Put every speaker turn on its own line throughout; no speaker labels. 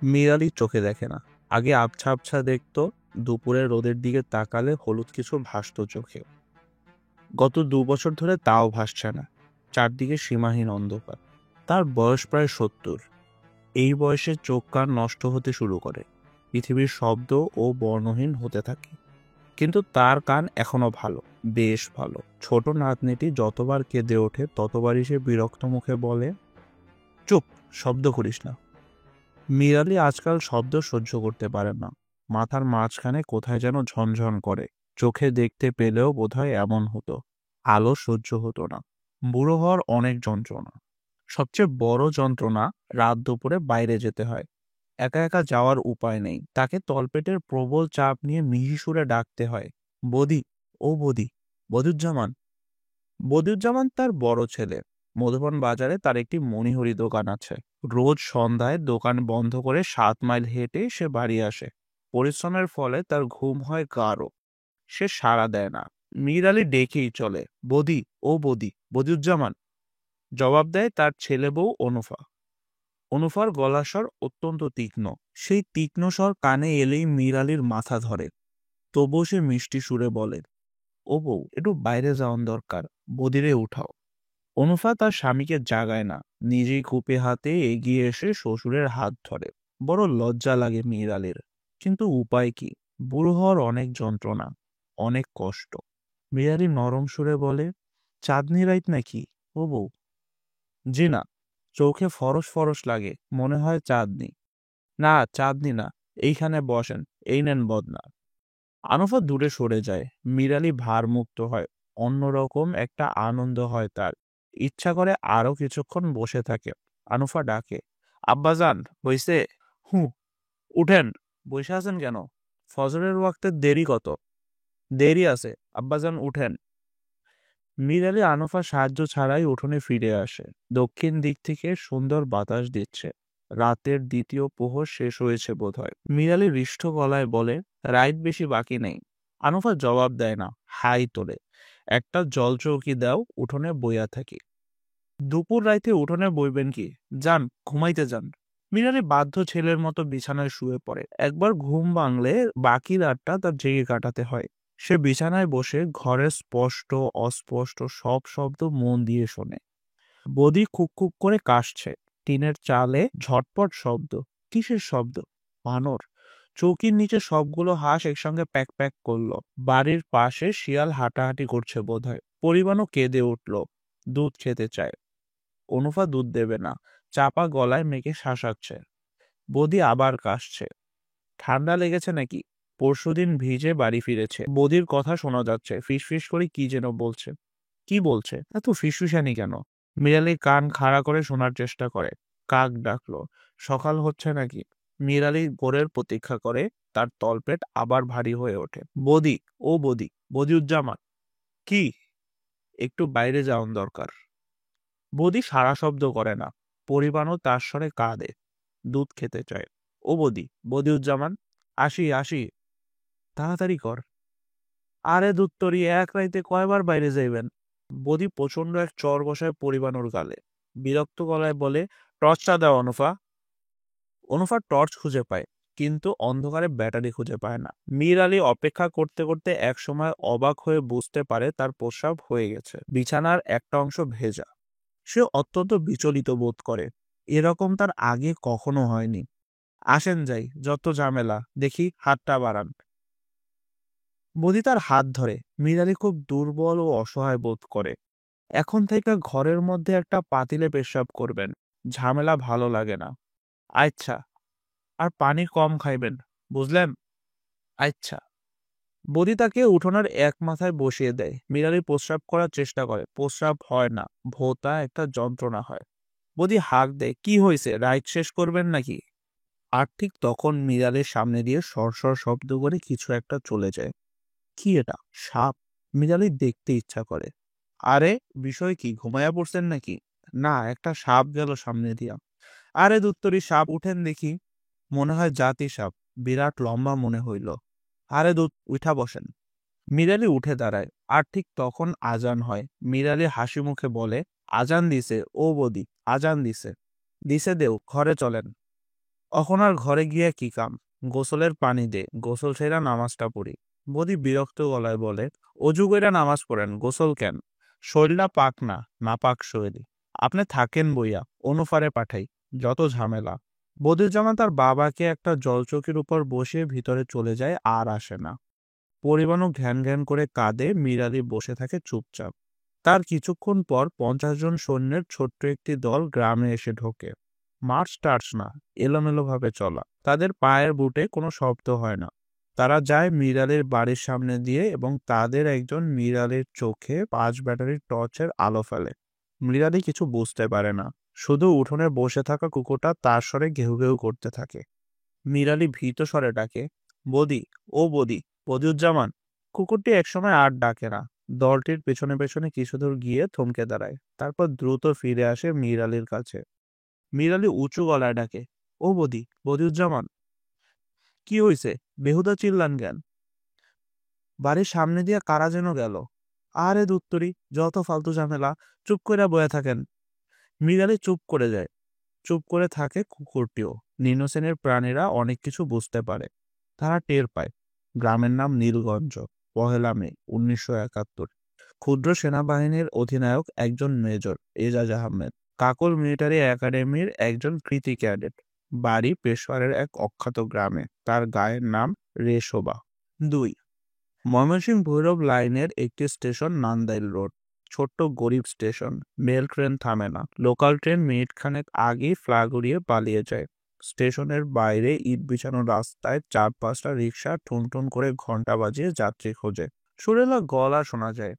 মিরালি চোখে দেখে না। আগে আবছা আবছা দেখতো, দুপুরের রোদের দিকে তাকালে হলুদ কিছু ভাসতো চোখে। গত 2 বছর ধরে তাও ভাসছে না। চারদিকে সীমাহীন অন্ধকার। তার বয়স প্রায় 70। এই বয়সে চোখ কান নষ্ট হতে শুরু করে, পৃথিবীর শব্দ ও বর্ণহীন হতে থাকে। কিন্তু তার কান এখনো ভালো, বেশ ভালো। ছোট নাতনিটি যতবার কেঁদে ওঠে ততবারই সে বিরক্ত মুখে বলে, চুপ, শব্দ করিস না। মিরালি আজকাল শব্দ সহ্য করতে পারে না। মাথার মাঝখানে কোথায় যেন ঝনঝন করে। চোখে দেখতে পেলেও বোধহয় এমন হতো। আলো সহ্য হতো না। বুড়ো হওয়ার অনেক যন্ত্রণা। সবচেয়ে বড় যন্ত্রণা, রাত দুপুরে বাইরে যেতে হয়। একা একা যাওয়ার উপায় নেই। তাকে তলপেটের প্রবল চাপ নিয়ে মিহি সুরে ডাকতে হয়, বদি, ও বদি, বদিউজ্জামান। বদিউজ্জামান তার বড় ছেলে। মধুবন বাজারে তার একটি মণিহারি দোকান আছে। রোজ সন্ধ্যায় দোকান বন্ধ করে 7 মাইল হেঁটে সে বাড়ি আসে। পরিশ্রমের ফলে তার ঘুম হয় গাঢ়। সে সাড়া দেয় না। মীর আলী ডেকেই চলে, বদি, ও বদি, বদিউজ্জামান। জবাব দেয় তার ছেলে বউ অনুফা। অনুফার গলার স্বর অত্যন্ত তীক্ষ্ণ। সেই তীক্ষ্ণ স্বর কানে এলেই মীর আলীর মাথা ধরে। তবুও সে মিষ্টি সুরে বলে, ও বউ, একটু বাইরে যাওয়ার দরকার, বদিরে উঠাও। অনুফা তার স্বামীকে জাগায় না, নিজেই কুপে হাতে এগিয়ে এসে শ্বশুরের হাত ধরে। বড় লজ্জা লাগে মীর আলীর, কিন্তু উপায় কি? বুড়ো হওয়ার অনেক যন্ত্রণা, অনেক কষ্ট। মীর আলী নরম সুরে বলে, চাঁদনি রাইত নাকি ও বউ? জি না, চোখে ফরস ফরস লাগে, মনে হয় চাঁদনি। না, চাঁদনি না, এইখানে বসেন, এই নেন বদনা। আনুফা দূরে সরে যায়। মীর আলী ভারমুক্ত হয়। অন্যরকম একটা আনন্দ হয় তার। ইচ্ছা করে আরো কিছুক্ষণ বসে থাকে। আনুফা ডাকে, আব্বাজান, হইছে? হুঁ, উঠেন। বসে আছেন কেন? ফজরের ওয়াক্তে দেরি কত? দেরি আছে, আব্বাজান উঠেন। মীর আলী আনুফার সাহায্য ছাড়াই উঠোনে ফিরে আসে। দক্ষিণ দিক থেকে সুন্দর বাতাস দিচ্ছে। রাতের দ্বিতীয় প্রহর শেষ হয়েছে বোধহয়। মীর আলী হৃষ্ট গলায় বলে, রাইত বেশি বাকি নেই। আনুফা জবাব দেয় না, হাই তোলে। একটা জল চৌকি দাও, উঠোনে বইয়া থাকি। দুপুর রাইতে উঠোনে বইবেন কি? যান, ঘুমাইতে যান। মীর আলী বাধ্য ছেলের মতো বিছানায় শুয়ে পড়ে। একবার ঘুম ভাঙলে বাকি রাতটা তার জেগে কাটাতে হয়। সে বিছানায় বসে ঘরের স্পষ্ট অস্পষ্ট সব শব্দ মন দিয়ে শোনে। বদি খুক খুক করে কাশছে। টিনের চালে ঝটপট শব্দ। কিসের শব্দ? বানর। চৌকির নিচে সবগুলো হাঁস একসঙ্গে প্যাক প্যাক করলো। বাড়ির পাশে শিয়াল হাঁটাহাঁটি করছে বোধহয়। পরিবাণও কেঁদে উঠল, দুধ খেতে চায়। অনুফা দুধ দেবে না, চাপা গলায় মেয়েকে শাসাচ্ছে। বদি আবার কাশছে। ঠান্ডা লেগেছে নাকি? পরশুদিন ভিজে বাড়ি ফিরেছে। বদির কথা শোনা যাচ্ছে, ফিসফিস করে কি যেন বলছে। কি বলছে? এত ফিসফিসানি কেন? মিরালি কান খাড়া করে শোনার চেষ্টা করে। কাক ডাকলো। সকাল হচ্ছে নাকি? মিরালি ভোরের প্রতীক্ষা করে। তার তলপেট আবার ভারী হয়ে ওঠে। বদি, ও বদি, বদিউজ্জামান। কি? একটু বাইরে যাওয়ার দরকার। বদি সারা শব্দ করে না। পরিবাণও তার স্বরে কাঁদে। দুধ খেতে চায়। ও বদি, বদিউজ্জামান, আসি আসি, তাড়াতাড়ি কর। আরে দুত্তরি, এক রাইতে কয়বার বাইরে যাইবেন? বদি প্রচন্ড এক চর বসায় পরিবানোর গালে। বিরক্ত গলায় বলে, টর্চটা দাও অনুফা। অনুফা টর্চ খুঁজে পায়, কিন্তু অন্ধকারে ব্যাটারি খুঁজে পায় না। মীর আলী অপেক্ষা করতে করতে একসময় অবাক হয়ে বুঝতে পারে তার প্রস্রাব হয়ে গেছে। বিছানার একটা অংশ ভেজা। সে অত্যন্ত বিচলিত বোধ করে। এরকম তার আগে কখনো হয়নি। আসেন যাই, যত ঝামেলা, দেখি হাতটা বাড়ান। বদি তার হাত ধরে। মীর আলী খুব দুর্বল ও অসহায় বোধ করে। এখন থেকে ঘরের মধ্যে একটা পাতিলে পেশাব করবেন। ঝামেলা ভালো লাগে না। আচ্ছা, আর পানি কম খাইবেন, বুঝলেন? আচ্ছা। বদি তাকে উঠোনের এক মাথায় বসিয়ে দেয়। মীর আলী প্রস্রাব করার চেষ্টা করে। প্রস্রাব হয় না, ভোঁতা একটা যন্ত্রণা হয়। বদি হাঁক দেয়, কি হয়েছে, রাইড শেষ করবেন নাকি? আর ঠিক তখন মীর আলীর সামনে দিয়ে সরসর শব্দ করে কিছু একটা চলে যায়। কি এটা? সাপ? মীর আলীর দেখতে ইচ্ছা করে। আরে, বিষয় কি, ঘুমায়া পড়ছেন নাকি? না, একটা সাপ গেল সামনে দিয়া। আরে দুত্তরি, সাপ, উঠেন দেখি। মনে হয় জাতি সাপ, বিরাট লম্বা মনে হইল। আরে দুত, উঠা বসেন। মীর আলী উঠে দাঁড়ায়। আর ঠিক তখন আজান হয়। মীর আলী হাসি মুখে বলে, আজান দিছে ও বদি, আজান দিছে। দিছে দেও, ঘরে চলেন। এখন আর ঘরে গিয়ে কি কাম, গোসলের পানি দে, গোসল সেরা নামাজটা পড়ি। বদি বিরক্ত গলায় বলে, অজু কইরা নামাজ পড়েন, গোসল কেন? শরীরটা পাক না, না পাক শরীর। আপনি থাকেন বইয়া, অনুফারে পাঠাই, যত ঝামেলা। বদির তার বাবাকে একটা জলচৌকির উপর বসিয়ে ভিতরে চলে যায়, আর আসে না। পরিবাণু ঘ্যান ঘ্যান করে কাঁদে, মিরালি বসে থাকে চুপচাপ। তার কিছুক্ষণ পর 50 জন সৈন্যের ছোট্ট একটি দল গ্রামে এসে ঢোকে। মার্চ টার্চ না, এলোমেলোভাবে চলা, তাদের পায়ের বুটে কোনো শব্দ হয় না। তারা যায় মিরালের বাড়ির সামনে দিয়ে এবং তাদের একজন মিরালের চোখে 5 ব্যাটারির টর্চের আলো ফেলে। মিরালি কিছু বুঝতে পারে না, শুধু উঠোনে বসে থাকা কুকুরটা তার স্বরে ঘেউ ঘেউ করতে থাকে। মিরালি ভীত স্বরে ডাকে, বদি, ও বদি, বদিউজ্জামান। কুকুরটি একসময় আর ডাকে না। দলটির পেছনে পেছনে কিছু দূর গিয়ে থমকে দাঁড়ায়, তারপর দ্রুত ফিরে আসে মিরালির কাছে। মিরালি উঁচু গলায় ডাকে, ও বদি, বদিউজ্জামান। কি হইছে? বেহুদা চিল্লান কেন? বাড়ির সামনে দিয়ে কারা যেন গেল। আরে দুত্তরি, যত ফালতু ঝামেলা, চুপ কইরা বয়ে থাকেন। মিরালি চুপ করে যায়। চুপ করে থাকে কুকুরটিও। নিম্নশ্রেণীর প্রাণীরা অনেক কিছু বুঝতে পারে। তারা টের পায় গ্রামের নাম নীলগঞ্জ। 1 মে 1971। ক্ষুদ্র সেনাবাহিনীর অধিনায়ক একজন মেজর এজাজ আহমেদ। কাকল মিলিটারি একাডেমির একজন কৃতি ক্যাডেট। বাড়ি পেশোয়ারের এক অখ্যাত গ্রামে। তার গায়ের নাম রেশোবা। 2, ময়মনসিংহ ভৈরব লাইনের একটি স্টেশন নান্দাইল রোড। ছোট্ট গরিব স্টেশন, মেল ট্রেন থামে না। লোকাল ট্রেন মিনিটখানেক আগেই ফ্ল্যাগ উড়িয়ে পালিয়ে যায়। স্টেশনের বাইরে ইট বিছানো রাস্তায় 4-5টা রিক্সা ঠুনঠুন করে ঘন্টা বাজিয়ে যাত্রী খোঁজে। সুরেলা গলা শোনা যায়,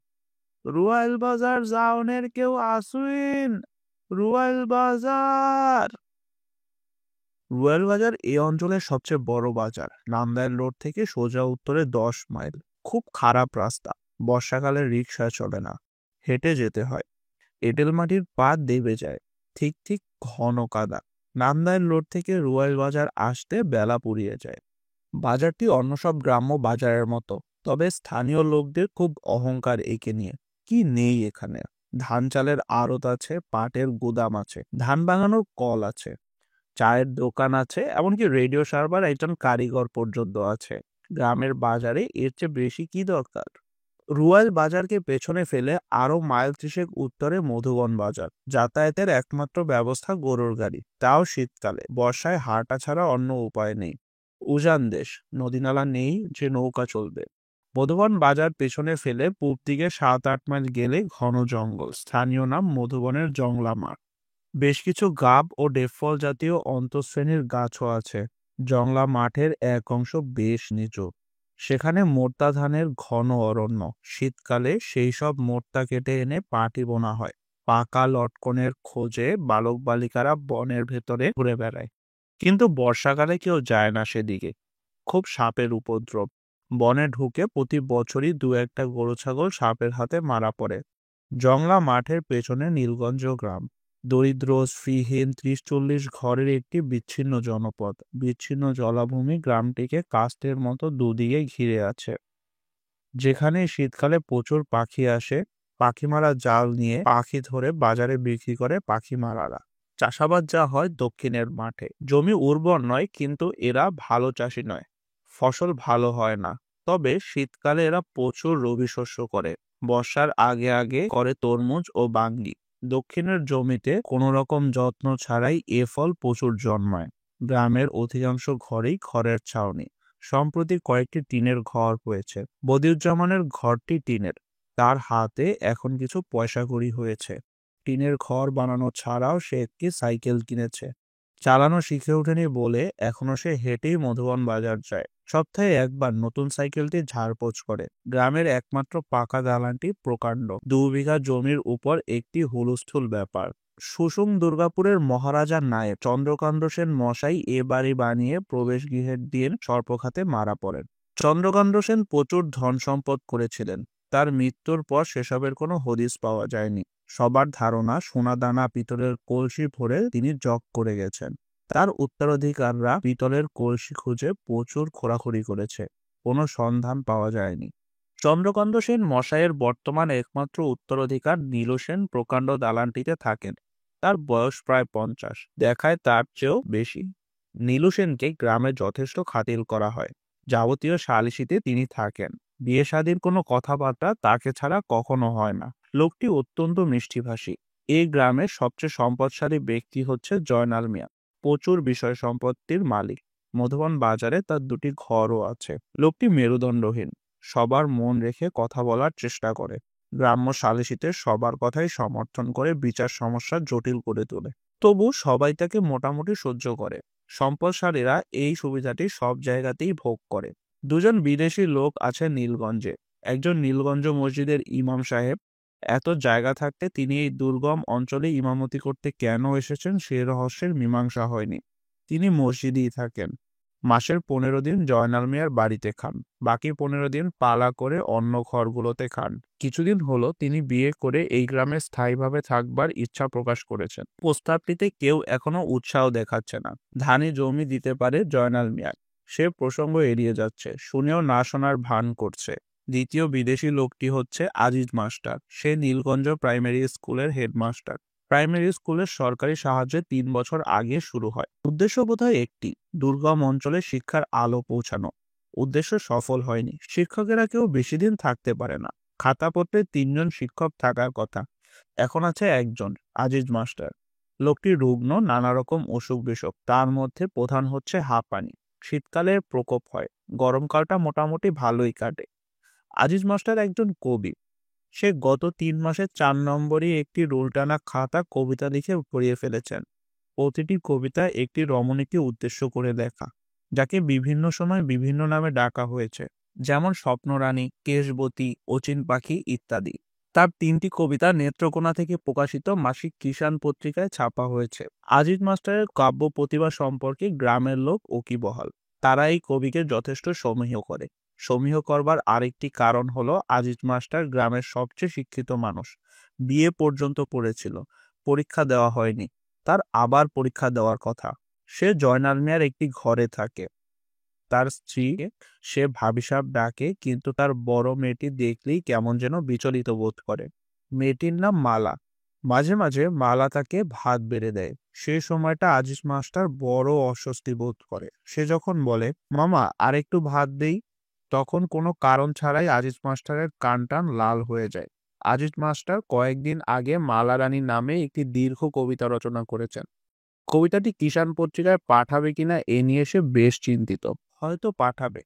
রুয়াইল বাজার যাওনের কেউ আসুইন, রুয়াইল বাজার। রুয়াইল বাজার এই অঞ্চলের সবচেয়ে বড় বাজার। নান্দাইল রোড থেকে সোজা উত্তরে 10 মাইল। খুব খারাপ রাস্তা, বর্ষাকালে রিক্সা চলে না, হেঁটে যেতে হয়। এঁটেল মাটির পা দেবে যায়, ঠিক ঠিক ঘন কাদা। নান্দাইল রোড থেকে রুয়াইল বাজার আসতে বেলা পুড়িয়ে যায়। বাজারটি অন্য সব গ্রাম্য বাজারের মতো, তবে স্থানীয় লোকদের খুব অহংকার একে নিয়ে। কি নেই এখানে? ধান চালের আড়ত আছে, পাটের গুদাম আছে, ধান ভাঙানোর কল আছে, চায়ের দোকান আছে, এমনকি রেডিও সার্ভার একজন কারিগর পর্যন্ত আছে। গ্রামের বাজারে এর চেয়ে বেশি কি দরকার? রুয়াইল বাজারকে পেছনে ফেলে আরো মাইল 30 উত্তরে মধুবন বাজার। যাতায়াতের একমাত্র ব্যবস্থা গরুর গাড়ি, তাও শীতকালে। বর্ষায় হাঁটা ছাড়া অন্য উপায় নেই। উজান দেশ, নদীনালা নেই যে নৌকা চলবে। মধুবন বাজার পেছনে ফেলে পূব দিকে 7-8 মাইল গেলে ঘন জঙ্গল, স্থানীয় নাম মধুবনের জংলা মাঠ। বেশ কিছু গাব ও ডেফল জাতীয় অন্তঃশ্রেণীর গাছও আছে। জংলা মাঠের এক অংশ বেশ নিচু, সেখানে মোর্তা ধানের ঘন অরণ্য। শীতকালে সেই সব মোর্তা কেটে এনে পাটি বোনা হয়। পাকা লটকনের খোঁজে বালক বালিকারা বনের ভেতরে ঘুরে বেড়ায়, কিন্তু বর্ষাকালে কেউ যায় না সেদিকে। খুব সাপের উপদ্রব। বনে ঢুকে প্রতি বছরই 2-1টা গরু ছাগল সাপের হাতে মারা পড়ে। জংলা মাঠের পেছনে নীলগঞ্জ গ্রাম। দরিদ্র শ্রীহীন 30-40 ঘরের একটি বিচ্ছিন্ন জনপদ। বিচ্ছিন্ন জলাভূমি গ্রামটিকে কাস্টের মতো দুদিকে ঘিরে আছে। যেখানে শীতকালে প্রচুর পাখি আসে, পাখি মারা জাল নিয়ে পাখি ধরে বাজারে বিক্রি করে পাখি মারারা। চাষাবাদ যা হয় দক্ষিণের মাঠে। জমি উর্বর নয়, কিন্তু এরা ভালো চাষি নয়। ফসল ভালো হয় না, তবে শীতকালে এরা প্রচুর রবি শস্য করে। বর্ষার আগে আগে করে তরমুজ ও বাঙ্গি। দক্ষিণের জমিতে কোনো রকম যত্ন ছাড়াই এ ফল প্রচুর জন্মায়। গ্রামের অধিকাংশ ঘরেই খড়ের ছাউনি। সম্প্রতি কয়েকটি টিনের ঘর হয়েছে। বদিউজ্জামানের ঘরটি টিনের। তার হাতে এখন কিছু পয়সা কড়ি হয়েছে। টিনের ঘর বানানো ছাড়াও সে একটি সাইকেল কিনেছে। চালানো শিখে ওঠেনি বলে এখনো সে হেঁটেই মধুবন বাজার যায়। সপ্তাহে একবার নতুন সাইকেলটি ঝাড়পোছ করে। গ্রামের একমাত্র পাকা দালানটি প্রকাণ্ড। 2 বিঘা জমির উপর একটি হুলস্থুল ব্যাপার। সুসুং দুর্গাপুরের মহারাজা নায়েব চন্দ্রকান্ত সেন মশাই এ বাড়ি বানিয়ে প্রবেশ গৃহের দিন সর্পঘাতে মারা পড়েন। চন্দ্রকান্ত সেন প্রচুর ধন সম্পদ করেছিলেন। তার মৃত্যুর পর সেসবের কোনো হদিস পাওয়া যায়নি। সবার ধারণা সোনাদানা পিতলের কলসি ভরে তিনি জগ করে গেছেন। তার উত্তরাধিকাররা পিতলের কলসি খুঁজে প্রচুর খোঁড়াখুড়ি করেছে, কোনো সন্ধান পাওয়া যায়নি। চন্দ্রকান্ত সেন মশাইয়ের বর্তমান একমাত্র উত্তরাধিকার নীলু সেন প্রকাণ্ড দালানটিতে থাকেন। তার বয়স প্রায় 50, দেখায় তার চেয়েও বেশি। নীলু সেনকে গ্রামে যথেষ্ট খাতির করা হয়। যাবতীয় সালিসিতে তিনি থাকেন। বিয়ে শাদীর কোনো কথাবার্তা তাকে ছাড়া কখনো হয় না। লোকটি অত্যন্ত মিষ্টিভাষী। এই গ্রামের সবচেয়ে সম্পদশালী ব্যক্তি হচ্ছে জয়নাল মিয়া। প্রচুর বিষয় সম্পত্তির মালিক। মধুবন বাজারে তার দুটি ঘরও আছে। লোকটি মেরুদণ্ডহীন। সবার মন রেখে কথা বলার চেষ্টা করে। গ্রাম্য সালিসিতে সবার কথাই সমর্থন করে বিচার সমস্যা জটিল করে তোলে। তবু সবাই তাকে মোটামুটি সহ্য করে। সম্পদশালীরা এই সুবিধাটি সব জায়গাতেই ভোগ করে। দুজন বিদেশি লোক আছে নীলগঞ্জে। একজন নীলগঞ্জ মসজিদের ইমাম সাহেব। এত জায়গা থাকতে তিনি এই দুর্গম অঞ্চলে ইমামতি করতে কেন এসেছেন সে রহস্যের মীমাংসা হয়নি। তিনি মসজিদেই থাকেন। মাসের 15 দিন জয়নাল মিয়ার বাড়িতে খান। বাকি 15 দিন পালা করে অন্য ঘরগুলোতে খান। কিছুদিন হলো তিনি বিয়ে করে এই গ্রামে স্থায়ীভাবে থাকবার ইচ্ছা প্রকাশ করেছেন। প্রস্তাবটিতে কেউ এখনো উৎসাহ দেখাচ্ছে না। ধানি জমি দিতে পারে জয়নাল মিয়া। সে প্রসঙ্গ এড়িয়ে যাচ্ছে, শুনেও না শোনার ভান করছে। দ্বিতীয় বিদেশি লোকটি হচ্ছে আজিজ মাস্টার। সে নীলগঞ্জ প্রাইমারি স্কুলের হেডমাস্টার। প্রাইমারি স্কুলের সরকারি সাহায্যে 3 বছর আগে শুরু হয়। উদ্দেশ্য বোধহয় একটি, দুর্গম অঞ্চলে শিক্ষার আলো পৌঁছানো। উদ্দেশ্য সফল হয়নি। শিক্ষকেরা কেউ বেশি দিন থাকতে পারে না। খাতাপত্রে 3 জন শিক্ষক থাকার কথা, এখন আছে একজন, আজিজ মাস্টার। লোকটি রুগ্ন, নানা রকম অসুখ বিসুখ, তার মধ্যে প্রধান হচ্ছে হাঁপানি। শীতকালে প্রকোপ হয়, গরমকালটা মোটামুটি ভালোই কাটে। আজিজ মাস্টার একজন কবি। সে গত 3 মাসে 4 নম্বরই একটি রুলটানা খাতা কবিতা লিখে পড়িয়ে ফেলেছেন। প্রতিটি কবিতা একটি রমণীকে উদ্দেশ্য করে লেখা, যাকে বিভিন্ন সময় বিভিন্ন নামে ডাকা হয়েছে, যেমন স্বপ্নরানী, কেশবতী, অচিন পাখি ইত্যাদি। তার 3টি কবিতা নেত্রকোনা থেকে প্রকাশিত মাসিক কিষাণ পত্রিকায় ছাপা হয়েছে। আজিজ মাস্টারের কাব্য প্রতিভা সম্পর্কে গ্রামের লোক ওকিবহাল। তারা এই কবিকে যথেষ্ট সমীহ করে। সমীহ করবার আরেকটি কারণ হলো আজিজ মাস্টার গ্রামের সবচেয়ে শিক্ষিত মানুষ। বিয়ে পর্যন্ত পড়েছিল, পরীক্ষা দেওয়া হয়নি, তার আবার পরীক্ষা দেওয়ার কথা। সে জয়নাল মিয়ার একটি ঘরে থাকে। তার স্ত্রী সে ভাবিসাব ডাকে, কিন্তু তার বড় মেয়েটি দেখলেই কেমন যেন বিচলিত বোধ করে। মেয়েটির নাম মালা। মাঝে মাঝে মালা তাকে ভাত বেড়ে দেয়। সেই সময়টা আজিজ মাস্টার বড় অস্বস্তি বোধ করে। সে যখন বলে, মামা আরেকটু ভাত দেই, তখন কোনো কারণ ছাড়াই আজিজ মাস্টারের কান টান লাল হয়ে যায়। আজিজ মাস্টার কয়েকদিন আগে মালা রানী নামে একটি দীর্ঘ কবিতা রচনা করেছেন। কবিতাটি কিষাণ পত্রিকায় পাঠাবে কিনা এ নিয়ে সে বেশ চিন্তিত। হয়তো পাঠাবে।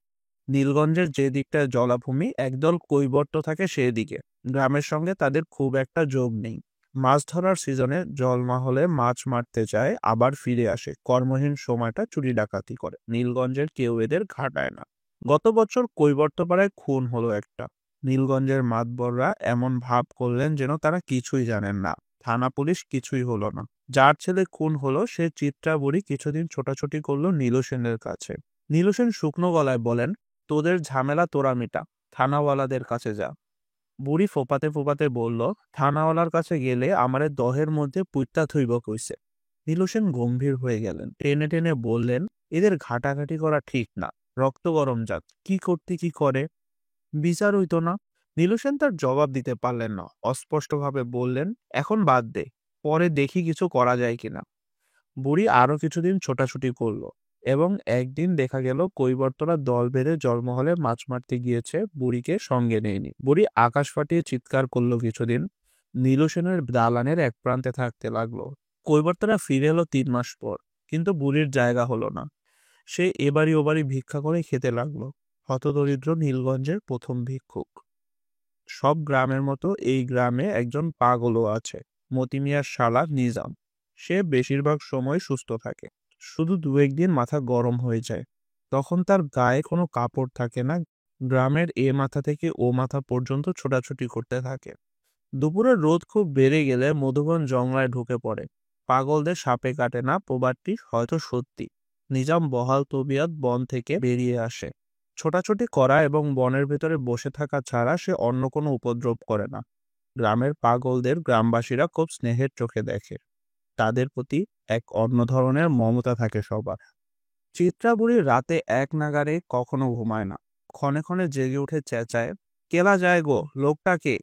নীলগঞ্জের যে দিকটায় জলাভূমি, একদল কৈবর্ত থাকে সেদিকে। গ্রামের সঙ্গে তাদের খুব একটা যোগ নেই। মাছ ধরার সিজনে জলমহলে মাছ মারতে যায়, আবার ফিরে আসে। কর্মহীন সময়টা চুরি ডাকাতি করে। নীলগঞ্জের কেউ এদের ঘাটায় না। গত বছর কৈবর্তপাড়ায় খুন হলো একটা। নীলগঞ্জের মাতবররা এমন ভাব করলেন যেন তারা কিছুই জানেন না। থানা পুলিশ কিছুই হলো না। যার ছেলে খুন হলো সে চিত্রা বুড়ি কিছুদিন ছোটাছুটি করলো নীলু সেনের কাছে। নীলু সেন শুকনো গলায় বলেন, তোদের ঝামেলা তোরা মিটা, থানাওয়ালাদের কাছে যা। বুড়ি ফোপাতে ফোপাতে বলল, থানাওয়ালার কাছে গেলে আমারে দহের মধ্যে পুইত্তা থইব কইছে। নীলু সেন গম্ভীর হয়ে গেলেন, টেনে টেনে বললেন, এদের ঘাটাঘাটি করা ঠিক না। রক্ত গরম জাত, কি করতে কি করে, বিচার হইতো না। নীলু সেন তার জবাব দিতে পারলেন না। অস্পষ্টভাবে বললেন, এখন বাদ দে, পরে দেখি কিছু করা যায় কিনা। বুড়ি আরো কিছুদিন ছোটাছুটি করলো, এবং একদিন দেখা গেল কৈবর্তরা দল বেঁধে জলমহলে মাছ মারতে গিয়েছে, বুড়িকে সঙ্গে নেয়নি। বুড়ি আকাশ ফাটিয়ে চিৎকার করলো কিছুদিন। নীলু সেনের দালানের এক প্রান্তে থাকতে লাগলো। কৈবর্তরা ফিরে এলো 3 মাস পর, কিন্তু বুড়ির জায়গা হলো না। সে এবাড়ি ওবাড়ি ভিক্ষা করে খেতে লাগলো। হতদরিদ্র নীলগঞ্জের প্রথম ভিক্ষুক। সব গ্রামের মতো এই গ্রামে একজন পাগলও আছে, মতি মিয়ার শালা নিজাম। সে বেশিরভাগ সময় সুস্থ থাকে, শুধু 2-1 দিন মাথা গরম হয়ে যায়। তখন তার গায়ে কোনো কাপড় থাকে না। গ্রামের এ মাথা থেকে ও মাথা পর্যন্ত ছোটাছুটি করতে থাকে। দুপুরের রোদ খুব বেড়ে গেলে মধুবন জংলায় ঢুকে পড়ে। পাগলদের সাপে কাটে না প্রবাদটি হয়তো সত্যি। নিজাম বহাল তবিয়ত বন থেকে বেরিয়ে আসে। ছোটাছুটি করা এবং বনের ভেতরে বসে থাকা ছাড়া সে অন্য কোনো উপদ্রব করে না। গ্রামের পাগলদের গ্রামবাসীরা খুব স্নেহের চোখে দেখে। তাদের প্রতি এক অন্য ধরনের মমতা থাকে সবার। চিত্রা বুড়ি রাতে এক নাগাড়ে কখনো ঘুমায় না। ক্ষণে ক্ষণে জেগে উঠে চেঁচায়, কেলা যায় গো, লোকটাকে।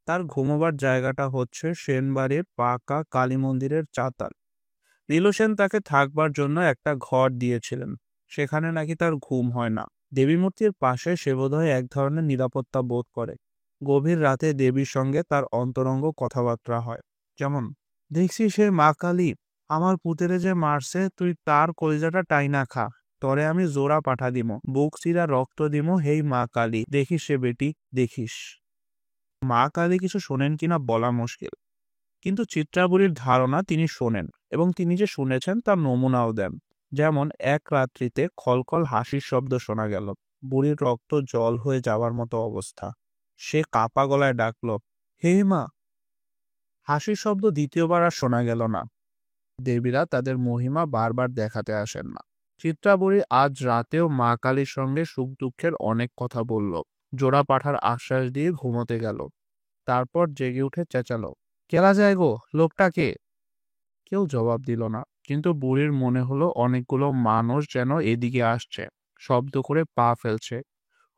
তার ঘুমোবার জায়গাটা হচ্ছে সেনবাড়ির পাকা কালী মন্দিরের চাতাল। নীলু সেন তাকে থাকবার জন্য একটা ঘর দিয়েছিলেন, সেখানে নাকি তার ঘুম হয় না। দেবী মূর্তির পাশে সে বোধহয় এক ধরনের নিরাপত্তা বোধ করে। গভীর রাতে দেবীর সঙ্গে তার অন্তরঙ্গ কথাবার্তা হয়, যেমন, দেখছিস সে মা কালী, আমার পুতেরে যে মারছে, তুই তার কলিজাটা টাইনা খা, তরে আমি জোড়া পাঠা দিমো, বুক চিরা রক্ত দিমো, হেই মা কালী, দেখিস সে বেটি, দেখিস। মা কালী কিছু শোনেন কিনা বলা মুশকিল, কিন্তু চিত্রাবলীর ধারণা তিনি শোনেন, এবং তিনি যে শুনেছেন তার নমুনাও দেন। যেমন এক রাত্রিতে খলখল হাসির শব্দ শোনা গেল, বুড়ির রক্ত জল হয়ে যাওয়ার মতো অবস্থা। সে কাপা গলায় ডাকল, হে মা। হাসির শব্দ দ্বিতীয়বার আর শোনা গেল না। দেবীরা তাদের মহিমা বারবার দেখাতে আসেন না। চিত্রাবলী আজ রাতেও মা কালীর সঙ্গে সুখ দুঃখের অনেক কথা বলল, জোড়া পাঠার আশ্বাস দিয়ে ঘুমোতে গেল। তারপর জেগে উঠে চেঁচালো, কেলা যায় গো, লোকটা কে? কেউ জবাব দিল না, কিন্তু বুড়ির মনে হলো অনেকগুলো মানুষ যেন এদিকে আসছে, শব্দ করে পা ফেলছে,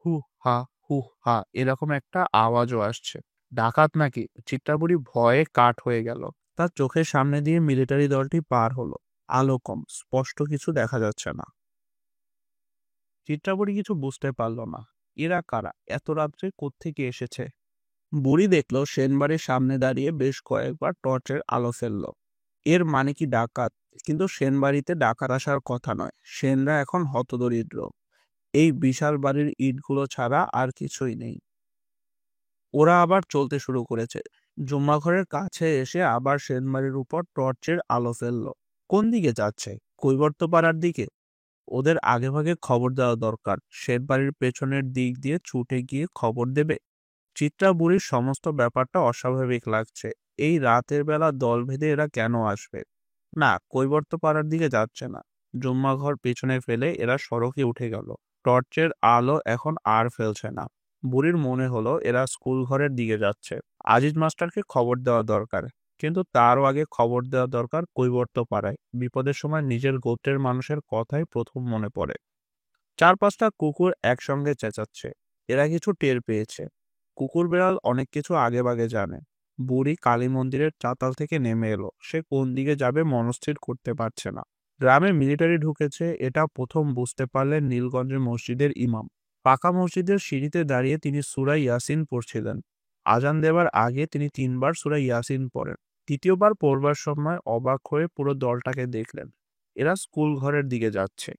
হু হা হু হা এরকম একটা আওয়াজও আসছে। ডাকাত নাকি? চিত্রাবুড়ি ভয়ে কাঠ হয়ে গেল। তার চোখের সামনে দিয়ে মিলিটারি দলটি পার হলো। আলো কম, স্পষ্ট কিছু দেখা যাচ্ছে না। চিত্রাবুড়ি কিছু বুঝতে পারল না। এরা কারা? এত রাত্রে কোত্থেকে এসেছে? বুড়ি দেখলো সেনবাড়ির সামনে দাঁড়িয়ে বেশ কয়েকবার টর্চের আলো ফেলল। এর মানে কি ডাকাত? কিন্তু সেনবাড়িতে ডাকাত আসার কথা নয়, সেনরা এখন হতদরিদ্র। এই বিশাল বাড়ির ইটগুলো ছাড়া আর কিছুই নেই। ওরা আবার চলতে শুরু করেছে। জুম্মাঘরের কাছে এসে আবার সেনবাড়ির উপর টর্চের আলো ফেললো। কোন দিকে যাচ্ছে? কৈবর্তপাড়ার দিকে? ওদের আগেভাগে খবর দেওয়া দরকার। সেনবাড়ির পেছনের দিক দিয়ে ছুটে গিয়ে খবর দেবে। চিত্রা বুড়ির সমস্ত ব্যাপারটা অস্বাভাবিক লাগছে। এই রাতের বেলা দল ভেদে এরা কেন আসবে? না, কৈবর্তপাড়ার দিকে যাচ্ছে না। জুম্মাঘর পেছনে ফেলে এরা সড়কে উঠে গেল। টর্চের আলো এখন আর ফেলছে না। বুড়ির মনে হলো এরা স্কুল ঘরের দিকে যাচ্ছে। আজিজ মাস্টারকে খবর দেওয়া দরকার, কিন্তু তারও আগে খবর দেওয়া দরকার কৈবর্তপাড়ায়। বিপদের সময় নিজের গোত্রের মানুষের কথাই প্রথম মনে পড়ে। চার পাঁচটা কুকুর একসঙ্গে চেঁচাচ্ছে, এরা কিছু টের পেয়েছে। কুকুর বেড়াল অনেক কিছু আগে ভাগে জানে। বুড়ি কালী মন্দিরের চাতাল থেকে নেমে এলো। সে কোন দিকে যাবে মনস্থির করতে পারছে না। গ্রামে মিলিটারি ঢুকেছে, এটা প্রথম বুঝতে পারলেন নীলগঞ্জের মসজিদের ইমাম। পাকা মসজিদের সিঁড়িতে দাঁড়িয়ে তিনি সূরা ইয়াসিন পড়ছিলেন। আজান দেওয়ার আগে তিনি 3বার সূরা ইয়াসিন পড়েন। তৃতীয়বার পড়বার সময় অবাক হয়ে পুরো দলটাকে দেখলেন। এরা স্কুল ঘরের দিকে যাচ্ছে।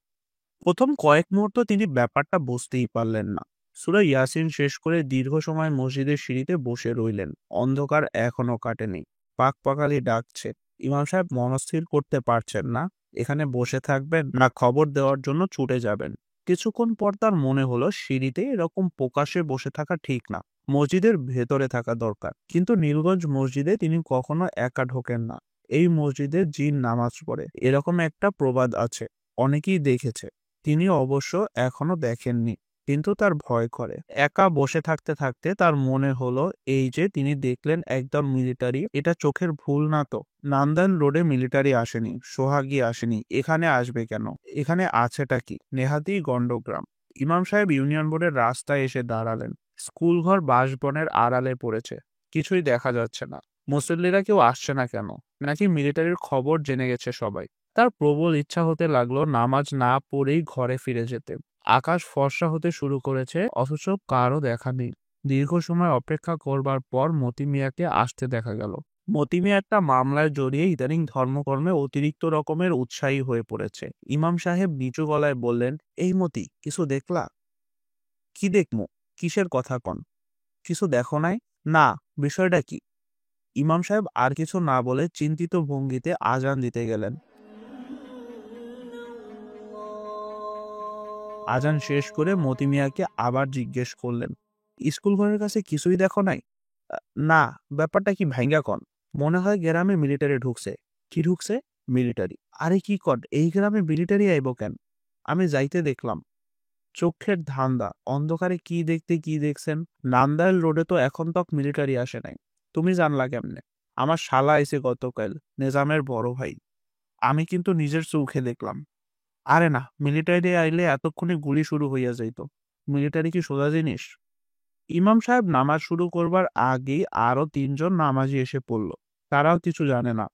প্রথম কয়েক মুহূর্ত তিনি ব্যাপারটা বুঝতেই পারলেন না। সূরা ইয়াসিন শেষ করে দীর্ঘ সময় মসজিদের সিঁড়িতে বসে রইলেন। অন্ধকার এখনো কাটেনি। পাকপাখালি ডাকছে। ইমাম সাহেব মনস্থির করতে পারছেন না, এখানে বসে থাকবেন না খবর দেওয়ার জন্য ছুটে যাবেন। কিছুক্ষণ পর তার মনে হলো সিঁড়িতে এরকম প্রকাশ্যে বসে থাকা ঠিক না, মসজিদের ভেতরে থাকা দরকার। কিন্তু নীলগঞ্জ মসজিদে তিনি কখনো একা ঢোকেন না। এই মসজিদে জিন নামাজ পড়ে, এরকম একটা প্রবাদ আছে, অনেকেই দেখেছে। তিনি অবশ্য এখনো দেখেননি, কিন্তু তার ভয় করে। একা বসে থাকতে থাকতে তার মনে হলো এই যে তিনি দেখলেন একদম মিলিটারি, এটা চোখের ভুল না তো? নান্দান রোডে মিলিটারি আসেনি, সোহাগী আসেনি, এখানে আসবে কেন? এখানে আছেটা কি? নেহাতি গন্ডগ্রাম। ইমাম সাহেব ইউনিয়ন বোর্ডের রাস্তায় এসে দাঁড়ালেন। স্কুলঘর বাঁশবনের আড়ালে পড়েছে, কিছুই দেখা যাচ্ছে না। মুসল্লিরা কেউ আসছে না কেন? নাকি মিলিটারির খবর জেনে গেছে সবাই? তার প্রবল ইচ্ছা হতে লাগলো নামাজ না পড়েই ঘরে ফিরে যেতে। আকাশ ফর্সা হতে শুরু করেছে, অথচ কারও দেখা নেই। দীর্ঘ সময় অপেক্ষা করবার পর মতি মিয়াকে আসতে দেখা গেল। মতি মিয়া একটা মামলায় জড়িয়ে ইদানিং ধর্মকর্মে অতিরিক্ত রকমের উৎসাহী হয়ে পড়েছে। ইমাম সাহেব নিচু গলায় বললেন, এই মতি, কিছু দেখলা? কি দেখমু? কিসের কথা কন? কিছু দেখো নাই? না, বিষয়টা কি? ইমাম সাহেব আর কিছু না বলে চিন্তিত ভঙ্গিতে আজান দিতে গেলেন। আজান শেষ করে মতি মিয়াকে আবার জিজ্ঞেস করলেন, স্কুল ঘরের কাছে কিছুই দেখো নাই? না, ব্যাপারটা কি ভাইঙ্গা কন। মনে হয় গ্রামে মিলিটারি ঢুকছে। কি ঢুকছে? মিলিটারি। আরে কি কন, এই গ্রামে মিলিটারি আইব কেন? আমি যাইতে দেখলাম। চোখের ধান্দা, অন্ধকারে কি দেখতে কি দেখছেন? নান্দাইল রোডে তো এখন তক মিলিটারি আসে নাই। তুমি জানলা কেমনে? আমার শালা আইছে গতকাল, নিজামের বড় ভাই। আমি কিন্তু নিজের চোখে দেখলাম। আরে না, মিলিটারি আইলে এতক্ষণে গুলি শুরু হইয়া যাইত। মিলিটারি কি সোজা জিনিস? ইমাম সাহেব নামাজ শুরু করবার আগেই আরো 3জন নামাজি এসে পড়ল। তারাও কিছু জানে না।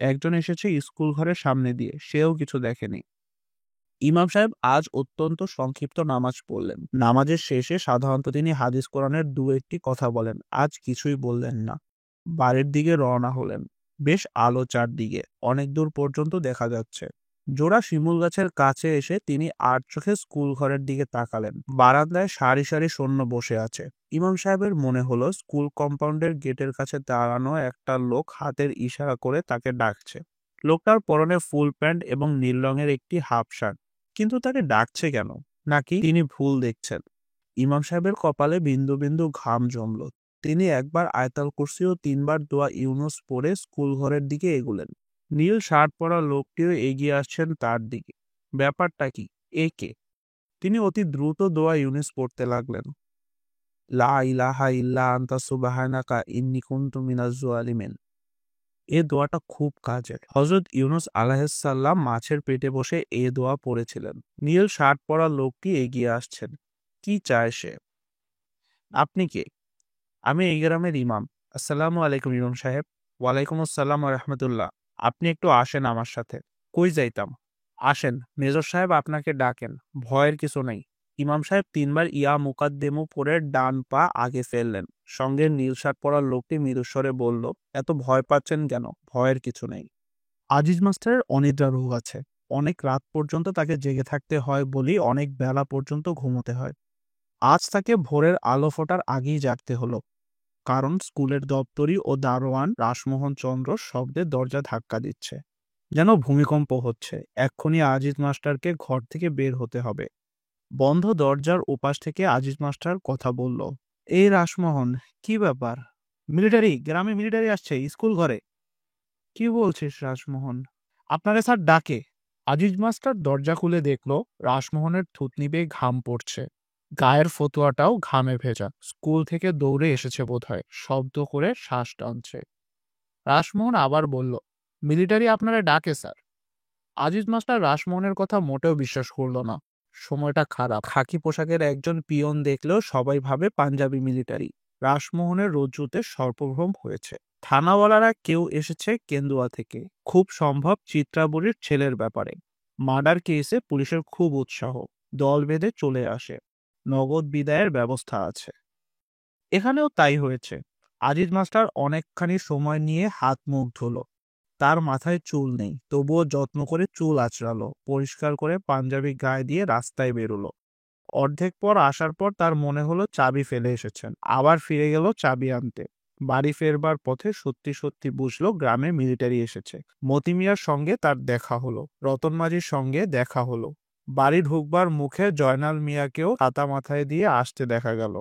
একজন এসেছে স্কুল ঘরের সামনে দিয়ে, সেও কিছু দেখেনি। ইমাম সাহেব আজ অত্যন্ত সংক্ষিপ্ত নামাজ পড়লেন। নামাজের শেষে সাধারণত তিনি হাদিস কোরআনের দু একটি কথা বলেন, আজ কিছুই বললেন না। বাড়ির দিকে রওনা হলেন। বেশ আলো চারদিকে, অনেক দূর পর্যন্ত দেখা যাচ্ছে। জোড়া শিমুল গাছের কাছে এসে তিনি আর চোখে স্কুল ঘরের দিকে তাকালেন। বারান্দায় সারি সারি সৈন্য বসে আছে। ইমাম সাহেবের মনে হলো স্কুল কম্পাউন্ডের গেটের কাছে দাঁড়ানো একটা লোক হাতের ইশারা করে তাকে ডাকছে। লোকটার পরনে ফুল প্যান্ট এবং নীল রঙের একটি হাফ শার্ট। কিন্তু তাকে ডাকছে কেন? নাকি তিনি ভুল দেখছেন? ইমাম সাহেবের কপালে বিন্দু বিন্দু ঘাম জমল। তিনি একবার আয়াতুল কুরসি ও 3 বার দোয়া ইউনুস পড়ে স্কুল ঘরের দিকে এগুলেন। নীল শার্ট পরা লোকটিও এগিয়ে আসছেন তার দিকে। ব্যাপারটা কি? এ কে? তিনি অতি দ্রুত দোয়া ইউনুস পড়তে লাগলেন। লা ইলাহা ইল্লা আনতা সুবহানাকা ইন্নী কুনতু মিনাজ জালিমিন। এ দোয়াটা খুব কাজের। হযরত ইউনুস আলাইহিসসালাম মাছের পেটে বসে এ দোয়া পড়েছিলেন। নীল শার্ট পরা লোকটি এগিয়ে আসছেন। কি চায় সে? আপনি কে? আমি এই গ্রামের ইমাম। আসসালামু আলাইকুম ইমাম সাহেব। ওয়ালাইকুম আসসালাম ওয়া রাহমাতুল্লাহ। আপনি একটু আসেন আমার সাথে। কই যাইতাম? আসেন, মেজর সাহেব আপনাকে ডাকেন। ভয়ের কিছু নেই। ইমাম সাহেব 3 বার ইয়া মুকাদ্দেমু পড়ে ডান পা আগে ফেললেন। সঙ্গে নীল শার্ট পরা লোকটি মৃদুস্বরে বলল, এত ভয় পাচ্ছেন কেন? ভয়ের কিছু নেই। আজিজ মাস্টারের অনিদ্রা রোগ আছে। অনেক রাত পর্যন্ত তাকে জেগে থাকতে হয় বলেই অনেক বেলা পর্যন্ত ঘুমোতে হয়। আজ তাকে ভোরের আলো ফোটার আগেই জাগতে হলো। কারণ স্কুলের দপ্তরি ও দারোয়ান রাসমোহন চন্দ্র শব্দে দরজা ধাক্কা দিচ্ছে। যেন ভূমিকম্প হচ্ছে। এক্ষুনি আজিজ মাস্টারকে ঘর থেকে বের হতে হবে। বন্ধ দরজার ওপাশ থেকে আজিজ মাস্টার কথা বলল। এই রাসমোহন, কি ব্যাপার? মিলিটারি, গ্রামে মিলিটারি আসছে স্কুল ঘরে। কি বলছিস রাসমোহন? আপনারে স্যার ডাকে। আজিজ মাস্টার দরজা খুলে দেখল রাসমোহনের থুতনি বেয়ে ঘাম পড়ছে। গায়ের ফতুয়াটাও ঘামে ভেজা। স্কুল থেকে দৌড়ে এসেছে বোধহয়। শব্দ করে শ্বাস টানছে। রাসমোহন আবার বলল, মিলিটারি আপনারা ডাকে স্যার। আজিজ মাস্টার রাসমোহনের কথা মোটেও বিশ্বাস করল না। সময়টা খারাপ। খাকি পোশাকের একজন পিয়ন দেখলেও সবাই ভাবে পাঞ্জাবি মিলিটারি। রাসমোহনের রজ্জুতে সর্পভ্রম হয়েছে। থানাওয়ালারা কেউ এসেছে কেন্দুয়া থেকে। খুব সম্ভব চিত্রাবরীর ছেলের ব্যাপারে। মার্ডার কেসে পুলিশের খুব উৎসাহ। দল বেঁধে চলে আসে। নগদ বিদায়ের ব্যবস্থা আছে। এখানেও তাই হয়েছে। আজিজ মাস্টার অনেকখানি সময় নিয়ে হাত মুখ ধুলো। তার মাথায় চুল নেই, তবুও যত্ন করে চুল আঁচড়ালো। পরিষ্কার করে পাঞ্জাবি গায়ে দিয়ে রাস্তায় বেরোলো। অর্ধেক পর আসার পর তার মনে হলো চাবি ফেলে এসেছেন। আবার ফিরে গেল চাবি আনতে। বাড়ি ফেরবার পথে সত্যি সত্যি বুঝলো গ্রামে মিলিটারি এসেছে। মতি মিয়ার সঙ্গে তার দেখা হলো। রতন মাঝির সঙ্গে দেখা হলো। বাড়ি ঢুকবার মুখে জয়নাল মিয়াকেও ছাতা মাথায় দিয়ে আসতে দেখা গেল।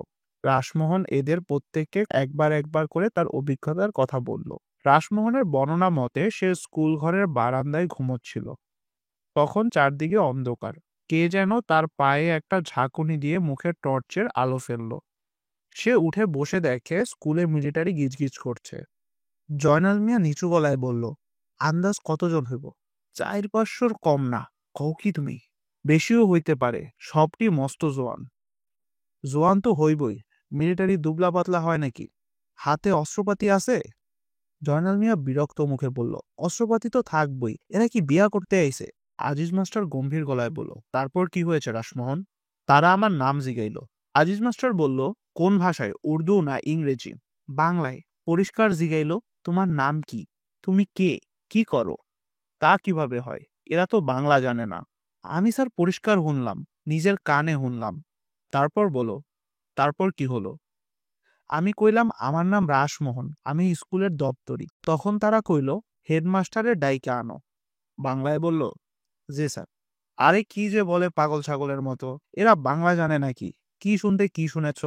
রাসমোহন এদের প্রত্যেককে একবার একবার করে তার অভিজ্ঞতার কথা বলল। রাসমোহনের বর্ণনা মতে সে স্কুল ঘরের বারান্দায় ঘুমোচ্ছিল। তখন চারদিকে অন্ধকার। কে যেন তার পায়ে একটা ঝাঁকুনি দিয়ে মুখে টর্চের আলো ফেলল। সে উঠে বসে দেখে স্কুলে মিলিটারি গিজগিজ করছে। জয়নাল মিয়া নিচু গলায় বলল, আন্দাজ কতজন হইব? 400-500 কম না। কও কি তুমি? বেশিও হইতে পারে। সবটি মস্ত জোয়ান। জোয়ান তো হইবই। মিলিটারি দুবলা পাতলা হয় নাকি? হাতে অস্ত্রপাতি আছে? জয়নাল মিয়া বিরক্ত মুখে বলল, অস্ত্রপাতি তো থাকবই। এরা কি বিয়া করতে আইছে? আজিজ মাস্টার গম্ভীর গলায় বলল, তারপর কি হয়েছে রাসমোহন? তারা আমার নাম জিগাইল। আজিজ মাস্টার বলল, কোন ভাষায়? উর্দু না ইংরেজি? বাংলায়। পরিষ্কার জিগাইল, তোমার নাম কি? তুমি কে? কি করো? তা কিভাবে হয়? এরা তো বাংলা জানে না। আমি স্যার পরিষ্কার শুনলাম, নিজের কানে শুনলাম। তারপর বলো, তারপর কি হলো? আমি কইলাম আমার নাম রাসমোহন, আমি স্কুলের দপ্তরি। তখন তারা কইল, হেডমাস্টারের ডাইকে আনো। বাংলায় বলল, জি স্যার। আরে কি যে বলে পাগল ছাগলের মতো। এরা বাংলা জানে নাকি? কি শুনতে কি শুনেছ?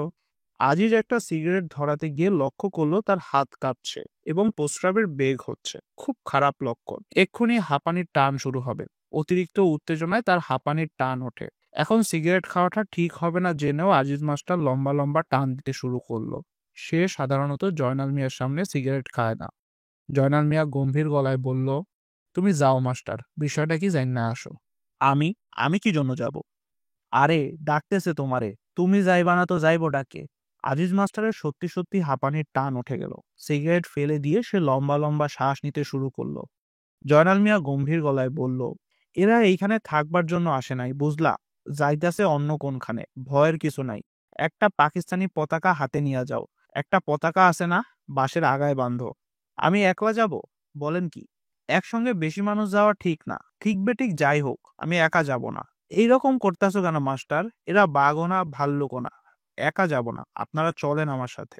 আজিজ একটা সিগারেট ধরাতে গিয়ে লক্ষ্য করলো তার হাত কাঁপছে এবং প্রস্রাবের বেগ হচ্ছে। খুব খারাপ লক্ষণ। এক্ষুনি হাঁপানির টান শুরু হবে। অতিরিক্ত উত্তেজনায় তার হাঁপানির টান ওঠে। এখন সিগারেট খাওয়াটা ঠিক হবে না জেনেও আজিজ মাস্টার লম্বা লম্বা টান দিতে শুরু করলো। সে সাধারণত জয়নাল মিয়ার সামনে সিগারেট খায় না। জয়নাল মিয়া গম্ভীর গলায় বলল, তুমি যাও মাস্টার, বিষয়টা কি জান না আসো। আমি আমি কি জন্য যাব? আরে ডাকতেছে তোমারে। তুমি যাইবা না তো যাইবো ডাকে। আজিজ মাস্টারের সত্যি সত্যি হাঁপানির টান উঠে গেল। সিগারেট ফেলে দিয়ে সে লম্বা লম্বা শ্বাস নিতে শুরু করলো। জয়নাল মিয়া গম্ভীর গলায় বলল, এরা এইখানে থাকবার জন্য আসে নাই, বুঝলা? যাইতাছে অন্য কোনখানে। ভয়ের কিছু নাই। একটা পাকিস্তানি পতাকা হাতে নিয়ে যাও। একটা পতাকা আছে না, বাঁশের আগায় বাঁধো। আমি একলা যাব? বলেন কি? একসঙ্গে বেশি মানুষ যাওয়া ঠিক না। ঠিক বেঠিক যাই হোক, আমি একা যাব না। এইরকম করতেছো কেন মাস্টার? এরা বাঘও না, ভাল্লুকও না। একা যাব না, আপনারা চলেন আমার সাথে।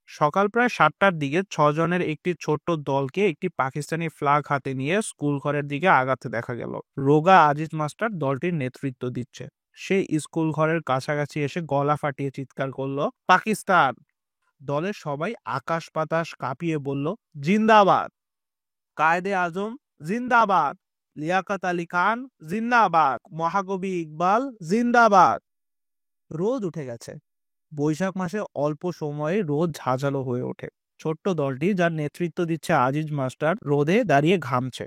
সকাল প্রায় 7টার দিকে 6 জনের একটি ছোট্ট দলকে একটি পাকিস্তানি ফ্ল্যাগ হাতে নিয়ে স্কুল ঘরের দিকে আগাতে দেখা গেল। রোগা আজিজ মাস্টার দলটির নেতৃত্ব দিচ্ছে। সে স্কুল ঘরের কাছাকাছি এসে গলা ফাটিয়ে চিৎকার করলো, পাকিস্তান! দলের সবাই আকাশ বাতাস কাঁপিয়ে বলল, জিন্দাবাদ! কায়েদে আজম জিন্দাবাদ! লিয়াকত আলী খান জিন্দাবাদ! মহাকবি ইকবাল জিন্দাবাদ! রোদ উঠে গেছে। বৈশাখ মাসে অল্প সময়ে রোদ ঝাঁঝালো হয়ে ওঠে। ছোট্ট দলটি, যার নেতৃত্ব দিচ্ছে আজিজ মাস্টার, রোদে দাঁড়িয়ে ঘামছে।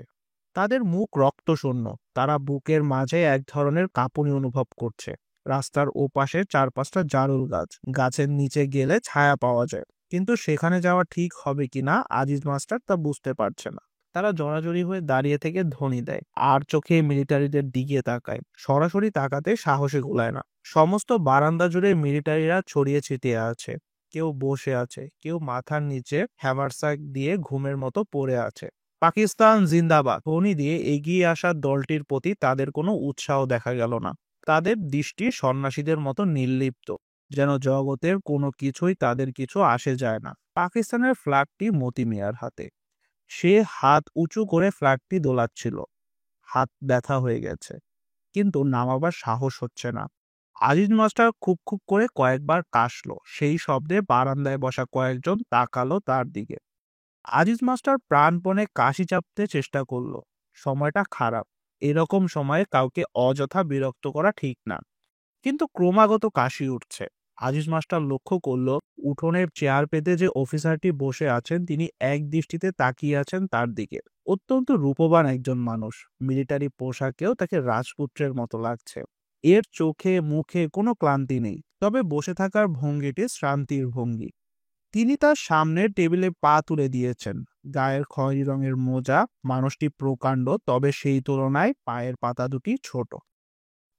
তাদের মুখ রক্তশূন্য। তারা বুকের মাঝে এক ধরনের কাঁপুনি অনুভব করছে। রাস্তার ওপাশে 4-5টা জারুল গাছ। গাছের নিচে গেলে ছায়া পাওয়া যায়, কিন্তু সেখানে যাওয়া ঠিক হবে কিনা আজিজ মাস্টার তা বুঝতে পারছে না। তারা জড়াজড়ি হয়ে দাঁড়িয়ে থেকে ধ্বনি দেয়, আর চোখে মিলিটারিদের দিকে তাকায়। সরাসরি তাকাতে সাহসে গোলায় না। সমস্ত বারান্দা জুড়ে মিলিটারিরা ছড়িয়ে ছিটিয়ে আছে। কেউ বসে আছে, কেউ মাথার নিচে হ্যামারসাক দিয়ে ঘুমের মতো পড়ে আছে। পাকিস্তান জিন্দাবাদ ধ্বনি দিয়ে এগিয়ে আসা দলটির প্রতি তাদের কোনো উৎসাহ দেখা গেল না। তাদের দৃষ্টি সন্ন্যাসীদের মতো নির্লিপ্ত, যেন জগতের কোনো কিছুই তাদের কিছু আসে যায় না। পাকিস্তানের ফ্ল্যাগটি মতি মিয়ার হাতে। সে হাত উঁচু করে ফ্ল্যাগটি দোলাচ্ছিল। হাত ব্যথা হয়ে গেছে, কিন্তু নামাবার সাহস হচ্ছে না। আজিজ মাস্টার খুব খুব করে কয়েকবার কাশলো। সেই শব্দে বারান্দায় বসা কয়েকজন তাকালো তার দিকে। আজিজ মাস্টার প্রাণপণে কাশি চাপতে চেষ্টা করলো। সময়টা খারাপ। এরকম সময়ে কাউকে অযথা বিরক্ত করা ঠিক না। কিন্তু ক্রমাগত কাশি উঠছে। আজিজ মাস্টার লক্ষ্য করলো, উঠোনের চেয়ার পেতে যে অফিসারটি বসে আছেন তিনি এক দৃষ্টিতে তাকিয়ে আছেন তার দিকে। অত্যন্ত রূপবান একজন মানুষ। মিলিটারি পোশাকেও তাকে রাজপুত্রের মতো লাগছে। এর চোখে মুখে কোনো ক্লান্তি নেই, তবে বসে থাকার ভঙ্গিটি শ্রান্তির ভঙ্গি। তিনি তার সামনের টেবিলে পা তুলে দিয়েছেন। গায়ের খয়েরি রঙের মোজা। মানুষটি প্রকাণ্ড, তবে সেই তুলনায় পায়ের পাতা দুটি ছোট।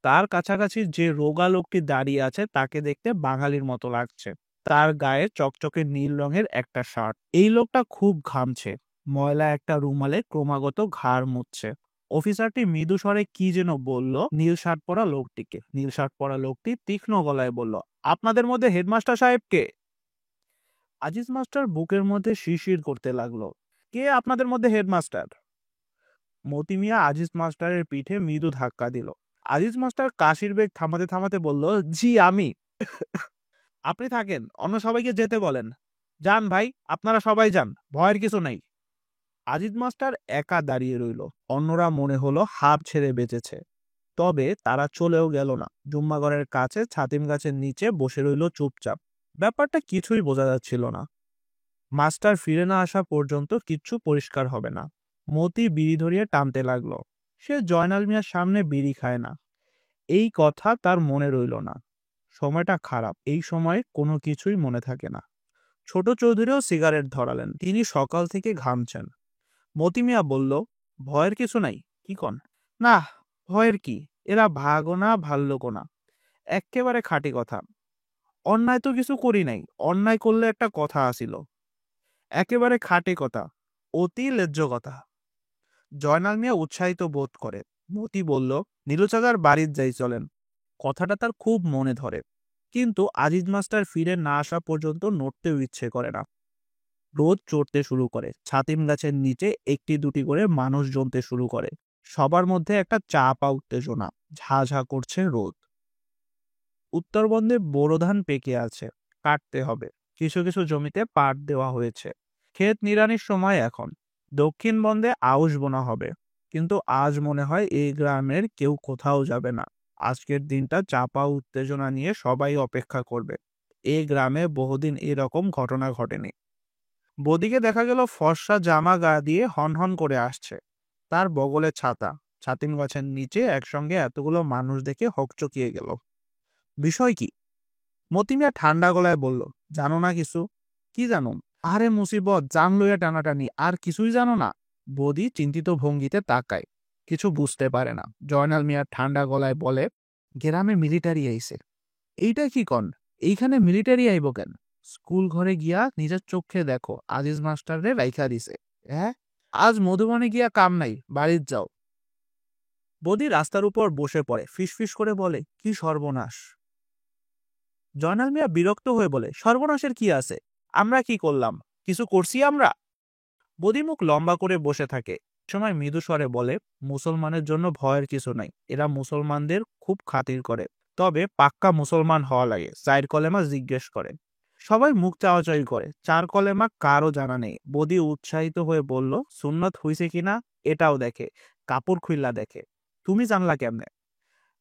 তার কাছাকাছি যে রোগা লোকটি দাঁড়িয়ে আছে তাকে দেখতে বাঙালির মতো লাগছে। তার গায়ে চকচকে নীল রঙের একটা শার্ট। এই লোকটা খুব ঘামছে। ময়লা একটা রুমালে ক্রমাগত ঘাড় মুছছে। অফিসারটি মৃদু স্বরে কি যেন বলল নীল শার্ট পরা লোকটিকে। নীল শার্ট পরা লোকটি তীক্ষ্ণ গলায় বলল, আপনাদের মধ্যে হেডমাস্টার সাহেব কে? আজিজ মাস্টার বুকের মধ্যে শিরশির করতে লাগলো। কে আপনাদের মধ্যে হেডমাস্টার? মতি মিয়া আজিজ মাস্টারের পিঠে মৃদু ধাক্কা দিল। আজিজ মাস্টার কাশির বেগ থামাতে থামাতে বলল, জি আমি। আপনি থাকেন, অন্য সবাইকে যেতে বলেন। যান ভাই, আপনারা সবাই যান, ভয়ের কিছু নাই। আজিজ মাস্টার একা দাঁড়িয়ে রইল। অন্যরা মনে হলো হাঁপ ছেড়ে বেঁচেছে। তবে তারা চলেও গেল না। জুম্মাগড়ের কাছে ছাতিম গাছের নিচে বসে রইল চুপচাপ। ব্যাপারটা কিছুই বোঝা যাচ্ছিল না। মাস্টার ফিরে না আসা পর্যন্ত কিচ্ছু পরিষ্কার হবে না। মতি বিড়ি ধরিয়ে টানতে লাগলো। সে জয়নাল মিয়ার সামনে বিড়ি খায় না, এই কথা তার মনে রইল না। সময়টা খারাপ। এই সময় কোনো কিছুই মনে থাকে না। ছোট চৌধুরীও সিগারেট ধরালেন। তিনি সকাল থেকে ঘামছেন। মতি মিয়া বলল, ভয়ের কিছু নাই। কি কন? না, ভয়ের কি? এরা ভাগও না, ভাল্লুকও না। এক্কেবারে খাঁটি কথা। অন্যায় তো কিছু করি নাই। অন্যায় করলে একটা কথা আসিল। একেবারে খাঁটি কথা, অতি ন্যায্য কথা। জয়নাল মিয়া উৎসাহিত বোধ করে। মতি বলল, নীলু চাচার বাড়ির যাই চলেন। কথাটা তার খুব মনে ধরে, কিন্তু আজিজ মাস্টার ফিরে না আসা পর্যন্ত নড়তেও ইচ্ছে করে না। রোদ চড়তে শুরু করে। ছাতিম গাছের নিচে একটি দুটি করে মানুষ জমতে শুরু করে। সবার মধ্যে একটা চাপা উত্তেজনা। ঝা ঝা করছে রোদ। উত্তরবঙ্গে বোরো ধান পেকে আছে, কাটতে হবে। কিছু কিছু জমিতে পাট দেওয়া হয়েছে। ক্ষেত নিড়ানির সময় এখন। দক্ষিণবঙ্গে আউশ বোনা হবে, কিন্তু আজ মনে হয় এই গ্রামের কেউ কোথাও যাবে না। আজকের দিনটা চাপা উত্তেজনা নিয়ে সবাই অপেক্ষা করবে। এই গ্রামে বহুদিন এরকম ঘটনা ঘটেনি। বদিকে দেখা গেল ফর্সা জামা গা দিয়ে হনহন করে আসছে। তার বগলে ছাতা। ছাতিম গাছের নিচে একসঙ্গে এতগুলো মানুষ দেখে হকচকিয়ে গেল। বিষয় কি? মতিমিয়া ঠান্ডা গলায় বলল, জানো না কিছু? কি জানো? আরে মুসিবত, জান লইয়া টানাটানি, আর কিছুই জানো না?
বদি চিন্তিত ভঙ্গিতে তাকায়, কিছু বুঝতে পারে না। জয়নাল মিয়া ঠান্ডা গলায় বলে, গ্রামে মিলিটারি আইছে। এইটা কি কন? এইখানে মিলিটারি আইব কেন? স্কুল ঘরে গিয়া নিজের চোখে দেখো, আজিজ মাস্টারে রাইখা দিছে। হ্যাঁ, আজ মধুবনে গিয়া কাম নাই, বাড়ির যাও। বদি রাস্তার উপর বসে পড়ে, ফিসফিস করে বলে, কি সর্বনাশ। জয়নাল মিয়া বিরক্ত হয়ে বলে, সর্বনাশের কি আছে? আমরা কি করলাম? কিছু করছি আমরা? বদি মুখ লম্বা করে বসে থাকে, সময় মৃদু স্বরে বলে, মুসলমানের জন্য ভয়ের কিছু নাই। এরা মুসলমানদের খুব খাতির করে, তবে পাক্কা মুসলমান হওয়া লাগে। 4 কলেমা জিজ্ঞেস করে। সবাই মুখ চাওয়াচাই করে। 4 কলেমা কারো জানা নেই। বদি উৎসাহিত হয়ে বলল, সুন্নত হইছে কিনা এটাও দেখে, কাপড় খুইল্লা দেখে। তুমি জানলা কেমনে?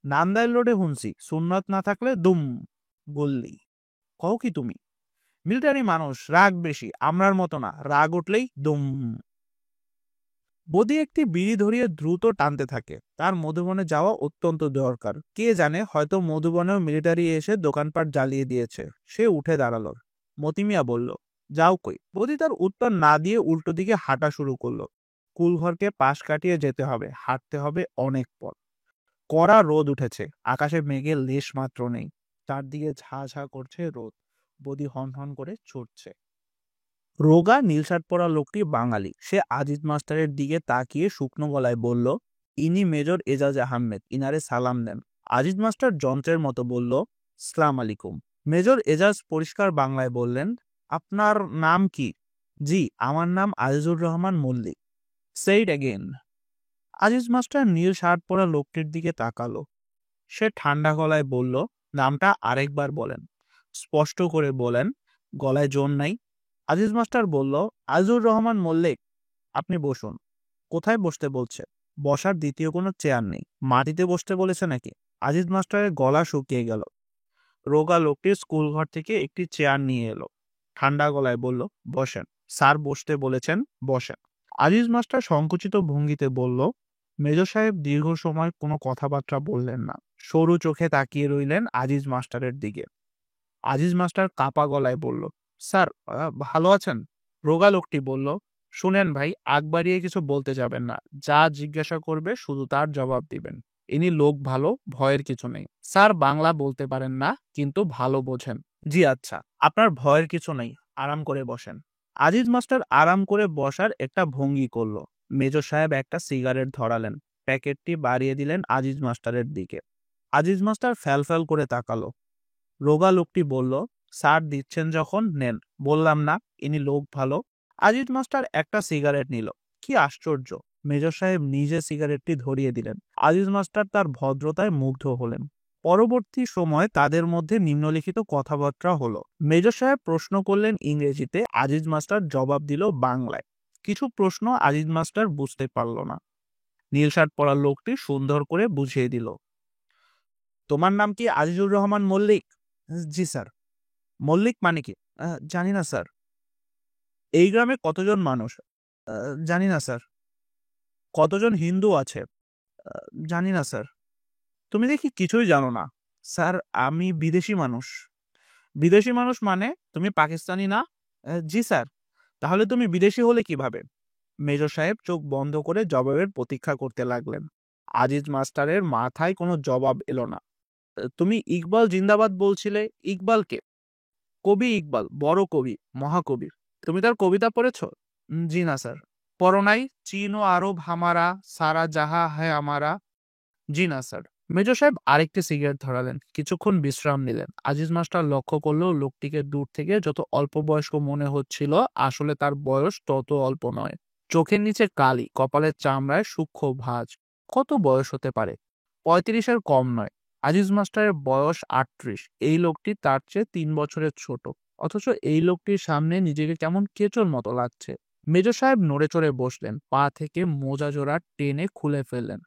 নান্দাইল রোডে হুনছি, সুন্নত না থাকলে দুম গল্লি। কও কি তুমি? মিলিটারি মানুষ, রাগ বেশি, আমরার মতো না, রাগ উঠলেই দুম। বদি একটি বিড়ি ধরিয়ে দ্রুত টানতে থাকে। তার মধুবনে যাওয়া অত্যন্ত দরকার। কে জানে, হয়তো মধুবনেও মিলিটারি এসে দোকানপাট জ্বালিয়ে দিয়েছে। সে উঠে দাঁড়ালো। মতিমিয়া বলল, যাও কই? বদি তার উত্তর না দিয়ে উল্টো দিকে হাঁটা শুরু করলো। কুলঘরকে পাশ কাটিয়ে যেতে হবে, হাঁটতে হবে অনেক পথ। কড়া রোদ উঠেছে, আকাশে মেঘের লেশ মাত্র নেই। চারদিকে ঝা ঝা করছে রোদ। বদি হন হন করে ছুটছে। রোগা নীল শার্ট পরা লোকটি বাঙালি। সে আজিজ মাস্টারের দিকে তাকিয়ে শুকনো গলায় বলল, ইনি মেজর এজাজ আহমেদ, ইনারে সালাম দেন। আজিজ মাস্টার যন্ত্রের মতো বলল, সালাম আলাইকুম। মেজর এজাজ পরিষ্কার বাংলায় বললেন, আপনার নাম কি? জি, আমার নাম Azizur Rahman Mallick. Say it again. Aziz master নীল শার্ট পরা লোকটির দিকে তাকালো। সে ঠান্ডা গলায় বলল, নামটা আরেকবার বলেন, স্পষ্ট করে বলেন, গলায় জোর নাই। আজিজ মাস্টার বলল, আজিজুর রহমান মল্লিক। আপনি বসুন। কোথায় বসতে বলছে? বসার দ্বিতীয় কোনো চেয়ার নেই। মাটিতে বসতে বলেছে নাকি? আজিজ মাস্টারের গলা শুকিয়ে গেল। রোগা লোকটি স্কুল ঘর থেকে একটি চেয়ার নিয়ে এলো। ঠান্ডা গলায় বলল, বসেন। স্যার বসতে বলেছেন, বসেন। আজিজ মাস্টার সংকুচিত ভঙ্গিতে বলল, মেজর সাহেব দীর্ঘ সময় কোনো কথাবার্তা বললেন না। সরু চোখে তাকিয়ে রইলেন আজিজ মাস্টারের দিকে। আজিজ মাস্টার কাপা গলায় বলল, স্যার ভালো আছেন? রোগা লোকটি বলল, শুনেন ভাই, আগ বাড়িয়ে কিছু বলতে যাবেন না। যা জিজ্ঞাসা করবে শুধু তার জবাব দিবেন। ইনি লোক ভালো, ভয়ের কিছু নেই। স্যার বাংলা বলতে পারেন না, কিন্তু ভালো বোঝেন। জি আচ্ছা, আপনার ভয়ের কিছু নেই, আরাম করে বসেন। আজিজ মাস্টার আরাম করে বসার একটা ভঙ্গি করলো। মেজর সাহেব একটা সিগারেট ধরালেন, প্যাকেটটি বাড়িয়ে দিলেন আজিজ মাস্টারের দিকে। আজিজ মাস্টার ফ্যাল করে তাকালো। রোগা লোকটি বলল, স্যার দিচ্ছেন যখন নেন। বললাম না ইনি লোক ভালো। আজিজ মাস্টার একটা সিগারেট নিল। কি আশ্চর্য, মেজর সাহেব নিজে সিগারেটটি ধরিয়ে দিলেন। আজিজ মাস্টার তার ভদ্রতায় মুগ্ধ হলেন। পরবর্তী সময় তাদের মধ্যে নিম্নলিখিত কথাবার্তা হলো। মেজর সাহেব প্রশ্ন করলেন ইংরেজিতে, আজিজ মাস্টার জবাব দিল বাংলায়। কিছু প্রশ্ন আজিজ মাস্টার বুঝতে পারল না। নীল শার্ট পরা লোকটি সুন্দর করে বুঝিয়ে দিল, তোমার নাম কি আজিজুর রহমান মল্লিক? জি স্যার। মল্লিক মানে কি? জানি না স্যার। এই গ্রামে কতজন মানুষ? জানি না স্যার। কতজন হিন্দু আছে? জানি না স্যার। তুমি দেখি কিছুই জানো না। স্যার আমি বিদেশি মানুষ। বিদেশি মানুষ মানে তুমি পাকিস্তানি না? জি স্যার। তাহলে তুমি বিদেশি হলে কিভাবে? মেজর সাহেব চোখ বন্ধ করে জবাবের প্রতীক্ষা করতে লাগলেন। আজিজ মাস্টারের মাথায় কোনো জবাব এলো না। তুমি ইকবাল জিন্দাবাদ বলছিলে, ইকবাল কে? কবি ইকবাল, বড় কবি, মহাকবি। তুমি তার কবিতা পড়েছ? জি না স্যার। পড়ো নাই? চীন ও আরব হামারা, সারা জাহা হ্যায় আমারা? জি না স্যার। মেজর সাহেব আরেকটি সিগারেট ধরালেন। কিছুক্ষণ বিশ্রাম নিলেন। আজিজ মাস্টার লক্ষ্য করলো লোকটিকে দূর থেকে যত অল্প বয়স্ক মনে হচ্ছিল, আসলে তার বয়স তত অল্প নয়। চোখের নিচে কালি, কপালের চামড়ায় সূক্ষ্ম ভাঁজ। কত বয়স হতে পারে? 35-এর কম নয়। আজিজ মাস্টারের বয়স 38। এই লোকটি তার চেয়ে 3 বছরের ছোট। অথচ এই লোকটির সামনে নিজেকে কেমন কেচোর মতো লাগছে। মেজর সাহেব নড়ে চড়ে বসলেন, পা থেকে মোজা জোড়া টেনে খুলে ফেললেন।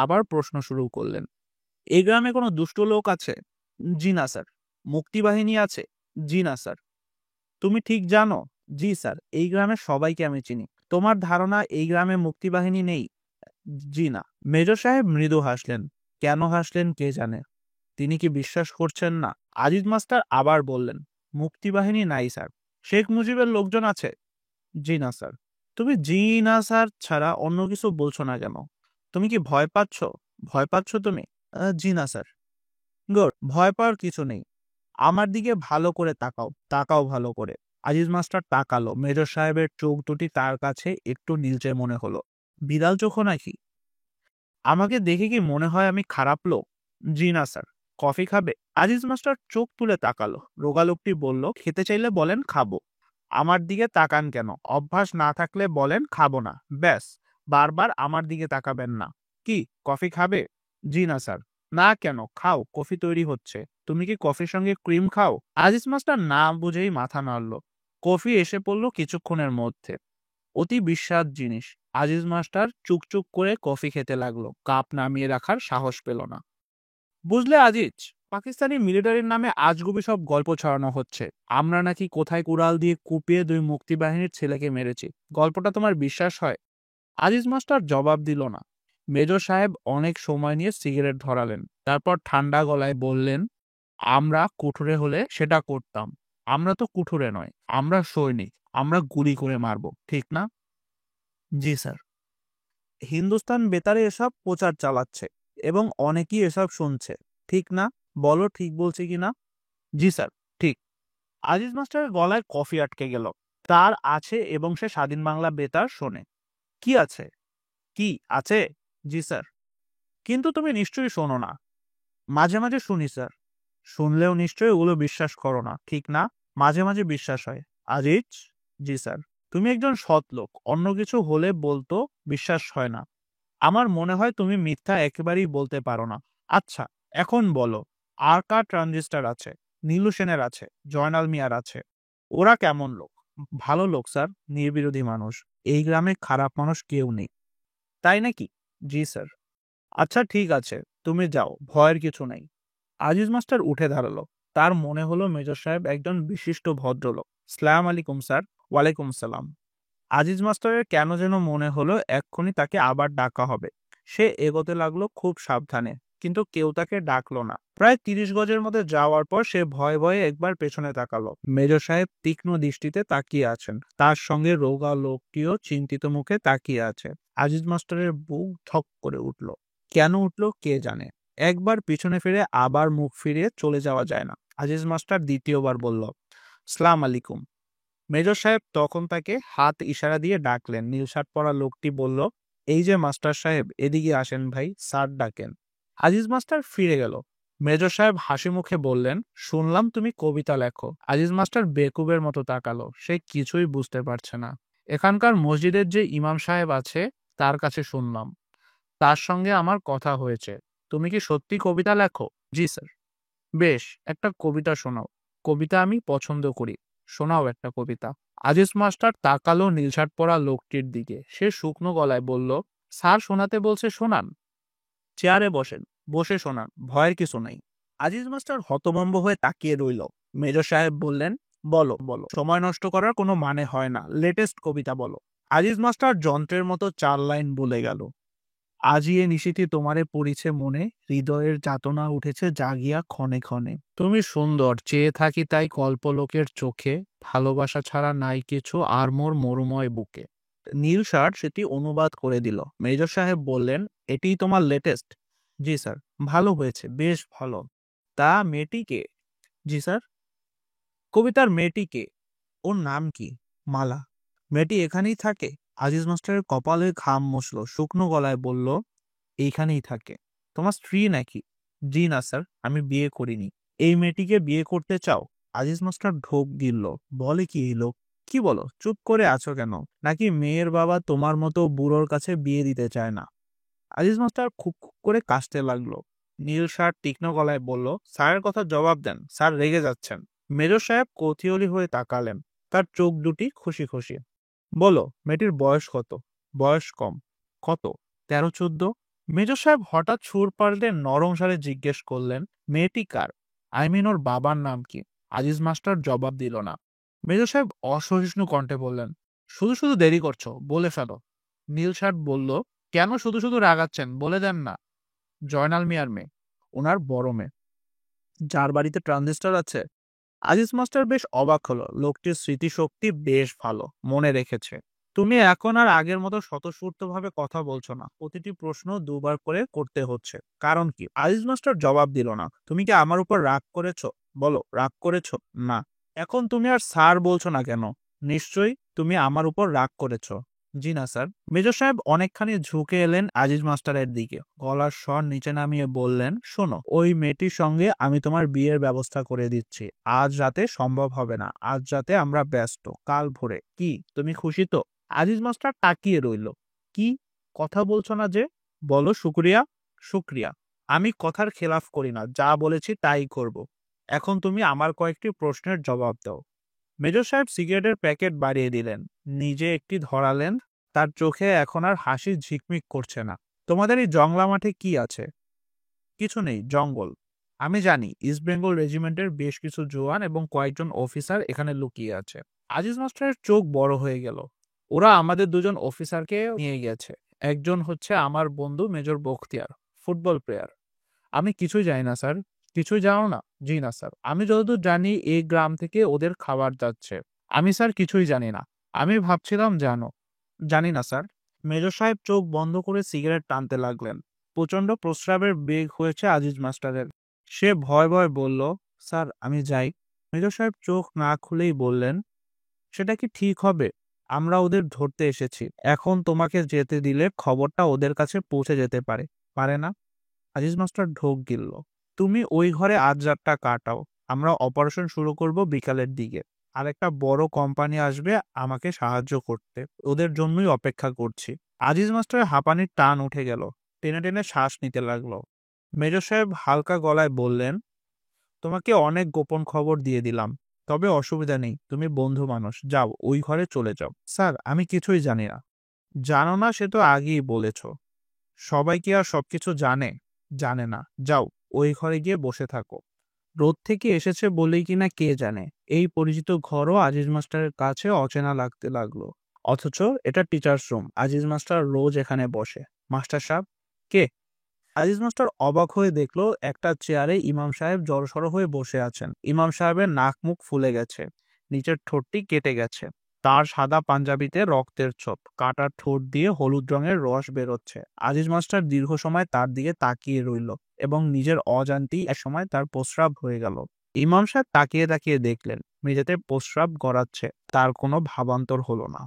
আবার প্রশ্ন শুরু করলেন, এই গ্রামে কোনো দুষ্ট লোক আছে? জি না স্যার। মুক্তিবাহিনী আছে? জি না স্যার। তুমি ঠিক জানো? জি স্যার, এই গ্রামের সবাইকে আমি চিনি। তোমার ধারণা এই গ্রামে মুক্তিবাহিনী নেই? জি না। মেজর সাহেব মৃদু হাসলেন। কেন হাসলেন কে জানে। তিনি কি বিশ্বাস করছেন না? আজিজ মাস্টার আবার বললেন, মুক্তিবাহিনী নাই স্যার। শেখ মুজিবের লোকজন আছে? জি না স্যার। তুমি জি না স্যার ছাড়া অন্য কিছু বলছো না কেন? তুমি কি ভয় পাচ্ছ? ভয় পাচ্ছ তুমি? জি না স্যার। গুড, ভয় পাওয়ার কিছু নেই। আমার দিকে ভালো করে তাকাও, তাকাও ভালো করে। আজিজ মাস্টার তাকালো। মেজর সাহেবের চোখ দুটি তার কাছে একটু নীলচে মনে হলো। বিড়াল চোখও নাকি? আমাকে দেখে কি মনে হয় আমি খারাপ লোক? জি না স্যার। কফি খাবে? আজিজ মাস্টার চোখ তুলে তাকালো। রোগা লোকটি বলল, খেতে চাইলে বলেন খাবো। আমার দিকে তাকান কেন? অভ্যাস না থাকলে বলেন খাবো না, ব্যাস। বারবার আমার দিকে তাকাবেন না। কি কফি খাবে? জি না স্যার। না কেন? খাও, কফি তৈরি হচ্ছে। তুমি কি কফির সঙ্গে ক্রিম খাও? আজিজ মাস্টার না বুঝেই মাথা নাড়ল। কফি এসে পড়ল কিছুক্ষণের মধ্যে। অতি বিস্বাদ জিনিস। আজিজ মাস্টার চুকচুক করে কফি খেতে লাগলো। কাপ নামিয়ে রাখার সাহস পেল না। বুঝলে আজিজ, পাকিস্তানি মিলিটারির নামে আজগুবি সব গল্প ছড়ানো হচ্ছে। আমরা নাকি কোথায় কুড়াল দিয়ে কুপিয়ে 2 মুক্তিবাহিনীর ছেলেকে মেরেছি। গল্পটা তোমার বিশ্বাস হয়? আজিজ মাস্টার জবাব দিল না। মেজর সাহেব অনেক সময় নিয়ে সিগারেট ধরালেন। তারপর ঠান্ডা গলায় বললেন, আমরা কুঠুরে হলে সেটা করতাম। আমরা তো কুঠুরে নয়, আমরা সৈনিক। আমরা গুলি করে মারবো, ঠিক না? জি স্যার। হিন্দুস্তান বেতারে এসব প্রচার চালাচ্ছে এবং অনেকেই এসব শুনছে, ঠিক না? বলো ঠিক বলছি কিনা? জি স্যার, ঠিক। আজিজ মাস্টারের গলায় কফি আটকে গেল। তার আছে এবং সে স্বাধীন বাংলা বেতার শোনে। কি আছে? কি আছে? জি স্যার। কিন্তু তুমি নিশ্চয়ই শোনো না। মাঝে মাঝে শুনি স্যার। শুনলেও নিশ্চয়ই ওগুলো বিশ্বাস করো না, ঠিক না? মাঝে মাঝে বিশ্বাস হয়। আজিজ? জি স্যার। তুমি একজন সৎ লোক, অন্য কিছু হলে বলতো বিশ্বাস হয় না। আমার মনে হয় তুমি মিথ্যা একেবারেই বলতে পারো না। আচ্ছা, এখন বলো, আর কার ট্রানজিস্টার আছে? নীলু সেনের আছে, জয়নাল মিয়ার আছে। ওরা কেমন লোক? ভালো লোক স্যার, নির্বিরোধী মানুষ। এই গ্রামে খারাপ মানুষ কেউ নেই। তাই নাকি? জি স্যার। আচ্ছা ঠিক আছে, তুমি যাও, ভয়ের কিছু নেই। আজিজ মাস্টার উঠে দাঁড়ালো। তার মনে হলো মেজর সাহেব একজন বিশিষ্ট ভদ্রলোক। সালাম আলাইকুম স্যার। ওয়ালাইকুম সালাম। আজিজ মাস্টারের কেন যেন মনে হলো এক্ষুনি তাকে আবার ডাকা হবে। সে এগোতে লাগলো খুব সাবধানে, কিন্তু কেউ তাকে ডাকলো না। প্রায় 30 গজের মধ্যে যাওয়ার পর সে ভয়ে ভয়ে একবার পেছনে তাকালো। মেজর সাহেব তীক্ষ্ণ দৃষ্টিতে তাকিয়ে আছেন। তার সঙ্গে রোগা লোকটিও চিন্তিত মুখে তাকিয়ে আছে। আজিজ মাস্টারের বুক ধক করে উঠল। কেন উঠল কে জানে। একবার পিছনে ফিরে আবার মুখ ফিরিয়ে চলে যাওয়া যায় না। আজিজ মাস্টার দ্বিতীয়বার বলল, সালাম আলাইকুম। মেজর সাহেব তখন তাকে হাত ইশারা দিয়ে ডাকলেন। নীল শার্ট পরা লোকটি বলল, এই যে মাস্টার সাহেব, এদিকে আসেন ভাই, স্যার ডাকেন। আজিজ মাস্টার ফিরে গেল। মেজর সাহেব হাসি মুখে বললেন, শুনলাম তুমি কবিতা লেখো। আজিজ মাস্টার বেকুবের মতো তাকালো। সে কিছুই বুঝতে পারছে না। এখানকার মসজিদের যে ইমাম সাহেব আছে তার কাছে শুনলাম। তার সঙ্গে আমার কথা হয়েছে। তুমি কি সত্যি কবিতা লেখো? জি স্যার। বেশ, একটা কবিতা শোনাও। কবিতা আমি পছন্দ করি। শোনাও একটা কবিতা। আজিজ মাস্টার তাকালো নীলশার্ট পরা লোকটির দিকে। সে শুকনো গলায় বলল, স্যার শোনাতে বলছে, শোনান। চেয়ারে বসেন, বসে শোনান, ভয়ের কিছু নাই। আজিজ মাস্টার হতভম্ব হয়ে তাকিয়ে রইল। মেজর সাহেব বললেন, বলো বলো, সময় নষ্ট করার কোনো মানে হয় না, লেটেস্ট কবিতা বলো। আজিজ মাস্টার যন্ত্রের মতো 4 লাইন বলে গেল। আজি এ নিশীথে তোমারে পড়িছে মনে, হৃদয়ের যাতনা উঠেছে জাগিয়া ক্ষণে ক্ষণে। তুমি সুন্দর, চেয়ে থাকি তাই কল্পলোকের চোখে, ভালোবাসা ছাড়া নাই কিছু আর মোর মরুময় বুকে। নীল শার্ট সেটি অনুবাদ করে দিল। মেজর সাহেব বললেন, এটিই তোমার লেটেস্ট? জি স্যার। ভালো হয়েছে, বেশ ভালো। তা মেয়েটি কে? জি স্যার। কবিতার মেয়েটি কে? ওর নাম কি? মালা। মেয়েটি এখানেই থাকে? আজিজ মাস্টারের কপালে ঘাম মুছল। শুকনো গলায় বলল, এইখানেই থাকে। তোমার স্ত্রী নাকি? জি না স্যার, আমি বিয়ে করিনি। এই মেয়েটিকে বিয়ে করতে চাও? আজিজ মাস্টার ঢোক গিলল। বলে কি এই লোক? কি বলো, চুপ করে আছো কেন? নাকি মেয়ের বাবা তোমার মতো বুড়োর কাছে বিয়ে দিতে চায় না? আজিজ মাস্টার খুব খুব করে কাশতে লাগলো। নীল শার্ট তীক্ষ্ণ গলায় বলল, স্যারের কথা জবাব দেন, স্যার রেগে যাচ্ছেন। মেজর সাহেব কৌতূহলী হয়ে তাকালেন। তার চোখ দুটি খুশি খুশি। বলো, মেয়েটির বয়স কত? বয়স কম। কত? 13-14। মেজর সাহেব হঠাৎ সুর পাল্টে নরম স্বরে জিজ্ঞেস করলেন, মেয়েটি কার? ওর বাবার নাম কি? আজিজ মাস্টার জবাব দিল না। মেজর সাহেব অসহিষ্ণু কণ্ঠে বললেন, শুধু শুধু দেরি করছো, বলে ফেলো। নীল শার্ট বলল, কেন শুধু শুধু রাগাচ্ছেন, বলে দেন না। জয়নাল মিয়ার মেয়ে, ওনার বড় মেয়ে, যার বাড়িতে ট্রানজিস্টার আছে। আজিজ মাস্টার বেশ অবাক হলো। লোকটির স্মৃতিশক্তি বেশ ভালো, মনে রেখেছে। তুমি এখন আর আগের মতো স্বতঃস্ফূর্তভাবে কথা বলছো না, প্রতিটি প্রশ্ন দুবার করে করতে হচ্ছে। কারণ কি? আজিজ মাস্টার জবাব দিল না। তুমি কি আমার উপর রাগ করেছো? বলো, রাগ করেছো? না। এখন তুমি আর স্যার বলছো না কেন? নিশ্চয়ই তুমি আমার উপর রাগ করেছো। জি না স্যার। মেজর সাহেব অনেকখানি ঝুঁকে এলেন আজিজ মাস্টারের দিকে, গলার স্বর নিচে নামিয়ে বললেন, শোনো, ওই মেয়েটির সঙ্গে আমি তোমার বিয়ের ব্যবস্থা করে দিচ্ছি। আজ রাতে সম্ভব হবে না, আজ রাতে আমরা ব্যস্ত, কাল ভোরে। কি তুমি খুশি তো? আজিজ মাস্টার তাকিয়ে রইল। কি কথা বলছো না যে? বলো শুক্রিয়া। শুক্রিয়া? আমি কথার খেলাফ করি না, যা বলেছি তাই করব। এখন তুমি আমার কয়েকটি প্রশ্নের জবাব দাও। মেজর সাহেব সিগারেটের প্যাকেট বাড়িয়ে দিলেন, নিজে একটি ধরালেন। তার চোখে এখন আর হাসি ঝিকমিক করছে না। তোমাদের এই জংলা মাঠে কি আছে? কিছু নেই, জঙ্গল। আমি জানি ইস্ট বেঙ্গল রেজিমেন্টের বেশ কিছু জওয়ান এবং কয়েকজন অফিসার এখানে লুকিয়ে আছে। আজিজ মাস্টারের চোখ বড় হয়ে গেল। ওরা আমাদের দুজন অফিসারকে নিয়ে গেছে। একজন হচ্ছে আমার বন্ধু মেজর বখতিয়ার, ফুটবল প্লেয়ার। আমি কিছুই জানি না স্যার। কিছুই জানো না? জি না স্যার। আমি যতদূর জানি এই গ্রাম থেকে ওদের খাবার যাচ্ছে। আমি স্যার কিছুই জানি না। আমি ভাবছিলাম জানো। জানি না স্যার। মেজর সাহেব চোখ বন্ধ করে সিগারেট টানতে লাগলেন। প্রচন্ড প্রস্রাবের বেগ হয়েছে আজিজ মাস্টারের। সে ভয় ভয় বলল, স্যার আমি যাই। মেজর সাহেব চোখ না খুলেই বললেন, সেটা কি ঠিক হবে? আমরা ওদের ধরতে এসেছি। এখন তোমাকে যেতে দিলে খবরটা ওদের কাছে পৌঁছে যেতে পারে। পারে না? আজিজ মাস্টার ঢোক গিলল। তুমি ওই ঘরে আজ রাতটা কাটাও। আমরা অপারেশন শুরু করব বিকালের দিকে। আর একটা বড় কোম্পানি আসবে আমাকে সাহায্য করতে। ওদের জন্যই অপেক্ষা করছি। আজিজ মাস্টারের হাঁপানির টান উঠে গেল। টেনে টেনে শ্বাস নিতে লাগলো। মেজর সাহেব হালকা গলায় বললেন, তোমাকে অনেক গোপন খবর দিয়ে দিলাম, তবে অসুবিধা নেই, তুমি বন্ধু মানুষ, যাও ওই ঘরে চলে যাও। স্যার আমি কিছুই জানি না। জানো না সে তো আগেই বলেছ। সবাই কি আর সবকিছু জানে? জানে না। যাও ওই ঘরে গিয়ে বসে থাকো। রোদ থেকে এসেছে বলেই কিনা কে জানে, এই পরিচিত ঘরও আজিজ মাস্টারের কাছে অচেনা লাগতে লাগলো। অথচ এটা টিচার্স রুম, আজিজ মাস্টার রোজ এখানে বসে। মাস্টার সাহেব? কে? আজিজ মাস্টার অবাক হয়ে দেখলো একটা চেয়ারে ইমাম সাহেব জড়সড় হয়ে বসে আছেন। ইমাম সাহেবের নাক মুখ ফুলে গেছে, নিচের ঠোঁটটি কেটে গেছে। তার সাদা পাঞ্জাবিতে রক্তের ছোপ, কাটা ঠোঁট দিয়ে হলুদ রঙের রস বেরোচ্ছে। আজিজ মাস্টার দীর্ঘ সময় তার দিকে তাকিয়ে রইল এবং নিজের অজান্তেই একসময় তার প্রস্রাব হয়ে গেল। ইমাম সাহেব তাকিয়ে তাকিয়ে দেখলেন মেঝেতে প্রস্রাব গড়াচ্ছে। তার কোনো ভাবান্তর হলো না।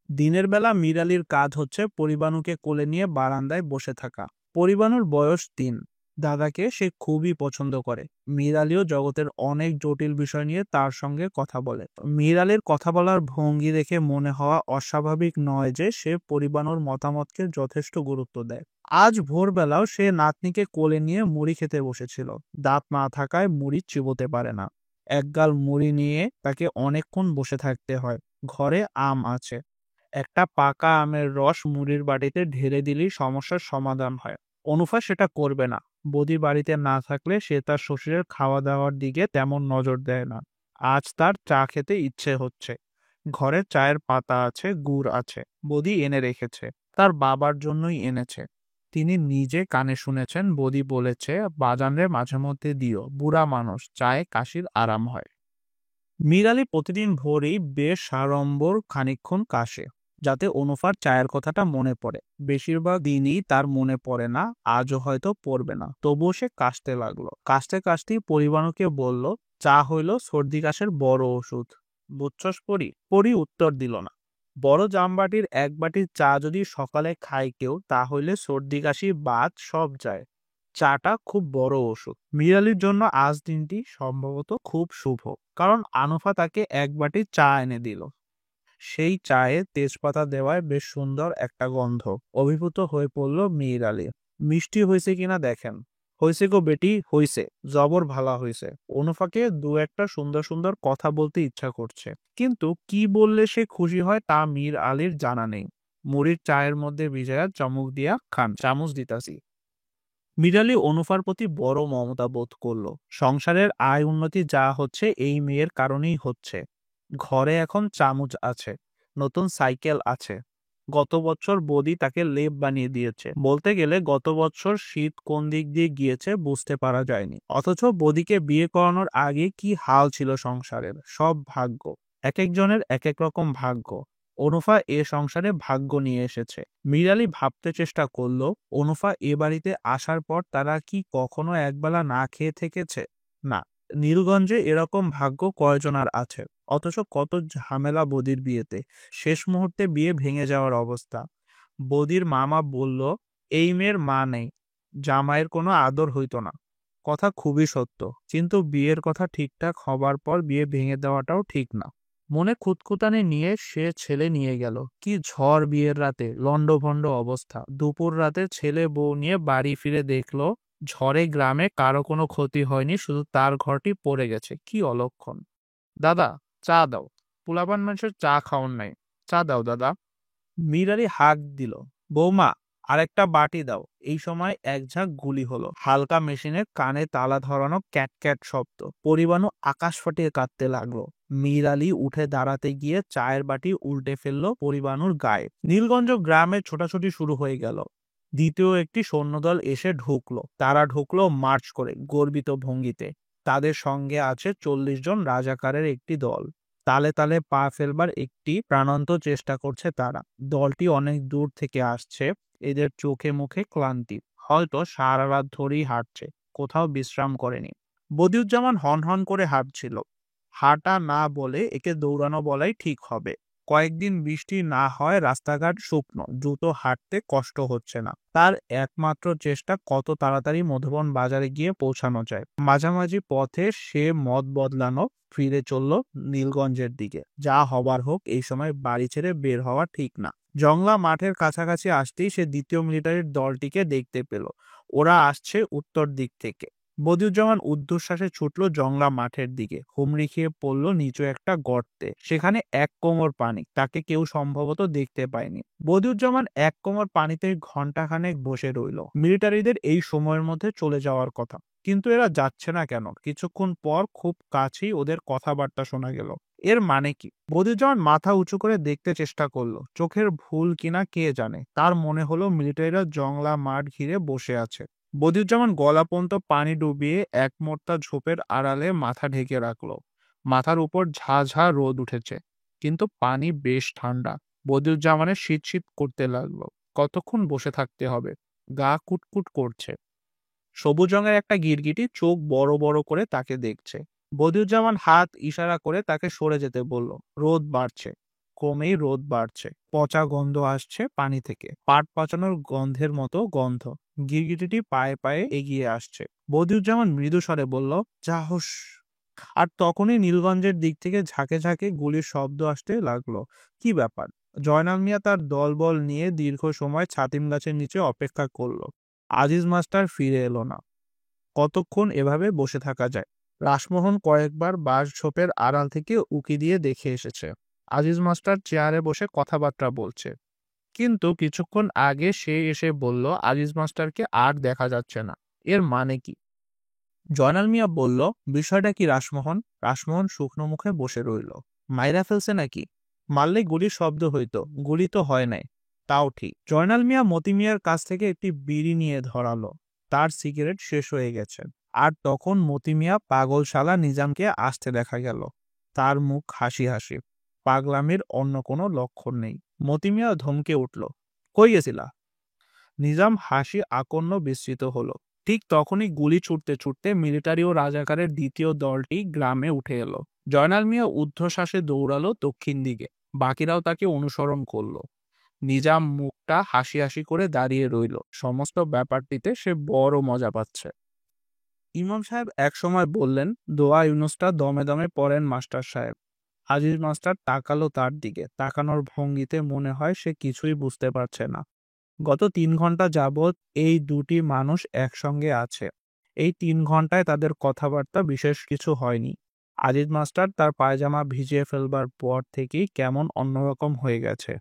দিনের বেলা মীর আলীর কাজ হচ্ছে পরিবাণুকে কোলে নিয়ে বারান্দায় বসে থাকা। পরিবাণুর বয়স ৩। দাদাকে সে খুবই পছন্দ করে। মীর আলীও জগতের অনেক জটিল বিষয় নিয়ে তার সঙ্গে কথা বলে। মীর আলীর কথা বলার ভঙ্গি দেখে মনে হওয়া অস্বাভাবিক নয় যে সে পরিবাণুর মতামতকে যথেষ্ট গুরুত্ব দেয়। আজ ভোরবেলাও সে নাতনিকে কোলে নিয়ে মুড়ি খেতে বসেছিল। দাঁত না থাকায় মুড়ি চিবোতে পারে না। একগাল মুড়ি নিয়ে তাকে অনেকক্ষণ বসে থাকতে হয়। ঘরে আম আছে। একটা পাকা আমের রস মুড়ির বাটিতে ঢেলে দিলেই সমস্যার সমাধান হয়। অনুফা সেটা করবে না। বৌদি বাড়িতে না থাকলে সে তার শ্বশুরের খাওয়া দাওয়ার দিকে তেমন নজর দেয় না। আজ তার চা খেতে ইচ্ছে হচ্ছে। ঘরে চায়ের পাতা আছে, গুড় আছে, বৌদি এনে রেখেছে। তার বাবার জন্যই এনেছে। তিনি নিজে কানে শুনেছেন বৌদি বলেছে, বাজানরে মাঝে মধ্যে দিও, বুড়া মানুষ, চায়ে কাশির আরাম হয়। মীর আলী প্রতিদিন ভোরেই বেশ সাড়ম্বর খানিকক্ষণ কাশে, যাতে অনুফার চায়ের কথাটা মনে পড়ে। বেশিরভাগ দিনই তার মনে পড়ে না, আজও হয়তো পড়বে না। তবুও সে কাশতে লাগলো। কাশতে কাশতেই পরিবাণুকে বলল, চা হইল সর্দি কাশের বড় ওষুধ। বুঝছস পরি? পরি উত্তর দিল না। বড় জামবাটির এক বাটি চা যদি সকালে খায় কেউ, তা হইলে সর্দি কাশি বাত সব যায়। চাটা খুব বড় ওষুধ। মীর আলীর জন্য আজ দিনটি সম্ভবত খুব শুভ, কারণ আনুফা তাকে এক বাটি চা এনে দিল। সেই চায়ে তেজপাতা দেওয়ায় বেশ সুন্দর একটা গন্ধ। অভিভূত হয়ে পড়ল মীর আলী। মিষ্টি হয়েছে কিনা দেখেন। হইছে গো বেটি, হইছে, জবর ভালা হইছে। অনুফাকে দু একটা সুন্দর সুন্দর কথা বলতে ইচ্ছা করছে, কিন্তু কি বললে সে খুশি হয় তা মীর আলীর জানা নেই। মুড়ির চায়ের মধ্যে ভিজায়া চমক দিয়া খান, চামচ দিতাছি। মীর আলী অনুফার প্রতি বড় মমতা বোধ করলো। সংসারের আয় উন্নতি যা হচ্ছে এই মেয়ের কারণেই হচ্ছে। ঘরে এখন চামচ আছে, নতুন সাইকেল আছে। গত বছর বৌদি তাকে লেপ বানিয়ে দিয়েছে। বলতে গেলে গত বছর শীত কোন দিক দিয়ে গিয়েছে বুঝতে পারা যায়নি। অথচ বৌদিকে বিয়ে করানোর আগে কি হাল ছিল সংসারের। সব ভাগ্য, এক একজনের এক এক রকম ভাগ্য। অনুফা এ সংসারে ভাগ্য নিয়ে এসেছে। মীর আলী ভাবতে চেষ্টা করলো, অনুফা এ বাড়িতে আসার পর তারা কি কখনো একবেলা না খেয়ে থেকেছে? না। নীলগঞ্জে এরকম ভাগ্য কয়জনার আছে? অথচ কত ঝামেলা বদির বিয়েতে, শেষ মুহূর্তে বিয়ে ভেঙে যাওয়ার অবস্থা। বদির মামা বলল, এই মেয়ের মা নেই, জামাইয়ের কোনো আদর হইতো না। কথা খুবই সত্য, কিন্তু বিয়ের কথা ঠিকঠাক হবার পর বিয়ে ভেঙে দেওয়াটাও ঠিক না। মনে খুঁতখুঁতানি নিয়ে সে ছেলে নিয়ে গেল। কি ঝড় বিয়ের রাতে, লন্ডভন্ড অবস্থা। দুপুর রাতে ছেলে বউ নিয়ে বাড়ি ফিরে দেখলো ঝড়ে গ্রামে কারো কোনো ক্ষতি হয়নি, শুধু তার ঘরটি পড়ে গেছে। কি অলক্ষণ। দাদা, চা দাও। পোলাপান মানুষের চা খাওয়ার নাই, চা দাও দাদা। মীর আলী হাঁক দিল, বৌমা আরেকটা বাটি দাও। এই সময় এক ঝাঁক গুলি হলো। হালকা মেশিনের কানে তালা ধরানো ক্যাট ক্যাট শব্দ। পরিবাণু আকাশ ফাটিয়ে কাঁদতে লাগলো। মীর আলী উঠে দাঁড়াতে গিয়ে চায়ের বাটি উল্টে ফেললো পরিবাণুর গায়ে। নীলগঞ্জ গ্রামে ছোটাছুটি শুরু হয়ে গেল। দ্বিতীয় একটি সৈন্যদল এসে ঢুকলো। তারা ঢুকলো মার্চ করে, গর্বিত ভঙ্গিতে। তাদের সঙ্গে আছে 40 জন রাজাকারের একটি দল। তালে তালে পা ফেলবার একটি প্রাণান্ত চেষ্টা করছে তারা। দলটি অনেক দূর থেকে আসছে, এদের চোখে মুখে ক্লান্তি, হয়তো সারা রাত ধরেই হাঁটছে, কোথাও বিশ্রাম করেনি। বদিউজ্জামান হন হন করে হাঁটছিল। হাঁটা না বলে একে দৌড়ানো বলাই ঠিক হবে। কয়েকদিন বৃষ্টি না হয়, রাস্তাঘাট শুকনো, দ্রুত হাঁটতে কষ্ট হচ্ছে না। তার একমাত্র চেষ্টা কত তাড়াতাড়ি মধুবন বাজারে গিয়ে পৌঁছানো যায়। মাঝামাঝি পথে সে মত বদলানো ফিরে চলল নীলগঞ্জের দিকে। যা হবার হোক, এই সময় বাড়ি ছেড়ে বের হওয়া ঠিক না। জংলা মাঠের কাছাকাছি আসতেই সে দ্বিতীয় মিলিটারির দলটিকে দেখতে পেল। ওরা আসছে উত্তর দিক থেকে। বদিউজ্জামান ঊর্ধ্বশ্বাসে ছুটল জংলা মাঠের দিকে। হুমড়ি খেয়ে পড়ল নিচু একটা গর্তে। সেখানে এক কোমর পানি, তাকে কেউ সম্ভবত দেখতে পায়নি। বদিউজ্জামান এক কোমর পানিতে ঘন্টাখানেক বসে রইল। মিলিটারিদের এই সময়ের মধ্যে চলে যাওয়ার কথা, কিন্তু এরা যাচ্ছে না কেন? কিছুক্ষণ পর খুব কাছেই ওদের কথাবার্তা শোনা গেল। এর মানে কি? বদিউজ্জামান মাথা উঁচু করে দেখতে চেষ্টা করলো। চোখের ভুল কিনা কে জানে। তার মনে হলো মিলিটারিরা জংলা মাঠ ঘিরে বসে আছে। বদিউজ্জামান গলা পর্যন্ত পানি ডুবিয়ে এক মোর্তা ঝোপের আড়ালে মাথা ঢেকে রাখলো। মাথার উপর ঝাঝা রোদ উঠেছে, কিন্তু পানি বেশ ঠান্ডা। বদিউজ্জামানের শীত শীত করতে লাগলো। কতক্ষণ বসে থাকতে হবে? গা কুটকুট করছে। সবুজ রঙের একটা গিরগিটি চোখ বড় বড় করে তাকে দেখছে। বদিউজ্জামান হাত ইশারা করে তাকে সরে যেতে বলল। রোদ বাড়ছে, ক্রমেই রোদ বাড়ছে। পচা গন্ধ আসছে পানি থেকে, পাট পচানোর গন্ধের মতো গন্ধ। গিরগিটিটি পায়ে পায়ে এগিয়ে আসছে। বদিউজ্জামান মৃদু স্বরে বলল, যাহস। আর তখনই নীলগঞ্জের দিক থেকে ঝাঁকে ঝাঁকে গুলির শব্দ আসতে লাগলো। কি ব্যাপার? জয়নাল মিয়া তার দলবল নিয়ে দীর্ঘ সময় ছাতিম গাছের নিচে অপেক্ষা করলো। আজিজ মাস্টার ফিরে এলো না। কতক্ষণ এভাবে বসে থাকা যায়? রাসমোহন কয়েকবার বাঁশ ঝোপের আড়াল থেকে উকি দিয়ে দেখে এসেছে আজিজ মাস্টার চেয়ারে বসে কথাবার্তা বলছে। কিন্তু কিছুক্ষণ আগে সে এসে বলল আজিজ মাস্টারকে আর দেখা যাচ্ছে না। এর মানে কি? জয়নাল মিয়া বলল, বিষয়টা কি রাসমোহন? রাসমোহন শুকনো মুখে বসে রইল। মাইরা ফেলছে নাকি? মারলে গুলির শব্দ হইতো, গুলি তো হয় নাই। তাও ঠিক। জয়নাল মিয়া মতি মিয়ার কাছ থেকে একটি বিড়ি নিয়ে ধরালো। তার সিগারেট শেষ হয়ে গেছে। আর তখন মতি মিয়া পাগলশালা নিজামকে আসতে দেখা গেল। তার মুখ হাসি হাসি, পাগলামির অন্য কোনো লক্ষণ নেই। মতি মিয়া ধমকে উঠল, কই গেছিলা? নিজাম হাসি আকন্ন বিস্মিত হলো। ঠিক তখনই গুলি ছুটতে ছুটতে মিলিটারি ও রাজাকারের দ্বিতীয় দলটি গ্রামে উঠে এলো। জয়নাল মিয়া ঊর্ধ্বশ্বাসে দৌড়ালো দক্ষিণ দিকে। বাকিরাও তাকে অনুসরণ করলো। নিজাম মুখটা হাসি হাসি করে দাঁড়িয়ে রইল। সমস্ত ব্যাপারটিতে সে বড় মজা পাচ্ছে। ইমাম সাহেব একসময় বললেন, দোয়া ইউনুসটা দমে দমে পড়েন মাস্টার সাহেব। আজিজ মাস্টার তাকালো তার দিকে। তাকানোর ভঙ্গিতে মনে হয় সে কিছুই বুঝতে পারছে না। গত 3 ঘন্টা যাবৎ এই দুটি মানুষ একসঙ্গে আছে। এই 3 ঘন্টায় তাদের কথাবার্তা বিশেষ কিছু হয়নি। আজিজ মাস্টার তার পায়জামা ভিজিয়ে ফেলবার পর থেকেই কেমন অন্যরকম হয়ে গেছে।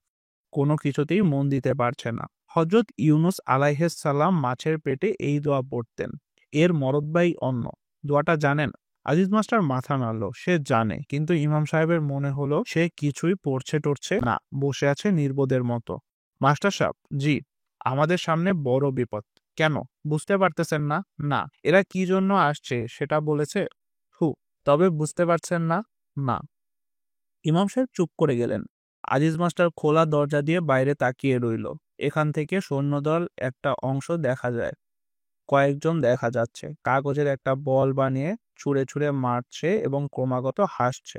কোনো কিছুতেই মন দিতে পারছে না। হযরত ইউনুস আলাইহিস সালাম মাছের পেটে এই দোয়া পড়তেন। এর মরদবাই অন্য। দোয়াটা জানেন? আজিজ মাস্টার মাথা নাড়ল। সে জানে, কিন্তু ইমাম সাহেবের মনে হলো সে কিছুই পড়ছে টড়ছে না, বসে আছে নির্বোধের মতো। মাস্টার সাহেব, জি। আমাদের সামনে বড় বিপদ। কেন বুঝতে পারতেছেন না? না। এরা কি জন্য আসছে সেটা বলেছে? তবে বুঝতে পারছেন না? না। ইমাম সাহেব চুপ করে গেলেন। আজিজ মাস্টার খোলা দরজা দিয়ে বাইরে তাকিয়ে রইল। এখান থেকে সৈন্যদল একটা অংশ দেখা যায়, কয়েকজন দেখা যাচ্ছে কাগজের একটা বল বানিয়ে ছুঁড়ে ছুঁড়ে মারছে এবং ক্রমাগত হাসছে।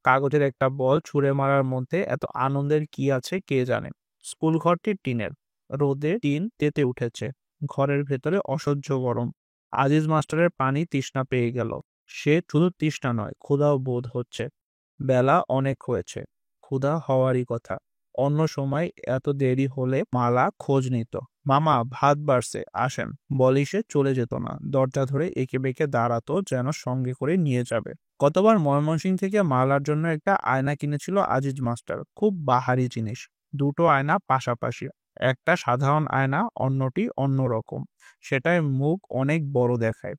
কাগজের একটা বল ছুঁড়ে মারার মধ্যে এত আনন্দের কি আছে কে জানে। স্কুল ঘরটি টিনের, রোদে টিন তেতে উঠেছে, ঘরের ভেতরে অসহ্য গরম। আজিজ মাস্টারের পানি তৃষ্ণা পেয়ে গেল। সে শুধু তৃষ্ণা নয়, ক্ষুধাও বোধ হচ্ছে। বেলা অনেক হয়েছে, ক্ষুধা হওয়ারই কথা। অন্য সময় এত দেরি হলে মালা খোঁজ নিত, মামা ভাত বাড়ছে আসেন, বলি সে চলে যেত না, দরজা ধরে এঁকে বেঁকে দাঁড়াতো যেন সঙ্গে করে নিয়ে যাবে। গতবার ময়মনসিংহ থেকে মালার জন্য একটা আয়না কিনেছিল আজিজ মাস্টার, খুব বাহারি জিনিস। দুটো আয়না পাশাপাশি, একটা সাধারণ আয়না, অন্যটি অন্যরকম, সেটায় মুখ অনেক বড় দেখায়।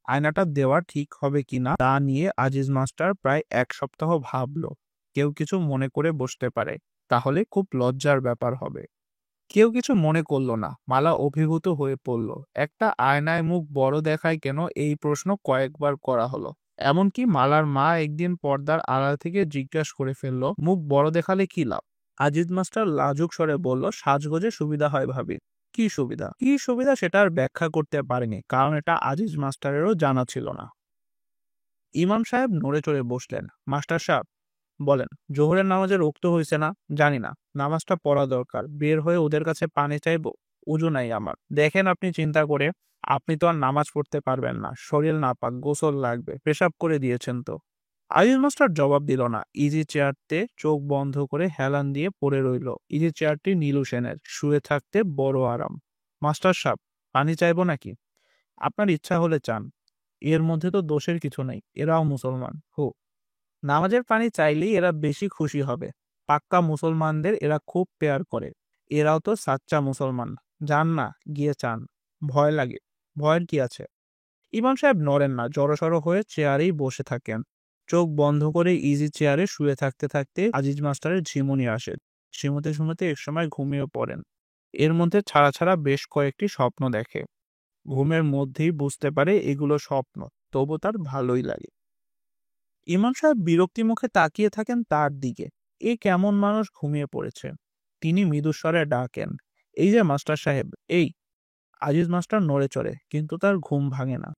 আয়নাটা দেওয়া ঠিক হবে কিনা তা নিয়ে আজিজ মাস্টার প্রায় 1 সপ্তাহ ভাবলো। কেউ কিছু মনে করে বসতে পারে, তাহলে খুব লজ্জার ব্যাপার হবে। কেউ কিছু মনে করলো না। মালা অভিভূত হয়ে পড়ল। একটা আয়নায় মুখ বড় দেখায় কেন, এই প্রশ্ন কয়েকবার করা হলো। এমনকি মালার মা একদিন পর্দার আড়াল থেকে জিজ্ঞাসা করে ফেললো, মুখ বড় দেখালে কি লাভ? আজিজ মাস্টার লাজুক স্বরে বলল, সাজগোজে সুবিধা হয় ভাবি। কি সুবিধা? কি সুবিধা সেটা আর ব্যাখ্যা করতে পারেনি, কারণ এটা আজিজ মাস্টারেরও জানা ছিল না। ইমাম সাহেব নড়ে চড়ে বসলেন। মাস্টার সাহেব বলেন, জোহরের নামাজের রক্ত হয়েছে না? জানি না, নামাজটা পড়া দরকার। বের হয়ে ওদের কাছে পানি চাইবো? উজু নাই আমার। দেখেন আপনি চিন্তা করে, আপনি তো আর নামাজ পড়তে পারবেন না, শরীর নাপাক, গোসল লাগবে, পেশাব করে দিয়েছেন তো। আজিজ মাস্টার জবাব দিল না। ইজি চেয়ারতে চোখ বন্ধ করে হেলান দিয়ে পড়ে রইল। ইজি চেয়ারটি নীলু সেনের, শুয়ে থাকতে বড় আরাম। মাস্টার সাহেব পানি চাইবো নাকি? আপনার ইচ্ছা হলে চান, এর মধ্যে তো দোষের কিছু নেই, এরাও মুসলমান। হো, নামাজের পানি চাইলেই এরা বেশি খুশি হবে। পাক্কা মুসলমানদের এরা খুব পেয়ার করে। এরাও তো সাচ্চা মুসলমান। যান না, গিয়ে চান। ভয় লাগে? ভয়ের কি আছে? ইমাম সাহেব নড়েন না, জড়সড় হয়ে চেয়ারেই বসে থাকেন। চোখ বন্ধ করে ইজি চেয়ারে শুয়ে থাকতে থাকতে আজিজ মাস্টারের ঝিমুনি আসে। ঝিমুতে ঝিমুতে একসময় ঘুমিয়ে পড়েন। এর মধ্যে ছাড়া ছাড়া বেশ কয়েকটি স্বপ্ন দেখে। ঘুমের মধ্যেই বুঝতে পারে এগুলো স্বপ্ন, তবু তার ভালোই লাগে। ইমাম সাহেব বিরক্তি মুখে তাকিয়ে থাকেন তার দিকে। এ কেমন মানুষ ঘুমিয়ে পড়েছে। তিনি মৃদুস্বরে ডাকেন, এই যে মাস্টার সাহেব, এই। আজিজ মাস্টার নড়ে চড়ে, কিন্তু তার ঘুম ভাঙে না।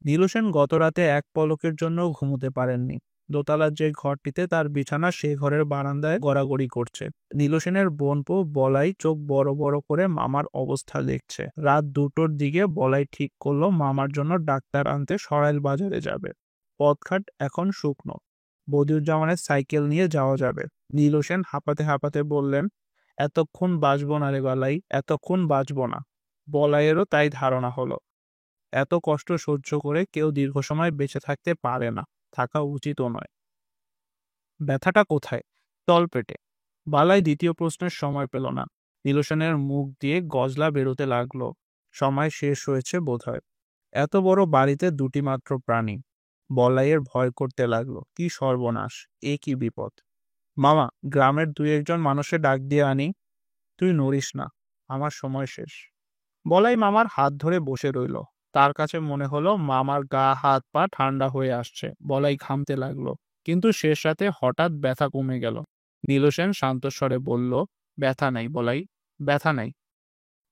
নীলু সেন গত রাতে এক পলকের জন্য ঘুমোতে পারেননি। দোতলার যে ঘরটিতে তার বিছানা, সে ঘরের বারান্দায় গড়াগড়ি করছে। নীলু সেনের বোনপো বলাই চোখ বড় বড় করে মামার অবস্থা দেখছে। রাত 2টোর দিকে বলাই ঠিক করলো মামার জন্য ডাক্তার আনতে সরাইল বাজারে যাবে। পথঘাট এখন শুকনো, বদিউজ্জামানের সাইকেল নিয়ে যাওয়া যাবে। নীলু সেন হাঁপাতে হাঁপাতে বললেন, এতক্ষণ বাঁচব না রে বালাই, এতক্ষণ বাঁচব না। বলাইয়েরও তাই ধারণা হলো। এত কষ্ট সহ্য করে কেউ দীর্ঘ সময় বেঁচে থাকতে পারে না, থাকা উচিতও নয়। ব্যথাটা কোথায়? তলপেটে। বালাই দ্বিতীয় প্রশ্নের সময় পেল না। নীলু সেনের মুখ দিয়ে গজলা বেরোতে লাগলো। সময় শেষ হয়েছে বোধহয়। এত বড় বাড়িতে দুটি মাত্র প্রাণী। বলাইয়ের ভয় করতে লাগলো, কি সর্বনাশ, এ কি বিপদ। মামা, গ্রামের 2-1 মানুষের ডাক দিয়ে আনি। তুই নড়িস না, আমার সময় শেষ। বলাই মামার হাত ধরে বসে রইল। তার কাছে মনে হলো মামার গা হাত পা ঠান্ডা হয়ে আসছে। বলাই ঘামতে লাগলো, কিন্তু শেষ রাতে হঠাৎ ব্যথা কমে গেল। নীলু সেন শান্ত স্বরে বলল, ব্যথা নাই বলাই, ব্যথা নাই।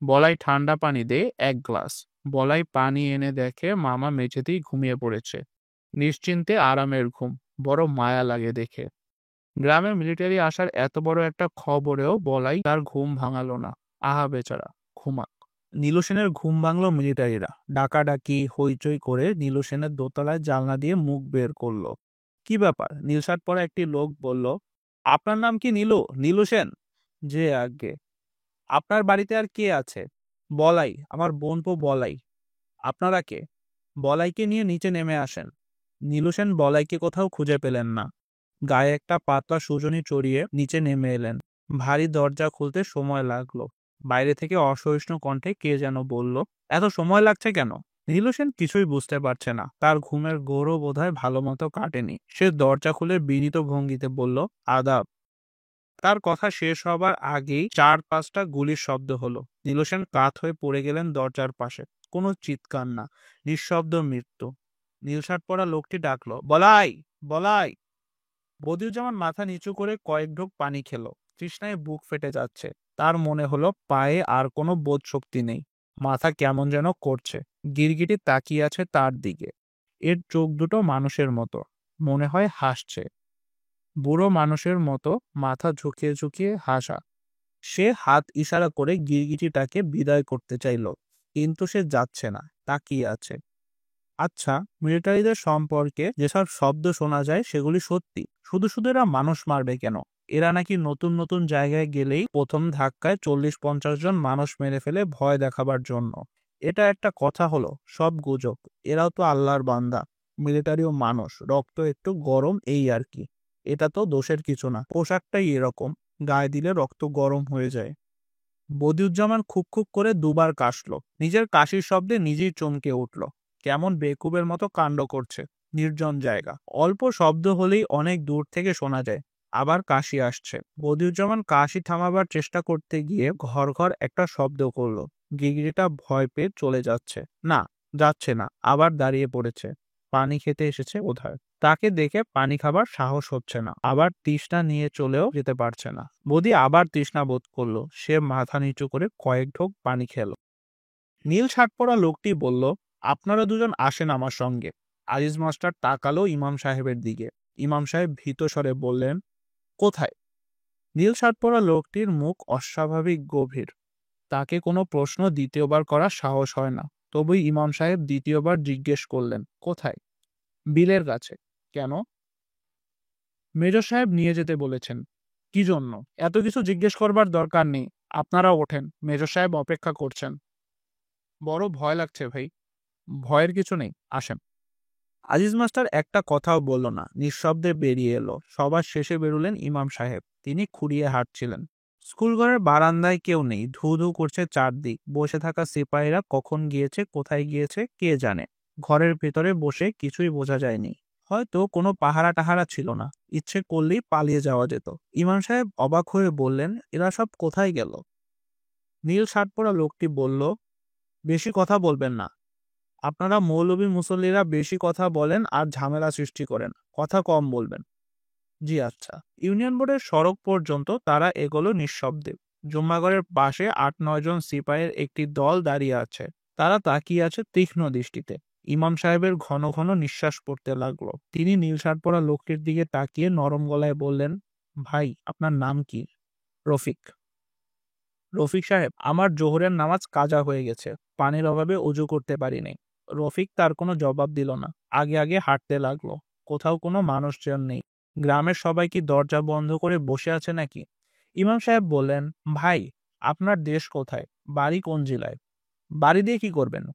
বলাই ঠান্ডা পানি দে 1 গ্লাস। বলাই পানি এনে দেখে মামা মেঝেতেই ঘুমিয়ে পড়েছে। নিশ্চিন্তে আরামের ঘুম, বড় মায়া লাগে দেখে। গ্রামে মিলিটারি আসার এত বড় একটা খবরেও বলাই তার ঘুম ভাঙালো না। আহা বেচারা, ঘুমাক। নীলু সেনের ঘুম ভাঙলো মিলিটারিরা ডাকাডাকি হইচই করে নীলু সেনের দোতলায় জানলা দিয়ে মুখ বের করলো। কি ব্যাপার? নীল শার্ট পরা একটি লোক বলল, আপনার নাম কি নীলু? নীলু সেন? যে আজ্ঞে। আপনার বাড়িতে আর কে আছে? বলাই, আমার বোনপো বলাই। আপনারা কে? বলাইকে নিয়ে নিচে নেমে আসেন। নীলু সেন বলাইকে কোথাও খুঁজে পেলেন না। গায়ে একটা পাতলা সুজনি চড়িয়ে নিচে নেমে এলেন। ভারী দরজা খুলতে সময় লাগলো। বাইরে থেকে অসহিষ্ণু কণ্ঠে কে যেন বলল, এত সময় লাগছে কেন? নীলু সেন কিছুই বুঝতে পারছে না। তার ঘুমের ঘোরও বোধহয় ভালো মতো কাটেনি। সে দরজা খুলে বিনীত ভঙ্গিতে বলল, আদাব। তার কথা শেষ হবার আগেই 4-5টা গুলির শব্দ হলো। নীলু সেন কাত হয়ে পড়ে গেলেন দরজার পাশে। কোনো চিৎকার না, নিঃশব্দ মৃত্যু। নীল শার্ট পরা লোকটি ডাকলো, বলাই, বলাই। বদিউজ্জামান মাথা নিচু করে কয়েক ঢোক পানি খেলো। তৃষ্ণায় বুক ফেটে যাচ্ছে। তার মনে হলো পায়ে আর কোনো বোধ শক্তি নেই। মাথা কেমন যেন করছে। গিরগিটি তাকিয়ে আছে তার দিকে। এর চোখ দুটো মানুষের মতো, মনে হয় হাসছে। বুড়ো মানুষের মতো মাথা ঝুঁকিয়ে ঝুঁকিয়ে হাসা। সে হাত ইশারা করে গিরগিটিটাকে বিদায় করতে চাইল, কিন্তু সে যাচ্ছে না, তাকিয়ে আছে। আচ্ছা, মিলিটারিদের সম্পর্কে যেসব শব্দ শোনা যায় সেগুলি সত্যি? শুধু শুধু এরা মানুষ মারবে কেন? এরা নাকি নতুন নতুন জায়গায় গেলেই প্রথম ধাক্কায় 40-50 জন মানুষ মেরে ফেলে ভয় দেখাবার জন্য। এটা একটা কথা হলো? সব গুজব। এরাও তো আল্লাহর বান্দা। মিলিটারিও মানুষ, রক্ত একটু গরম, এই আর কি। এটা তো দোষের কিছু না, পোশাকটাই এরকম, গায়ে দিলে রক্ত গরম হয়ে যায়। বদিউজ্জামান খুব খুব করে দুবার কাশলো। নিজের কাশির শব্দে নিজেই চমকে উঠল। কেমন বেকুবের মতো কাণ্ড করছে। নির্জন জায়গা, অল্প শব্দ হলেই অনেক দূর থেকে শোনা যায়। আবার কাশি আসছে। বদিউজ্জামান কাশি থামাবার চেষ্টা করতে গিয়ে ঘর ঘর একটা শব্দ করলো। গিগড়িটা ভয় পেয়ে চলে যাচ্ছে। না, যাচ্ছে না, আবার দাঁড়িয়ে পড়েছে। পানি খেতে এসেছে বোধহয়। তাকে দেখে পানি খাবার সাহস হচ্ছে না। আবার তৃষ্ণা নিয়ে চলেও যেতে পারছে না। বদি আবার তৃষ্ণা বোধ করলো। সে মাথা নিচু করে কয়েক ঢোক পানি খেলো। নীল শার্ট পরা লোকটি বলল, আপনারা দুজন আসেন আমার সঙ্গে। আজিজ মাস্টার তাকালো ইমাম সাহেবের দিকে। ইমাম সাহেব ভীত স্বরে বললেন, কোথায়? নীল শার্ট পরা লোকটির মুখ অস্বাভাবিক গভীর। তাকে কোনো প্রশ্ন দ্বিতীয়বার করার সাহস হয় না। তবুই ইমাম সাহেব দ্বিতীয়বার জিজ্ঞেস করলেন, কোথায়? বিলের কাছে। কেন? মেজর সাহেব নিয়ে যেতে বলেছেন। কি জন্য? এত কিছু জিজ্ঞেস করবার দরকার নেই। আপনারা ওঠেন, মেজর সাহেব অপেক্ষা করছেন। বড় ভয় লাগছে ভাই। ভয়ের কিছু নেই, আসেন। আজিজ মাস্টার একটা কথাও বলল না, নিঃশব্দে বেরিয়ে এলো। সবার শেষে বেরুলেন ইমাম সাহেব। তিনি খুঁড়িয়ে হাঁটছিলেন। স্কুলঘরের বারান্দায় কেউ নেই। ধু ধু করছে চারদিক। বসে থাকা সিপাহীরা কখন গিয়েছে, কোথায় গিয়েছে কে জানে। ঘরের ভেতরে বসে কিছুই বোঝা যায়নি। হয়তো কোনো পাহারা টাহারা ছিল না। ইচ্ছে করলেই পালিয়ে যাওয়া যেত। ইমাম সাহেব অবাক হয়ে বললেন, এরা সব কোথায় গেল? নীল শার্ট পরা লোকটি বলল, বেশি কথা বলবেন না। আপনারা মৌলভী মুসল্লিরা বেশি কথা বলেন আর ঝামেলা সৃষ্টি করেন। কথা কম বলবেন। জি আচ্ছা। ইউনিয়ন বোর্ডের সড়ক পর্যন্ত তারা এগোলো নিঃশব্দে। জুম্মাগড়ের পাশে 8-9 জন সিপাহের একটি দল দাঁড়িয়ে আছে। তারা তাকিয়ে আছে তীক্ষ্ণ দৃষ্টিতে। ইমাম সাহেবের ঘন ঘন নিঃশ্বাস পড়তে লাগলো। তিনি নীল শার্ট পরা লোকটির দিকে তাকিয়ে নরম গলায় বললেন, ভাই, আপনার নাম কি? রফিক। রফিক সাহেব, আমার জোহরের নামাজ কাজা হয়ে গেছে। পানির অভাবে অজু করতে পারিনি। রফিক তার কোনো জবাব দিল না। আগে আগে হাঁটতে লাগলো। কোথাও কোনো মানুষজন নেই। গ্রামের সবাই কি দরজা বন্ধ করে বসে আছে নাকি? ইমাম সাহেব বললেন, ভাই, আপনার দেশ কোথায়? বাড়ি কোন জেলায়? বাড়ি দিয়ে কি করবেন?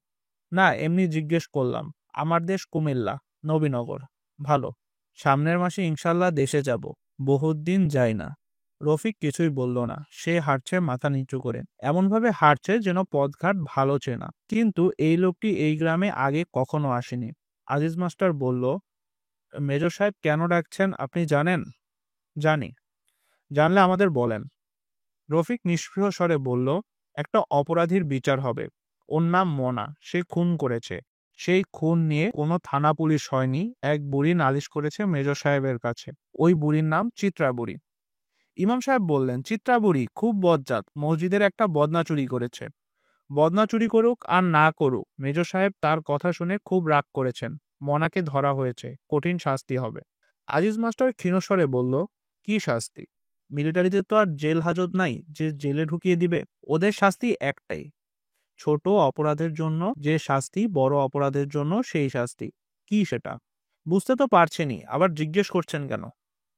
না, এমনি জিজ্ঞেস করলাম। আমার দেশ কুমিল্লা, নবীনগর। ভালো। সামনের মাসে ইনশাল্লাহ দেশে যাব। বহুত দিন যাই না। রফিক কিছুই বলল না। সে হাঁটছে মাথা নিচু করে, এমনভাবে হাঁটছে যেন পথঘাট ভালো চেনা। কিন্তু এই লোকটি এই গ্রামে আগে কখনো আসেনি। আজিজ মাস্টার বলল, মেজর সাহেব কেন ডাকছেন আপনি জানেন? জানি। জানলে আমাদের বলেন। রফিক নিষ্পৃহ স্বরে বলল, একটা অপরাধীর বিচার হবে। ওর নাম মোনা। সে খুন করেছে। সেই খুন নিয়ে কোনো থানা পুলিশ হয়নি। এক বুড়ি নালিশ করেছে মেজর সাহেবের কাছে। ওই বুড়ির নাম চিত্রা বুড়ি। ইমাম সাহেব বললেন, চিত্রা বুড়ি খুব বজ্জাত। মসজিদের একটা বদনা চুরি করেছে। বদনা চুরি করুক আর না করুক, মেজর সাহেব তার কথা শুনে খুব রাগ করেছেন। মনাকে ধরা হয়েছে, কঠিন শাস্তি হবে। আজিজ মাস্টার ক্ষীণস্বরে বলল, কি শাস্তি? মিলিটারিতে তো আর জেল হাজত নাই যে জেলে ঢুকিয়ে দিবে। ওদের শাস্তি একটাই। ছোট অপরাধের জন্য যে শাস্তি, বড় অপরাধের জন্য সেই শাস্তি। কি সেটা? বুঝতে তো পারছেনই, আবার জিজ্ঞেস করছেন কেন?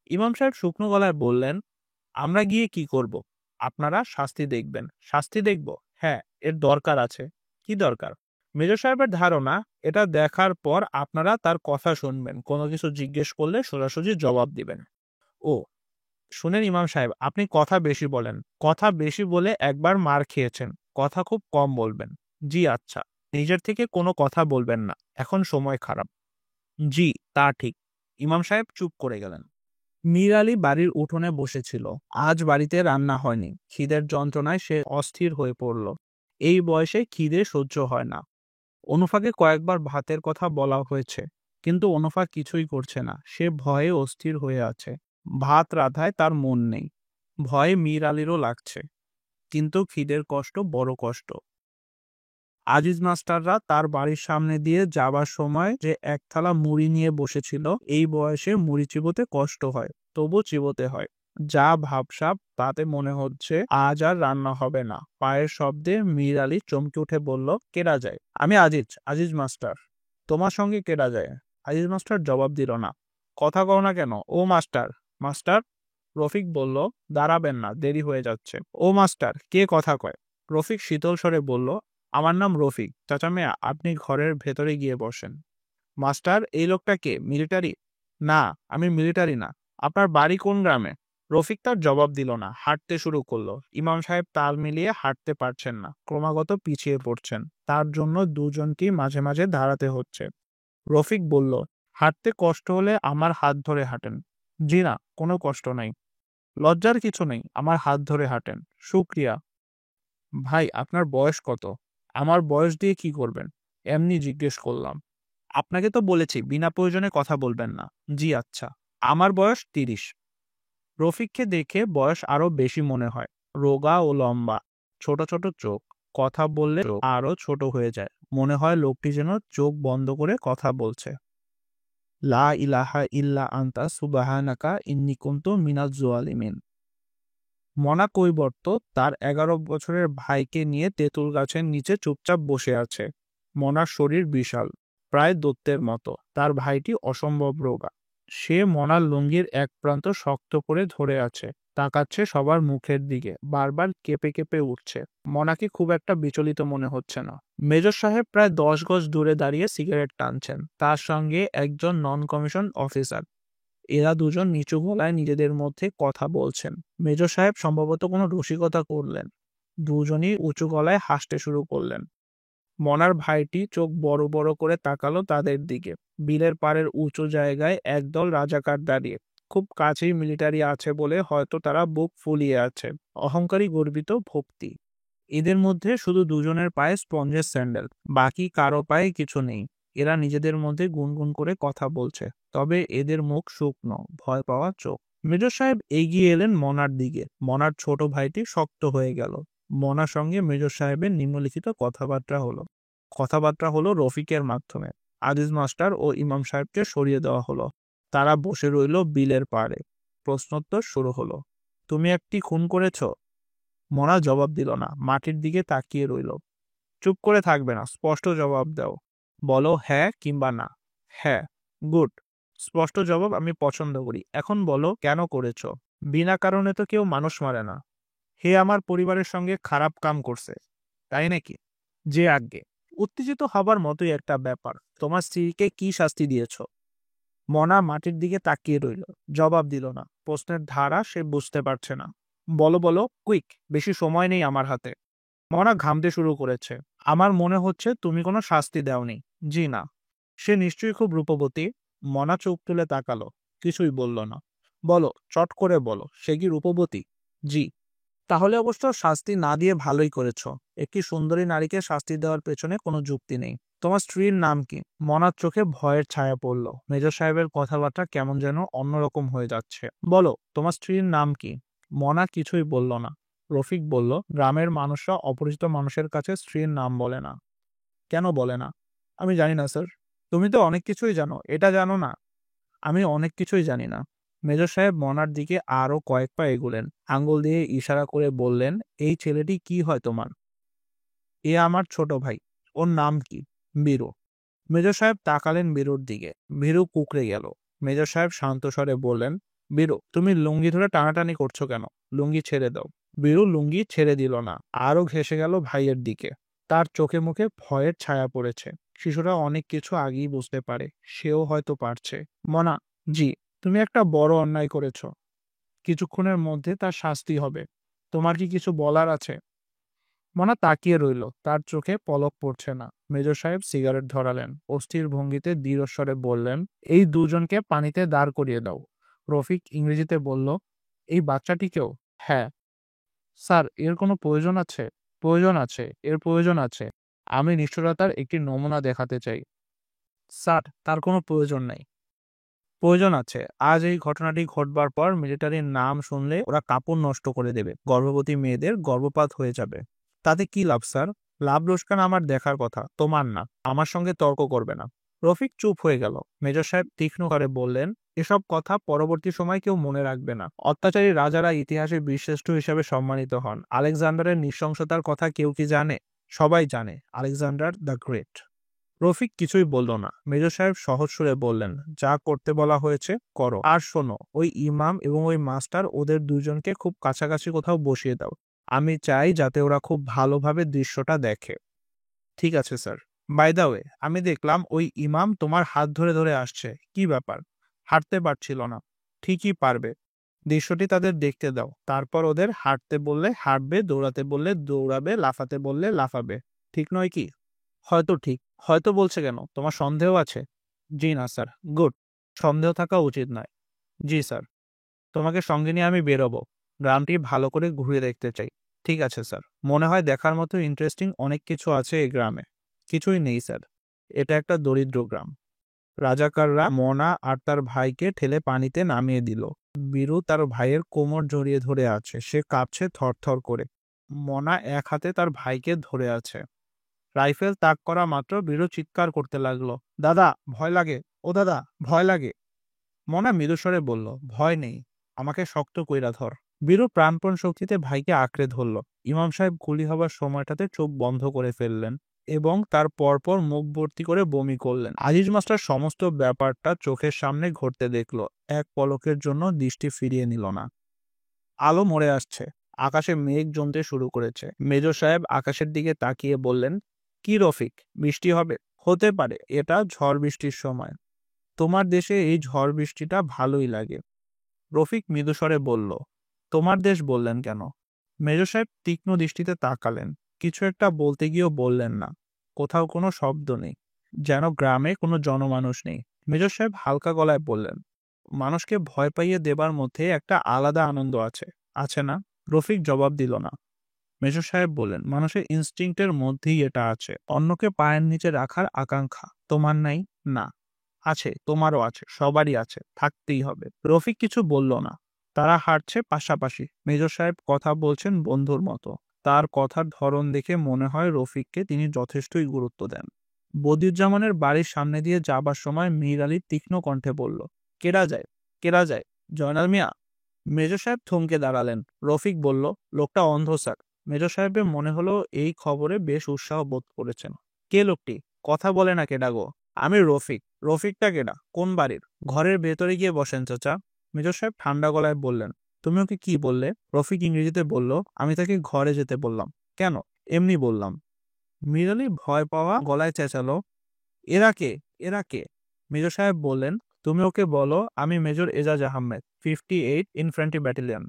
ইমাম সাহেব শুকনো গলায় বললেন, আমরা গিয়ে কি করব? আপনারা শাস্তি দেখবেন। শাস্তি দেখব? হ্যাঁ, এর দরকার আছে। কি দরকার? মেজর সাহেবের ধারণা, এটা দেখার পর আপনারা তার কথা শুনবেন। কোনো কিছু জিজ্ঞেস করলে সোজাসুজি জবাব দিবেন। ও, শুনেন ইমাম সাহেব, আপনি কথা বেশি বলেন। কথা বেশি বলে একবার মার খেয়েছেন। কথা খুব কম বলবেন। জি আচ্ছা। নিজের থেকে কোনো কথা বলবেন না। এখন সময় খারাপ। জি, তা ঠিক। ইমাম সাহেব চুপ করে গেলেন। মীর আলী বাড়ির উঠোনে বসেছিল। আজ বাড়িতে রান্না হয়নি। খিদের যন্ত্রণায় সে অস্থির হয়ে পড়ল। এই বয়সে খিদে সহ্য হয় না। অনুফাকে কয়েকবার ভাতের কথা বলা হয়েছে, কিন্তু অনুফা কিছুই করছে না। সে ভয়ে অস্থির হয়ে আছে। ভাত রাঁধায় তার মন নেই। ভয়ে মীর আলীরও লাগছে। কিন্তু খিদের কষ্ট বড় কষ্ট। আজিজ মাস্টাররা তার বাড়ির সামনে দিয়ে যাবার সময় যে এক থালা মুড়ি নিয়ে বসেছিল, এই বয়সে মুড়ি চিবোতে কষ্ট হয়, তবু চিবোতে হয়। যা ভাবসাব তাতে মনে হচ্ছে আজ আর রান্না হবে না। পায়ের শব্দে মীর আলী চমকে উঠে বলল, কেডা যায়? আমি আজিজ, আজিজ মাস্টার। তোমার সঙ্গে কেডা যায়? আজিজ মাস্টার জবাব দিল না। কথা কও না কেন? ও মাস্টার। মাস্টার? রফিক বলল, দাঁড়াবেন না, দেরি হয়ে যাচ্ছে। ও মাস্টার, কে কথা কয়? রফিক শীতল স্বরে বলল, আমার নাম রফিক। চাচা মিয়া, আপনি ঘরের ভেতরে গিয়ে বসেন। মাস্টার, এই লোকটা কে? মিলিটারি? না, আমি মিলিটারি না। আপনার বাড়ি কোন গ্রামে? রফিক তার জবাব দিল না, হাঁটতে শুরু করলো। ইমাম সাহেব তাল মিলিয়ে হাঁটতে পারছেন না, ক্রমাগত পিছিয়ে পড়ছেন। তার জন্য দুজনকেই মাঝে মাঝে দাঁড়াতে হচ্ছে। রফিক বলল, হাঁটতে কষ্ট হলে আমার হাত ধরে হাঁটেন। জি না, কোনো কষ্ট নাই। লজ্জার কিছু নেই, আমার হাত ধরে হাঁটেন। শুক্রিয়া। ভাই, আপনার বয়স কত? আমার বয়স দিয়ে কি করবেন? এমনি জিজ্ঞেস করলাম। আপনাকে তো বলেছি বিনা প্রয়োজনে কথা বলবেন না। জি আচ্ছা। আমার বয়স 30। রফিককে দেখে বয়স আরো বেশি মনে হয়। রোগা ও লম্বা, ছোট ছোট চোখ। কথা বললে চোখ আরো ছোট হয়ে যায়। মনে হয় লোকটি যেন চোখ বন্ধ করে কথা বলছে। লা ইলাহা ইল্লা আনতা সুবহানাকা ইন্নী কুনতু মিনাজ জালিমিন। মনা কৈবর্ত তার 11 বছরের ভাইকে নিয়ে তেঁতুল গাছের নিচে চুপচাপ বসে আছে। মনার শরীর বিশাল, প্রায় দৈত্যের মতো। তার ভাইটি অসম্ভব রোগা। সে মনার লুঙ্গির এক প্রান্ত শক্ত করে ধরে আছে, তাকাচ্ছে সবার মুখের দিকে, বারবার কেঁপে কেঁপে উঠছে। মনাকে খুব একটা বিচলিত মনে হচ্ছে না। মেজর সাহেব প্রায় 10 গজ দূরে দাঁড়িয়ে সিগারেট টানছেন, তার সঙ্গে একজন নন কমিশন অফিসার। এরা দুজন নিচু গলায় নিজেদের মধ্যে কথা বলছেন। মেজর সাহেব সম্ভবত কোনো রসিকতা করলেন। দুজনই উঁচু গলায় হাসতে শুরু করলেন। মনার ভাইটি চোখ বড় বড় করে তাকালো তাদের দিকে। বিলের পাড়ের উঁচু জায়গায় একদল রাজাকার দাঁড়িয়ে। খুব কাছেই মিলিটারি আছে বলে হয়তো তারা বুক ফুলিয়ে আছে। অহংকারী, গর্বিত, ভক্তি। এদের মধ্যে শুধু দুজনের পায়ে স্পঞ্জের স্যান্ডেল, বাকি কারো পায়ে কিছু নেই। এরা নিজেদের মধ্যে গুনগুন করে কথা বলছে, তবে এদের মুখ শুকনো, ভয় পাওয়া চোখ। মেজর সাহেব এগিয়ে এলেন মনার দিকে। মনার ছোট ভাইটি শক্ত হয়ে গেল। মনার সঙ্গে মেজর সাহেবের নিম্নলিখিত কথাবার্তা হলো রফিকের মাধ্যমে। আজিজ মাস্টার ও ইমাম সাহেবকে সরিয়ে দেওয়া হলো। তারা বসে রইল বিলের পাড়ে। প্রশ্নোত্তর শুরু হলো। তুমি একটি খুন করেছো? মনা জবাব দিল না, মাটির দিকে তাকিয়ে রইল। চুপ করে থাকবে না, স্পষ্ট জবাব দাও। বলো হ্যাঁ কিংবা না। হ্যাঁ। গুড। স্পষ্ট জবাব আমি পছন্দ করি। এখন বলো কেন করেছো? বিনা কারণে তো কেউ মানুষ মারে না। হে আমার পরিবারের সঙ্গে খারাপ কাম করছে, তাই নাকি? যে আজ্ঞে। উত্তেজিত হবার মতোই একটা ব্যাপার। তোমার স্ত্রীকে কি শাস্তি দিয়েছো? মনা মাটির দিকে তাকিয়ে রইল, জবাব দিল না। প্রশ্নের ধারা সে বুঝতে পারছে না। বলো বলো, কুইক, বেশি সময় নেই আমার হাতে। মনা ঘামতে শুরু করেছে। আমার মনে হচ্ছে তুমি কোনো শাস্তি দাওনি। জি না। সে নিশ্চয়ই খুব রূপবতী। মনা চোখ তুলে তাকালো, কিছুই বলল না। বলো, চট করে বলো, সে কি রূপবতী? জি। তাহলে অবশ্য শাস্তি না দিয়ে ভালোই করেছো। একটি সুন্দরী নারীকে শাস্তি দেওয়ার পেছনে কোনো যুক্তি নেই। তোমার স্ত্রীর নাম কি? মনার চোখে ভয়ের ছায়া পড়ল। মেজর সাহেবের কথাবার্তা কেমন যেন অন্যরকম হয়ে যাচ্ছে। বলো, তোমার স্ত্রীর নাম কি? মনা কিছুই বলল না। রফিক বলল, গ্রামের মানুষরা অপরিচিত মানুষের কাছে স্ত্রীর নাম বলে না। কেন বলে না? আমি জানি না স্যার। তুমি তো অনেক কিছুই জানো, এটা জানো না? আমি অনেক কিছুই জানি না। মেজর সাহেব মনার দিকে আরো কয়েক পা এগুলেন। আঙ্গুল দিয়ে ইশারা করে বললেন, এই ছেলেটি কি হয় তোমার? এ আমার ছোট ভাই। ওর নাম কি? বীরু। মেজর সাহেব তাকালেন বীরুর দিকে। বীরু কুঁকড়ে গেল। মেজর সাহেব শান্ত স্বরে বললেন, বীরু, তুমি লুঙ্গি ধরে টানাটানি করছো কেন? লুঙ্গি ছেড়ে দাও। বীরু লুঙ্গি ছেড়ে দিল না, আরো ঘেঁষে গেল ভাইয়ের দিকে। তার চোখে মুখে ভয়ের ছায়া পড়েছে। শিশুরা অনেক কিছু আগেই বুঝতে পারে, সেও হয়তো পারছে। মনা, জি, তুমি একটা বড় অন্যায় করেছ। কিছুক্ষণের মধ্যে তার শাস্তি হবে। তোমার কি কিছু বলার আছে? মনা তাকিয়ে রইল, তার চোখে পলক পড়ছে না। মেজর সাহেব সিগারেট ধরালেন, অস্থির ভঙ্গিতে দৃঢ়স্বরে বললেন, এই দুজনকে পানিতে দাঁড় করিয়ে দাও। রফিক ইংরেজিতে বলল, এই বাচ্চাটিকেও? হ্যাঁ। স্যার, এর কোনো প্রয়োজন আছে? প্রয়োজন আছে, এর প্রয়োজন আছে। আমি নিষ্ঠুরতার একটি নমুনা দেখাতে চাই। স্যার, তার কোনো প্রয়োজন নাই। প্রয়োজন আছে। আজ এই ঘটনাটি ঘটবার পর মিলিটারির নাম শুনলে ওরা কাপড় নষ্ট করে দেবে, গর্ভবতী মেয়েদের গর্ভপাত হয়ে যাবে। তাতে কি লাভ স্যার? লাভ লোকসান আমার দেখার কথা, তোমার না। আমার সঙ্গে তর্ক করবে না। রফিক চুপ হয়ে গেল। মেজর সাহেব তীক্ষ্ণ করে বললেন, এসব কথা পরবর্তী সময় কেউ মনে রাখবে না। অত্যাচারী রাজারা ইতিহাসে বীরশ্রেষ্ঠ হিসেবে সম্মানিত হন। আলেকজান্ডারের নৃশংসতার কথা কেউ কি জানে? সবাই জানে, আলেকজান্ডার দ্য গ্রেট। রফিক কিছুই বলল না। মেজর সাহেব সহজ সুরে বললেন, যা করতে বলা হয়েছে করো। আর শোনো, ওই ইমাম এবং ওই মাস্টার, ওদের দুজনকে খুব কাছাকাছি কোথাও বসিয়ে দাও। আমি চাই যাতে ওরা খুব ভালোভাবে দৃশ্যটা দেখে। ঠিক আছে স্যার। বাই দা ওয়ে, আমি দেখলাম ওই ইমাম তোমার হাত ধরে ধরে আসছে। কি ব্যাপার? হাঁটতে পারছিল না। ঠিকই পারবে। দৃশ্যটি তাদের দেখতে দাও। তারপর ওদের হাঁটতে বললে হাঁটবে, দৌড়াতে বললে দৌড়াবে, লাফাতে বললে লাফাবে। ঠিক নয় কি? হয়তো ঠিক। হয়তো বলছে কেন? তোমার সন্দেহ আছে? জি না স্যার। গুড। সন্দেহ থাকা উচিত নয়। জি স্যার। তোমাকে সঙ্গে নিয়ে আমি বেরোবো। গ্রামটি ভালো করে ঘুরে দেখতে চাই। ঠিক আছে স্যার। মনে হয় দেখার মতো ইন্টারেস্টিং অনেক কিছু আছে এই গ্রামে। কিছুই নেই স্যার। এটা একটা দরিদ্র গ্রাম। রাজাকাররা মনা আর তার ভাইকে ঠেলে পানিতে নামিয়ে দিল। বীরু তার ভাইয়ের কোমর জড়িয়ে ধরে আছে। সে কাঁপছে থরথর করে। মনা এক হাতে তার ভাইকে ধরে আছে। রাইফেল তাক করা মাত্র বীরু চিৎকার করতে লাগলো, দাদা ভয় লাগে, ও দাদা ভয় লাগে। মনা মৃদুস্বরে বলল, ভয় নেই, আমাকে শক্ত কইরা ধর। বীরু প্রাণপণ শক্তিতে ভাইকে আঁকড়ে ধরল। ইমাম সাহেব গুলি হবার সময়টাতে চোখ বন্ধ করে ফেললেন এবং তার পরপর মুখ ভর্তি করে বমি করলেন। আজিজ মাস্টার সমস্ত ব্যাপারটা চোখের সামনে ঘটতে দেখল। এক পলকের জন্য দৃষ্টি ফিরিয়ে নিল না। আলো মরে আসছে। আকাশে মেঘ জমতে শুরু করেছে। মেজর সাহেব আকাশের দিকে তাকিয়ে বললেন, কি রফিক, বৃষ্টি হবে? হতে পারে। এটা ঝড় বৃষ্টির সময়। তোমার দেশে এই ঝড় বৃষ্টিটা ভালোই লাগে। রফিক মৃদুস্বরে বলল, তোমার দেশ বললেন কেন? মেজর সাহেব তীক্ষ্ণ দৃষ্টিতে তাকালেন। কিছু একটা বলতে গিয়েও বললেন না। কোথাও কোনো শব্দ নেই, যেন গ্রামে কোনো জনমানুষ নেই। মেজর সাহেব হালকা গলায় বললেন, মানুষকে ভয় পাইয়ে দেবার মধ্যে একটা আলাদা আনন্দ আছে, আছে না? রফিক জবাব দিল না। মেজর সাহেব বললেন, মানুষের ইনস্টিংক্টের মধ্যেই এটা আছে, অন্যকে পায়ের নিচে রাখার আকাঙ্ক্ষা। তোমার নাই? না। আছে, তোমারও আছে, সবারই আছে, থাকতেই হবে। রফিক কিছু বলল না। তারা হাঁটছে পাশাপাশি। মেজর সাহেব কথা বলছেন বন্ধুর মতো। তার কথার ধরন দেখে মনে হয় রফিককে তিনি যথেষ্টই গুরুত্ব দেন। বদিউজ্জামানের বাড়ির সামনে দিয়ে যাবার সময় মীর আলী তীক্ষ্ণ কণ্ঠে বলল, কেরা যায়? কেরা যায়? জয়নাল মিয়া? মেজর সাহেব থমকে দাঁড়ালেন। রফিক বলল, লোকটা অন্ধ স্যার। মেজর সাহেবের মনে হলো এই খবরে বেশ উৎসাহ বোধ করেছেন। কে লোকটি? কথা বলে না কেডা গো? আমি রফিক। রফিকটা কেডা? কোন বাড়ির? ঘরের ভেতরে গিয়ে বসেন চাচা। মেজর সাহেব ঠান্ডা গলায় বললেন, তুমি ওকে কি বললে? রফিক ইংরেজিতে বলল, আমি তাকে ঘরে যেতে বললাম। কেন? এমনি বললাম। মীর আলী ভয় পাওয়া গলায় চেঁচালো, এরা কে? এরা কে? মেজর সাহেব বললেন, তুমি ওকে বলো আমি major Ejaz Ahmed, 58 infantry battalion.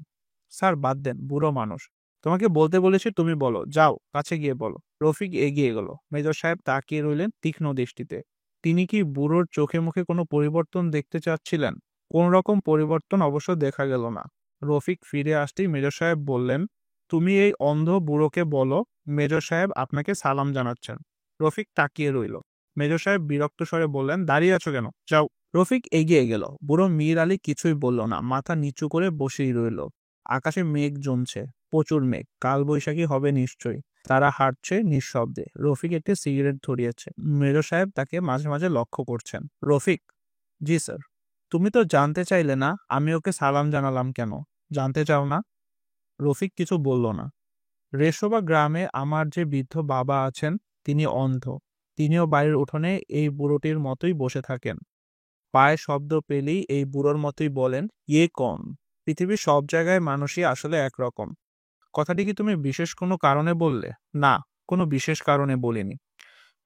Sir বাদ দেন, বুড়ো মানুষ। তোমাকে বলতে বলেছি, তুমি বলো, যাও কাছে গিয়ে বলো। রফিক এগিয়ে গেল। মেজর সাহেব তাকিয়ে রইলেন তীক্ষ্ণ দৃষ্টিতে। তিনি কি বুড়োর চোখে মুখে কোনো পরিবর্তন দেখতে চাচ্ছিলেন? কোন রকম পরিবর্তন অবশ্য দেখা গেল না। রফিক ফিরে আসতেই মেজর সাহেব বললেন, তুমি এই অন্ধ বুড়োকে বলো মেজর সাহেব আপনাকে সালাম জানাচ্ছেন। রফিক তাকিয়ে রইল। মেজর সাহেব বিরক্ত স্বরে বললেন, দাঁড়িয়ে আছো কেন? যাও। রফিক এগিয়ে গেল। বুড়ো মীর আলী কিছুই বলল না, মাথা নিচু করে বসেই রইল। আকাশে মেঘ জমছে, প্রচুর মেঘ, কাল বৈশাখী হবে নিশ্চয়ই। তারা হাঁটছে নিঃশব্দে। রফিক একটি সিগারেট ধরিয়েছে। মেজর সাহেব তাকে মাঝে মাঝে লক্ষ্য করছেন। রফিক, জি স্যার। তুমি তো জানতে চাইলে না আমি ওকে সালাম জানালাম কেন? জানতে চাও না? রফিক কিছু বলল না। রেশোবা গ্রামে আমার যে বৃদ্ধ বাবা আছেন, তিনি অন্ধ। তিনিও বাড়ির উঠোনে এই বুড়োটির মতোই বসে থাকেন। পায়ে শব্দ পেলেই এই বুড়োর মতোই বলেন, ইয়ে কন। পৃথিবীর সব জায়গায় মানুষই আসলে একরকম। কথাটি কি তুমি বিশেষ কোনো কারণে বললে? না, কোনো বিশেষ কারণে বলিনি।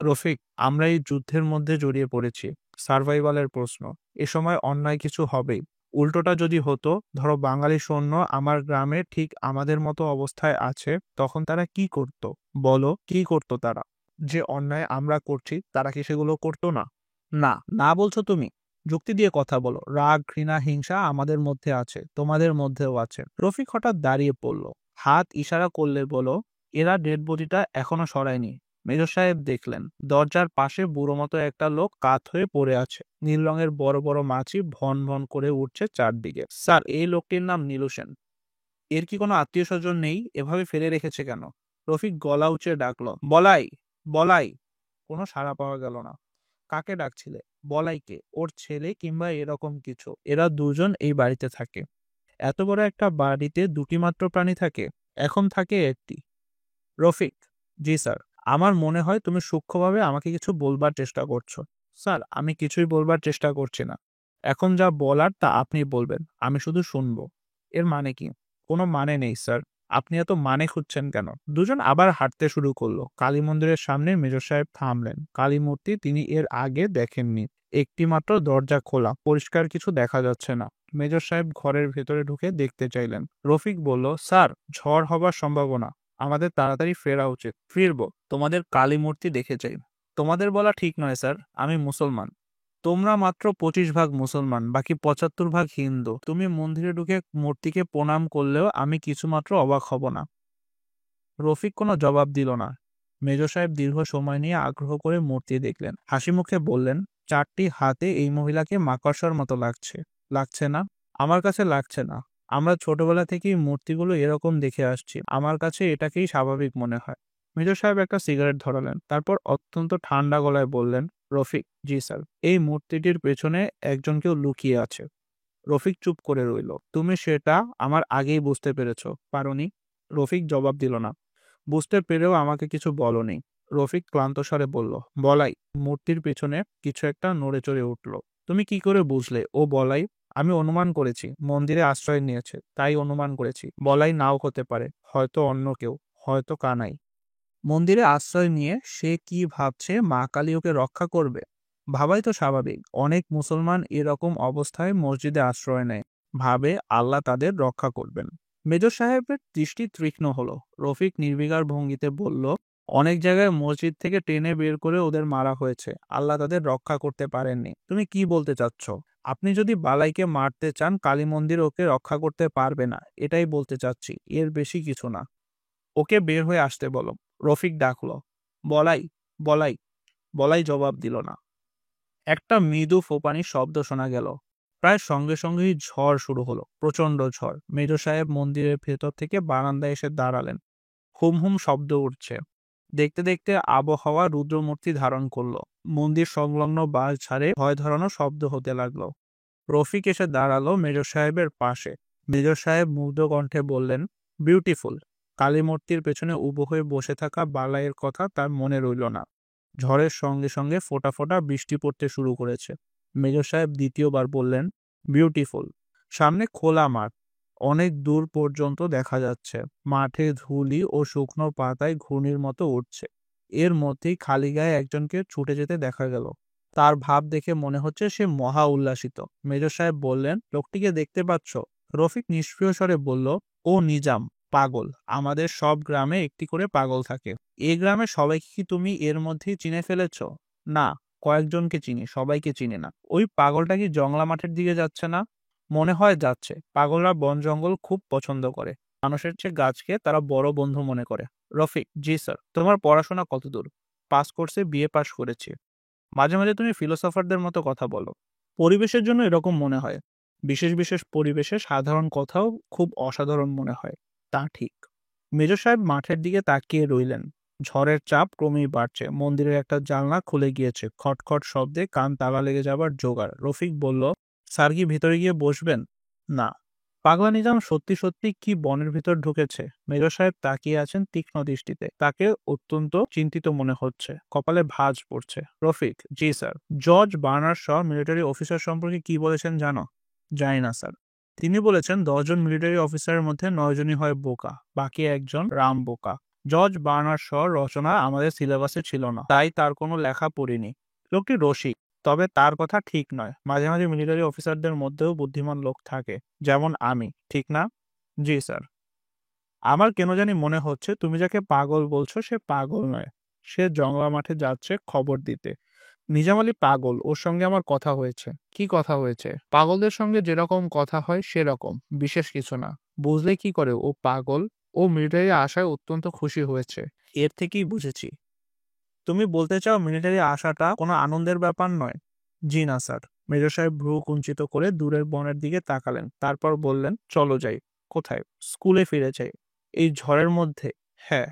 রফিক, আমরা এই যুদ্ধের মধ্যে জড়িয়ে পড়েছি। সার্ভাইভালের প্রশ্ন। এ সময় অন্যায় কিছু হবেই। উল্টোটা যদি হতো, ধরো বাঙালি সৈন্য আমার গ্রামে ঠিক আমাদের মতো অবস্থায় আছে, তখন তারা কি করত? বলো, কি করত তারা? যে অন্যায় আমরা করছি, তারা কি সেগুলো করতো না? না, না বলছো তুমি? যুক্তি দিয়ে কথা বলো। রাগ, ঘৃণা, হিংসা আমাদের মধ্যে আছে, তোমাদের মধ্যেও আছে। রফিক হঠাৎ দাঁড়িয়ে পড়ল। হাত ইশারা করলে বলো, এরা ডেড বডিটা এখনো সরায়নি। মেজর সাহেব দেখলেন দরজার পাশে বুড়ো মতো একটা লোক কাত হয়ে পড়ে আছে। নীল রঙের বড় বড় মাছি ভন ভন করে উঠছে চারদিকে। স্যার, এই লোকটির নাম নীলু সেন। এর কি কোনো আত্মীয় স্বজন নেই? এভাবে ফেলে রেখেছে কেন? রফিক গলা উঁচিয়ে ডাকলো, বলাই, বলাই। কোনো সাড়া পাওয়া গেল না। কাকে ডাকছিলে? বলাইকে? ওর ছেলে কিংবা এরকম কিছু? এরা দুজন এই বাড়িতে থাকে। এত বড় একটা বাড়িতে দুটি মাত্র প্রাণী থাকে? এখন থাকে একটি। রফিক, জি স্যার। আমার মনে হয় তুমি সূক্ষ্মভাবে আমাকে কিছু বলবার চেষ্টা করছো। স্যার, আমি কিছুই বলবার চেষ্টা করছি না। এখন যা বলার তা আপনি বলবেন, আমি শুধু শুনবো। এর মানে কি? কোনো মানে নেই স্যার। আপনি এত মানে খুঁজছেন কেন? দুজন আবার হাঁটতে শুরু করলো। কালী মন্দিরের সামনে মেজর সাহেব থামলেন। কালী মূর্তি তিনি এর আগে দেখেননি। একটি মাত্র দরজা খোলা, পরিষ্কার কিছু দেখা যাচ্ছে না। মেজর সাহেব ঘরের ভেতরে ঢুকে দেখতে চাইলেন। রফিক বলল, স্যার, ঝড় হবার সম্ভাবনা। আমাদের তাড়াতাড়ি ফেরা উচিত। ফিরবো? তোমাদের কালী মূর্তি দেখে যাই। তোমাদের বলা ঠিক নয় স্যার, আমি মুসলমান। তোমরা মাত্র 25 ভাগ মুসলমান, বাকি 75 ভাগ হিন্দু। তুমি মন্দিরে ঢুকে মূর্তিকে প্রণাম করলেও আমি কিছুমাত্র অবাক হব না। রফিক কোনো জবাব দিল না। মেজর সাহেব দীর্ঘ সময় নিয়ে আগ্রহ করে মূর্তি দেখলেন। হাসি মুখে বললেন, চারটি হাতে এই মহিলাকে মাকড়সার মতো লাগছে। লাগছে না? আমার কাছে লাগছে না। আমরা ছোটবেলা থেকেই মূর্তিগুলো এরকম দেখে আসছি। আমার কাছে এটাকেই স্বাভাবিক মনে হয়। মেজর সাহেব একটা সিগারেট ধরালেন। তারপর অত্যন্ত ঠান্ডা গলায় বললেন, রফিক, জি স্যার, এই মূর্তিটির পেছনে একজন কেউ লুকিয়ে আছে। রফিক চুপ করে রইল। তুমি সেটা আমার আগেই বুঝতে পেরেছ, পারোনি? রফিক জবাব দিল না। বুঝতে পেরেও আমাকে কিছু বলনি। রফিক ক্লান্ত স্বরে বলল, বলাই, মূর্তির পেছনে কিছু একটা নড়ে চড়ে উঠল। তুমি কি করে বুঝলে ও বলাই? আমি অনুমান করেছি, মন্দিরে আশ্রয় নিয়েছে, তাই অনুমান করেছি। বলাই নাও হতে পারে, হয়তো অন্য কেউ, হয়তো কানাই। মন্দিরে আশ্রয় নিয়ে সে কি ভাবছে মা কালী ওকে রক্ষা করবে? ভাবাই তো স্বাভাবিক। অনেক মুসলমান এরকম অবস্থায় মসজিদে আশ্রয় নেয়, ভাবে আল্লাহ তাদের রক্ষা করবেন। মেজর সাহেবের দৃষ্টি তীক্ষ্ণ হলো। রফিক নির্বিকার ভঙ্গিতে বলল, অনেক জায়গায় মসজিদ থেকে টেনে বের করে ওদের মারা হয়েছে, আল্লাহ তাদের রক্ষা করতে পারেননি। তুমি কি বলতে চাচ্ছ? আপনি যদি বালাইকে মারতে চান, কালী মন্দির ওকে রক্ষা করতে পারবে না, এটাই বলতে চাচ্ছি, এর বেশি কিছু না। ওকে বের হয়ে আসতে বলো। রফিক ডাকলো, বলাই, বলাই। বলাই জবাব দিল না। একটা মৃদু ফোঁপানির শব্দ শোনা গেল। প্রায় সঙ্গে সঙ্গেই ঝড় শুরু হলো, প্রচন্ড ঝড়। মেজর সাহেব মন্দিরের ভেতর থেকে বারান্দায় এসে দাঁড়ালেন। হুম হুম শব্দ উঠছে। দেখতে দেখতে আবহাওয়া রুদ্রমূর্তি ধারণ করলো। মন্দির সংলগ্ন বাঁশ ঝাড়ে ভয় ধরানো শব্দ হতে লাগলো। রফিক এসে দাঁড়ালো মেজর সাহেবের পাশে। মেজর সাহেব মুগ্ধ কণ্ঠে বললেন, বিউটিফুল। কালী মূর্তির পেছনে উবু হয়ে বসে থাকা বালাইয়ের কথা তার মনে রইল না। ঝড়ের সঙ্গে সঙ্গে ফোঁটা ফোঁটা বৃষ্টি পড়তে শুরু করেছে। মেজর সাহেব দ্বিতীয়বার বললেন, বিউটিফুল। সামনে খোলা মাঠ, অনেক দূর পর্যন্ত দেখা যাচ্ছে। মাঠে ধুলি ও শুকনো পাতায় ঘূর্ণির মতো উঠছে। এর মধ্যেই খালি গায়ে একজনকে ছুটে যেতে দেখা গেল। তার ভাব দেখে মনে হচ্ছে সে মহা উল্লাসিত। মেজর সাহেব বললেন, লোকটিকে দেখতে পাচ্ছ? রফিক নিষ্ক্রিয় স্বরে বলল, ও নিজাম, পাগল। আমাদের সব গ্রামে একটি করে পাগল থাকে। এই গ্রামে সবাইকে কি তুমি এর মধ্যেই চিনে ফেলেছ? না, কয়েকজনকে চিনি, সবাইকে চিনি না। ওই পাগলটা কি জংলা মাঠের দিকে যাচ্ছে না? মনে হয় যাচ্ছে। পাগলরা বন জঙ্গল খুব পছন্দ করে। মানুষের চেয়ে গাছকে তারা বড় বন্ধু মনে করে। রফিক, জি স্যার। তোমার পড়াশোনা কতদূর? পাস কোর্সে বিএ পাস করেছি। মাঝে মাঝে তুমি ফিলোসফারদের মতো কথা বলো। পরিবেশের জন্য এরকম মনে হয়। বিশেষ বিশেষ পরিবেশে সাধারণ কথাও খুব অসাধারণ মনে হয়। তা ঠিক। মেজর সাহেব মাঠের দিকে তাকিয়ে রইলেন। ঝড়ের চাপ ক্রমেই বাড়ছে। মন্দিরের একটা জানলা খুলে গিয়েছে। খটখট শব্দে কান তালা লেগে যাবার জোগাড়। রফিক বলল, স্যার কি ভিতরে গিয়ে বসবেন? না। পাগলা নিজাম সত্যি সত্যি কি বনের ভিতর ঢুকেছে? মেজর সাহেব তাকিয়ে আছেন তীক্ষ্ণ দৃষ্টিতে। তাকে অত্যন্ত চিন্তিত মনে হচ্ছে। কপালে ভাঁজ পড়ছে। রফিক, জি sir. George Bernard Shaw military officer সম্পর্কে কি বলেছেন জানো? জানি না স্যার। তিনি বলেছেন 10 জন মিলিটারি অফিসারের মধ্যে 9 জনই হয় বোকা, বাকি একজন রাম বোকা। জর্জ বার্নার্ড শ রচনা আমাদের সিলেবাসে ছিল না, তাই তার কোনো লেখা পড়িনি। লোকটি রসিক, তবে তার কথা ঠিক নয়। মাঝে মাঝে মিলিটারি অফিসারদের মধ্যেও বুদ্ধিমান লোক থাকে, যেমন আমি, ঠিক না? জি স্যার। আমার কেন জানি মনে হচ্ছে তুমি যাকে পাগল বলছো সে পাগল নয়। সে জংলা মাঠে যাচ্ছে খবর দিতে। নিজাম আলী পাগল, ওর সঙ্গে আমার কথা হয়েছে। কি কথা হয়েছে? পাগলদের সঙ্গে যেরকম কথা হয় সেরকম, বিশেষ কিছু না। বুঝলে কি করে ও পাগল? ও মিলিটারি আসায় অত্যন্ত খুশি হয়েছে। এর থেকেই বুঝেছি। তুমি বলতে চাও মিলিটারি আসাটা কোনো আনন্দের ব্যাপার নয়? জি না স্যার। মেজর সাহেব ভ্রু কুঞ্চিত করে দূরের বনের দিকে তাকালেন, তারপর বললেন, চলো যাই। কোথায়? স্কুলে ফিরে যাই। এই ঝড়ের মধ্যে? হ্যাঁ।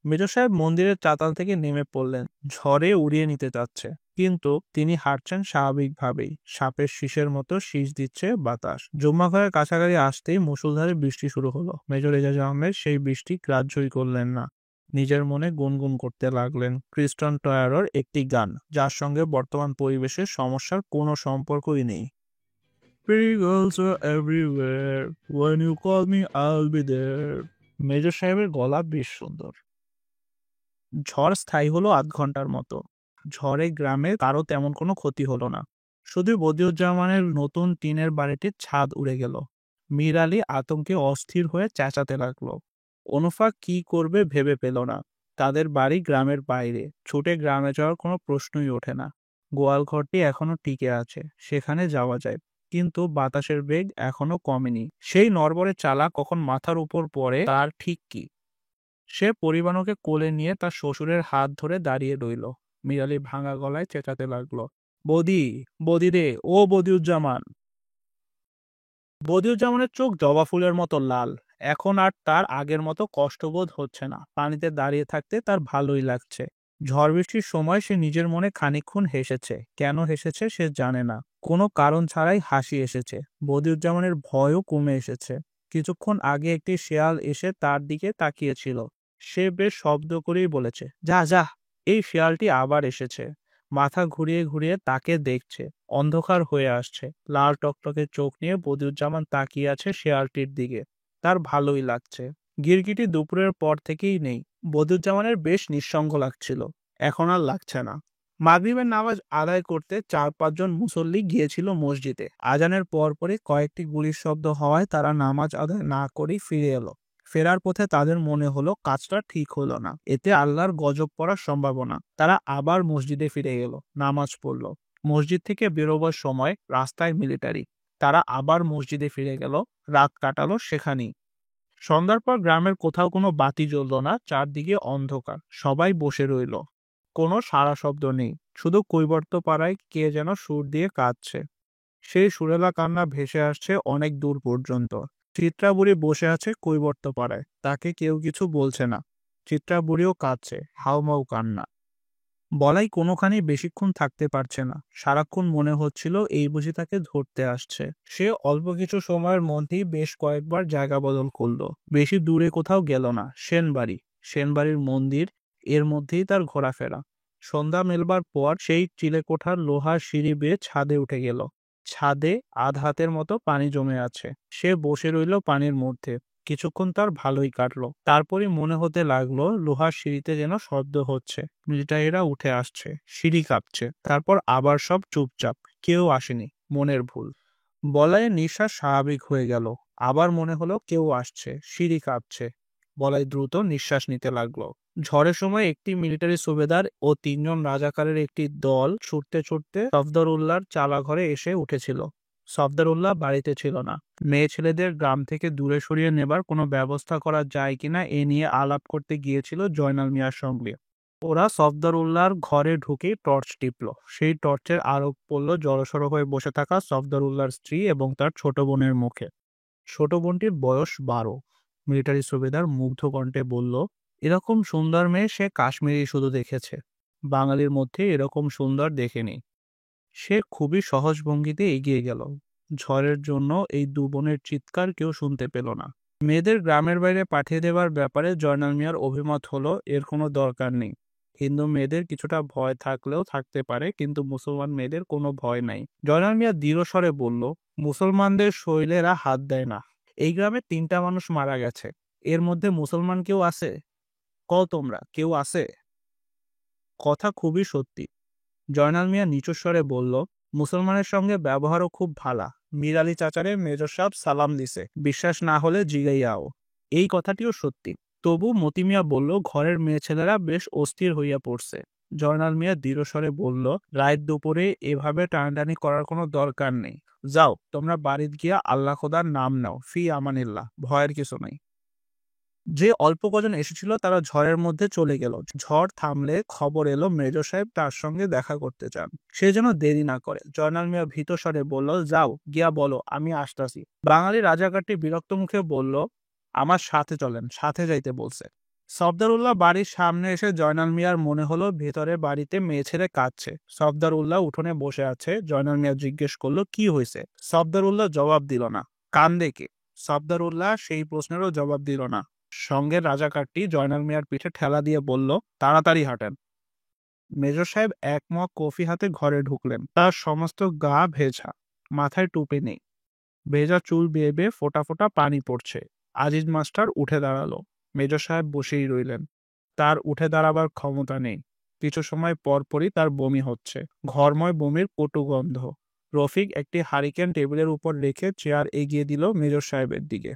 মেজর সাহেব মন্দিরের চাতাল থেকে নেমে পড়লেন। ঝড়ে উড়িয়ে নিতে চাচ্ছে, কিন্তু তিনি হাঁটছেন স্বাভাবিকভাবেই। সাপের শীষের মতো শীষ দিচ্ছে বাতাস। জুম্মা ঘরের কাছাকাছি আসতেই মুষলধারে বৃষ্টি শুরু হলো। মেজর এজাজ আহমেদ সেই বৃষ্টি গ্রাহ্যই করলেন না। নিজের মনে গুনগুন করতে লাগলেন ক্রিস্টান টয়ারর একটি গান, যার সঙ্গে বর্তমান পরিবেশের সমস্যার কোনো সম্পর্কই নেই। Pretty girls are everywhere. When you call me, I'll be there. Major সাহেবের গলা বেশ সুন্দর। ঝড় স্থায়ী হলো আধ ঘন্টার মতো। ঝড়ে গ্রামে কারো তেমন কোনো ক্ষতি হলো না। শুধু বদিউজ্জামানের নতুন টিনের বাড়িটির ছাদ উড়ে গেল। মীর আলী আতঙ্কে অস্থির হয়ে চেঁচাতে লাগলো। অনুফা কি করবে ভেবে পেল না। তাদের বাড়ি গ্রামের বাইরে, ছুটে গ্রামে যাওয়ার কোনো প্রশ্নই ওঠে না। গোয়াল ঘরটি এখনো টিকে আছে, সেখানে যাওয়া যায়, কিন্তু বাতাসের বেগ এখনো কমেনি। সেই নড়বড়ে চালা কখন মাথার উপর পড়ে তার ঠিক কি। সে পরিবাণকে কোলে নিয়ে তার শ্বশুরের হাত ধরে দাঁড়িয়ে রইল। মীর আলী ভাঙা গলায় চেঁচাতে লাগলো, বদি, বদি রে, ও বদিউজ্জামান। বদিউজ্জামানের চোখ জবা ফুলের মতো লাল। এখন আর তার আগের মতো কষ্টবোধ হচ্ছে না। পানিতে দাঁড়িয়ে থাকতে তার ভালোই লাগছে। ঝড় বৃষ্টির সময় সে নিজের মনে খানিকক্ষণ হেসেছে। কেন হেসেছে সে জানে না। কোনো কারণ ছাড়াই হাসি এসেছে। বদিউজ্জামানের ভয়ও কমে এসেছে। কিছুক্ষণ আগে একটি শেয়াল এসে তার দিকে তাকিয়েছিল। সে বেশ শব্দ করেই বলেছে, যা যা। এই শেয়ালটি আবার এসেছে। মাথা ঘুরিয়ে ঘুরিয়ে তাকে দেখছে। অন্ধকার হয়ে আসছে। লাল টকটকে চোখ নিয়ে বদিউজ্জামান তাকিয়ে আছে শেয়ালটির দিকে। তার ভালোই লাগছে। গিরগিটি দুপুরের পর থেকেই নেই। বদিউজ্জামানের বেশ নিঃসঙ্গ লাগছিল। এখন আর লাগছে না। মাগরিবের নামাজ আদায় করতে 4-5 জন মুসল্লি গিয়েছিল মসজিদে। আজানের পরপরই কয়েকটি গুলির শব্দ হওয়ায় তারা নামাজ আদায় না করেই ফিরে এলো। ফেরার পথে তাদের মনে হলো কাজটা ঠিক হলো না, এতে আল্লাহর গজব পড়ার সম্ভাবনা। তারা আবার মসজিদে ফিরে গেল, নামাজ পড়ল। মসজিদ থেকে বেরোবার সময় রাস্তায় মিলিটারি। তারা আবার মসজিদে ফিরে গেল, রাত কাটালো সেখানেই। সন্ধ্যার পর গ্রামের কোথাও কোনো বাতি জ্বলল না, চারদিকে অন্ধকার। সবাই বসে রইল। কোনো সাড়া শব্দ নেই, শুধু কৈবর্ত পাড়ায় কে যেন সুর দিয়ে কাঁদছে। সেই সুরেলা কান্না ভেসে আসছে অনেক দূর পর্যন্ত। চিত্রা বুড়ি বসে আছে কৈবর্ত পাড়ায়, তাকে কেউ কিছু বলছে না। চিত্রা বুড়িও কাঁদছে, হাউমাউ কান্না। বলাই কোনোখানে বেশিক্ষণ থাকতে পারছে না। সারাক্ষণ মনে হচ্ছিল এই বুঝি তাকে ধরতে আসছে। সে অল্প কিছু সময়ের মধ্যেই বেশ কয়েকবার জায়গা বদল করলো। বেশি দূরে কোথাও গেল না। সেনবাড়ি, সেনবাড়ির মন্দির, এর মধ্যেই তার ঘোরাফেরা। সন্ধ্যা মেলবার পর সেই চিলেকোঠার লোহার সিঁড়ি বেয়ে ছাদে উঠে গেল। ছাদে আধ হাতের মতো পানি জমে আছে। সে বসে রইল পানির মধ্যে। কিছুক্ষণ তার ভালোই কাটলো। তারপরই মনে হতে লাগলো লোহার সিঁড়িতে যেন শব্দ হচ্ছে। মিলিটারিরা উঠে আসছে, সিঁড়ি কাঁপছে। তারপর আবার সব চুপচাপ, কেউ আসেনি। মনের ভুল। বলাইয়ের নিঃশ্বাস স্বাভাবিক হয়ে গেল। আবার মনে হলো কেউ আসছে, সিঁড়ি কাঁপছে। বলাই দ্রুত নিঃশ্বাস নিতে লাগলো। ঝড়ের সময় একটি মিলিটারি সুবেদার ও 3 জন রাজাকারের একটি দল ছুটতে ছুটতে সফদরউল্লাহর চালাঘরে এসে উঠেছিল। সফদরউল্লাহ বাড়িতে ছিল না। মেয়ে ছেলেদের গ্রাম থেকে দূরে সরিয়ে নেবার কোনো ব্যবস্থা করা যায় কিনা এ নিয়ে আলাপ করতে গিয়েছিল জয়নাল মিয়ার সঙ্গে। ওরা সফদরউল্লাহর ঘরে ঢুকেই টর্চ টিপল। সেই টর্চের আলোক পড়ল জড়সড় হয়ে বসে থাকা সফদরউল্লাহর স্ত্রী এবং তার ছোট বোনের মুখে। ছোট বোনটির বয়স 12। মিলিটারি সুবেদার মুগ্ধ কণ্ঠে বলল, এরকম সুন্দর মেয়ে সে কাশ্মীরি শুধু দেখেছে, বাঙালির মধ্যে এরকম সুন্দর দেখেনি। সে খুবই সহজ ভঙ্গিতে এগিয়ে গেল। ঝড়ের জন্য এই দু বোনের চিৎকার কেউ শুনতে পেল না। মেয়েদের গ্রামের বাইরে পাঠিয়ে দেওয়ার ব্যাপারে জয়নাল মিয়ার অভিমত হলো এর কোনো দরকার নেই। হিন্দু মেয়েদের কিছুটা ভয় থাকলেও থাকতে পারে, কিন্তু মুসলমান মেয়েদের কোনো ভয় নাই। জয়নাল মিয়া দৃঢ় স্বরে বলল, মুসলমানদের শৈলেরা হাত দেয় না। এই গ্রামে 3টা মানুষ মারা গেছে, এর মধ্যে মুসলমান কেউ আছে? কও তোমরা, কেউ আছে? কথা খুবই সত্যি। জয়নাল মিয়া নিচু স্বরে বলল, মুসলমানের সঙ্গে ব্যবহারও খুব ভালা। মীর আলী চাচারে মেজর সাহেব সালাম দিছে, বিশ্বাস না হলে জিগাইয়াও। এই কথাটিও সত্যি। তবু মতি মিয়া বলল, ঘরের মেয়ে ছেলেরা বেশ অস্থির হইয়া পড়ছে। জয়নাল মিয়া দৃঢ় স্বরে বলল, রাত দুপুরে এভাবে টানাটানি করার কোনো দরকার নেই। যাও তোমরা বাড়িতে গিয়া আল্লাহ খোদার নাম নাও, ফি আমানিল্লাহ, ভয়ের কিছু নাই। যে অল্প কজন এসেছিল তারা ঝড়ের মধ্যে চলে গেল। ঝড় থামলে খবর এলো মেজর সাহেব তার সঙ্গে দেখা করতে চান। সে যেন দেরি না করে। জয়নাল মিয়া ভীত স্বরে বলল, যাও গিয়া বলো আমি আসতাছি। বাঙালি রাজাকারটি বিরক্ত মুখে বলল, আমার সাথে চলেন, সাথে যাইতে বলছে। সফদারউল্লাহ বাড়ির সামনে এসে জয়নাল মিয়ার মনে হলো ভেতরে বাড়িতে মেয়ে ছেড়ে কাঁদছে। সফদারউল্লাহ উঠোনে বসে আছে। জয়নাল মিয়া জিজ্ঞেস করলো, কি হয়েছে? সফদারউল্লাহ জবাব দিল না। কান্দে কে? সফদারউল্লাহ সেই প্রশ্নেরও জবাব দিল না। সঙ্গে রাজাকারটি জয়নাল মিয়ার পিঠে ঠেলা দিয়ে বলল, তাড়াতাড়ি হাঁটেন। মেজর সাহেব এক মগ কফি হাতে ঘরে ঢুকলেন। তার সমস্ত গা ভেজা, মাথায় টুপি নেই, ভেজা চুল বেয়ে বেয়ে ফোঁটা ফোঁটা পানি পড়ছে। আজিজ মাস্টার উঠে দাঁড়ালো। মেজর সাহেব বসেই রইলেন। তার উঠে দাঁড়াবার ক্ষমতা নেই। কিছু সময় পর পরই তার বমি হচ্ছে, ঘরময় বমির কটু গন্ধ। রফিক একটি হারিকেন টেবিলের উপর রেখে চেয়ার এগিয়ে দিল মেজর সাহেবের দিকে।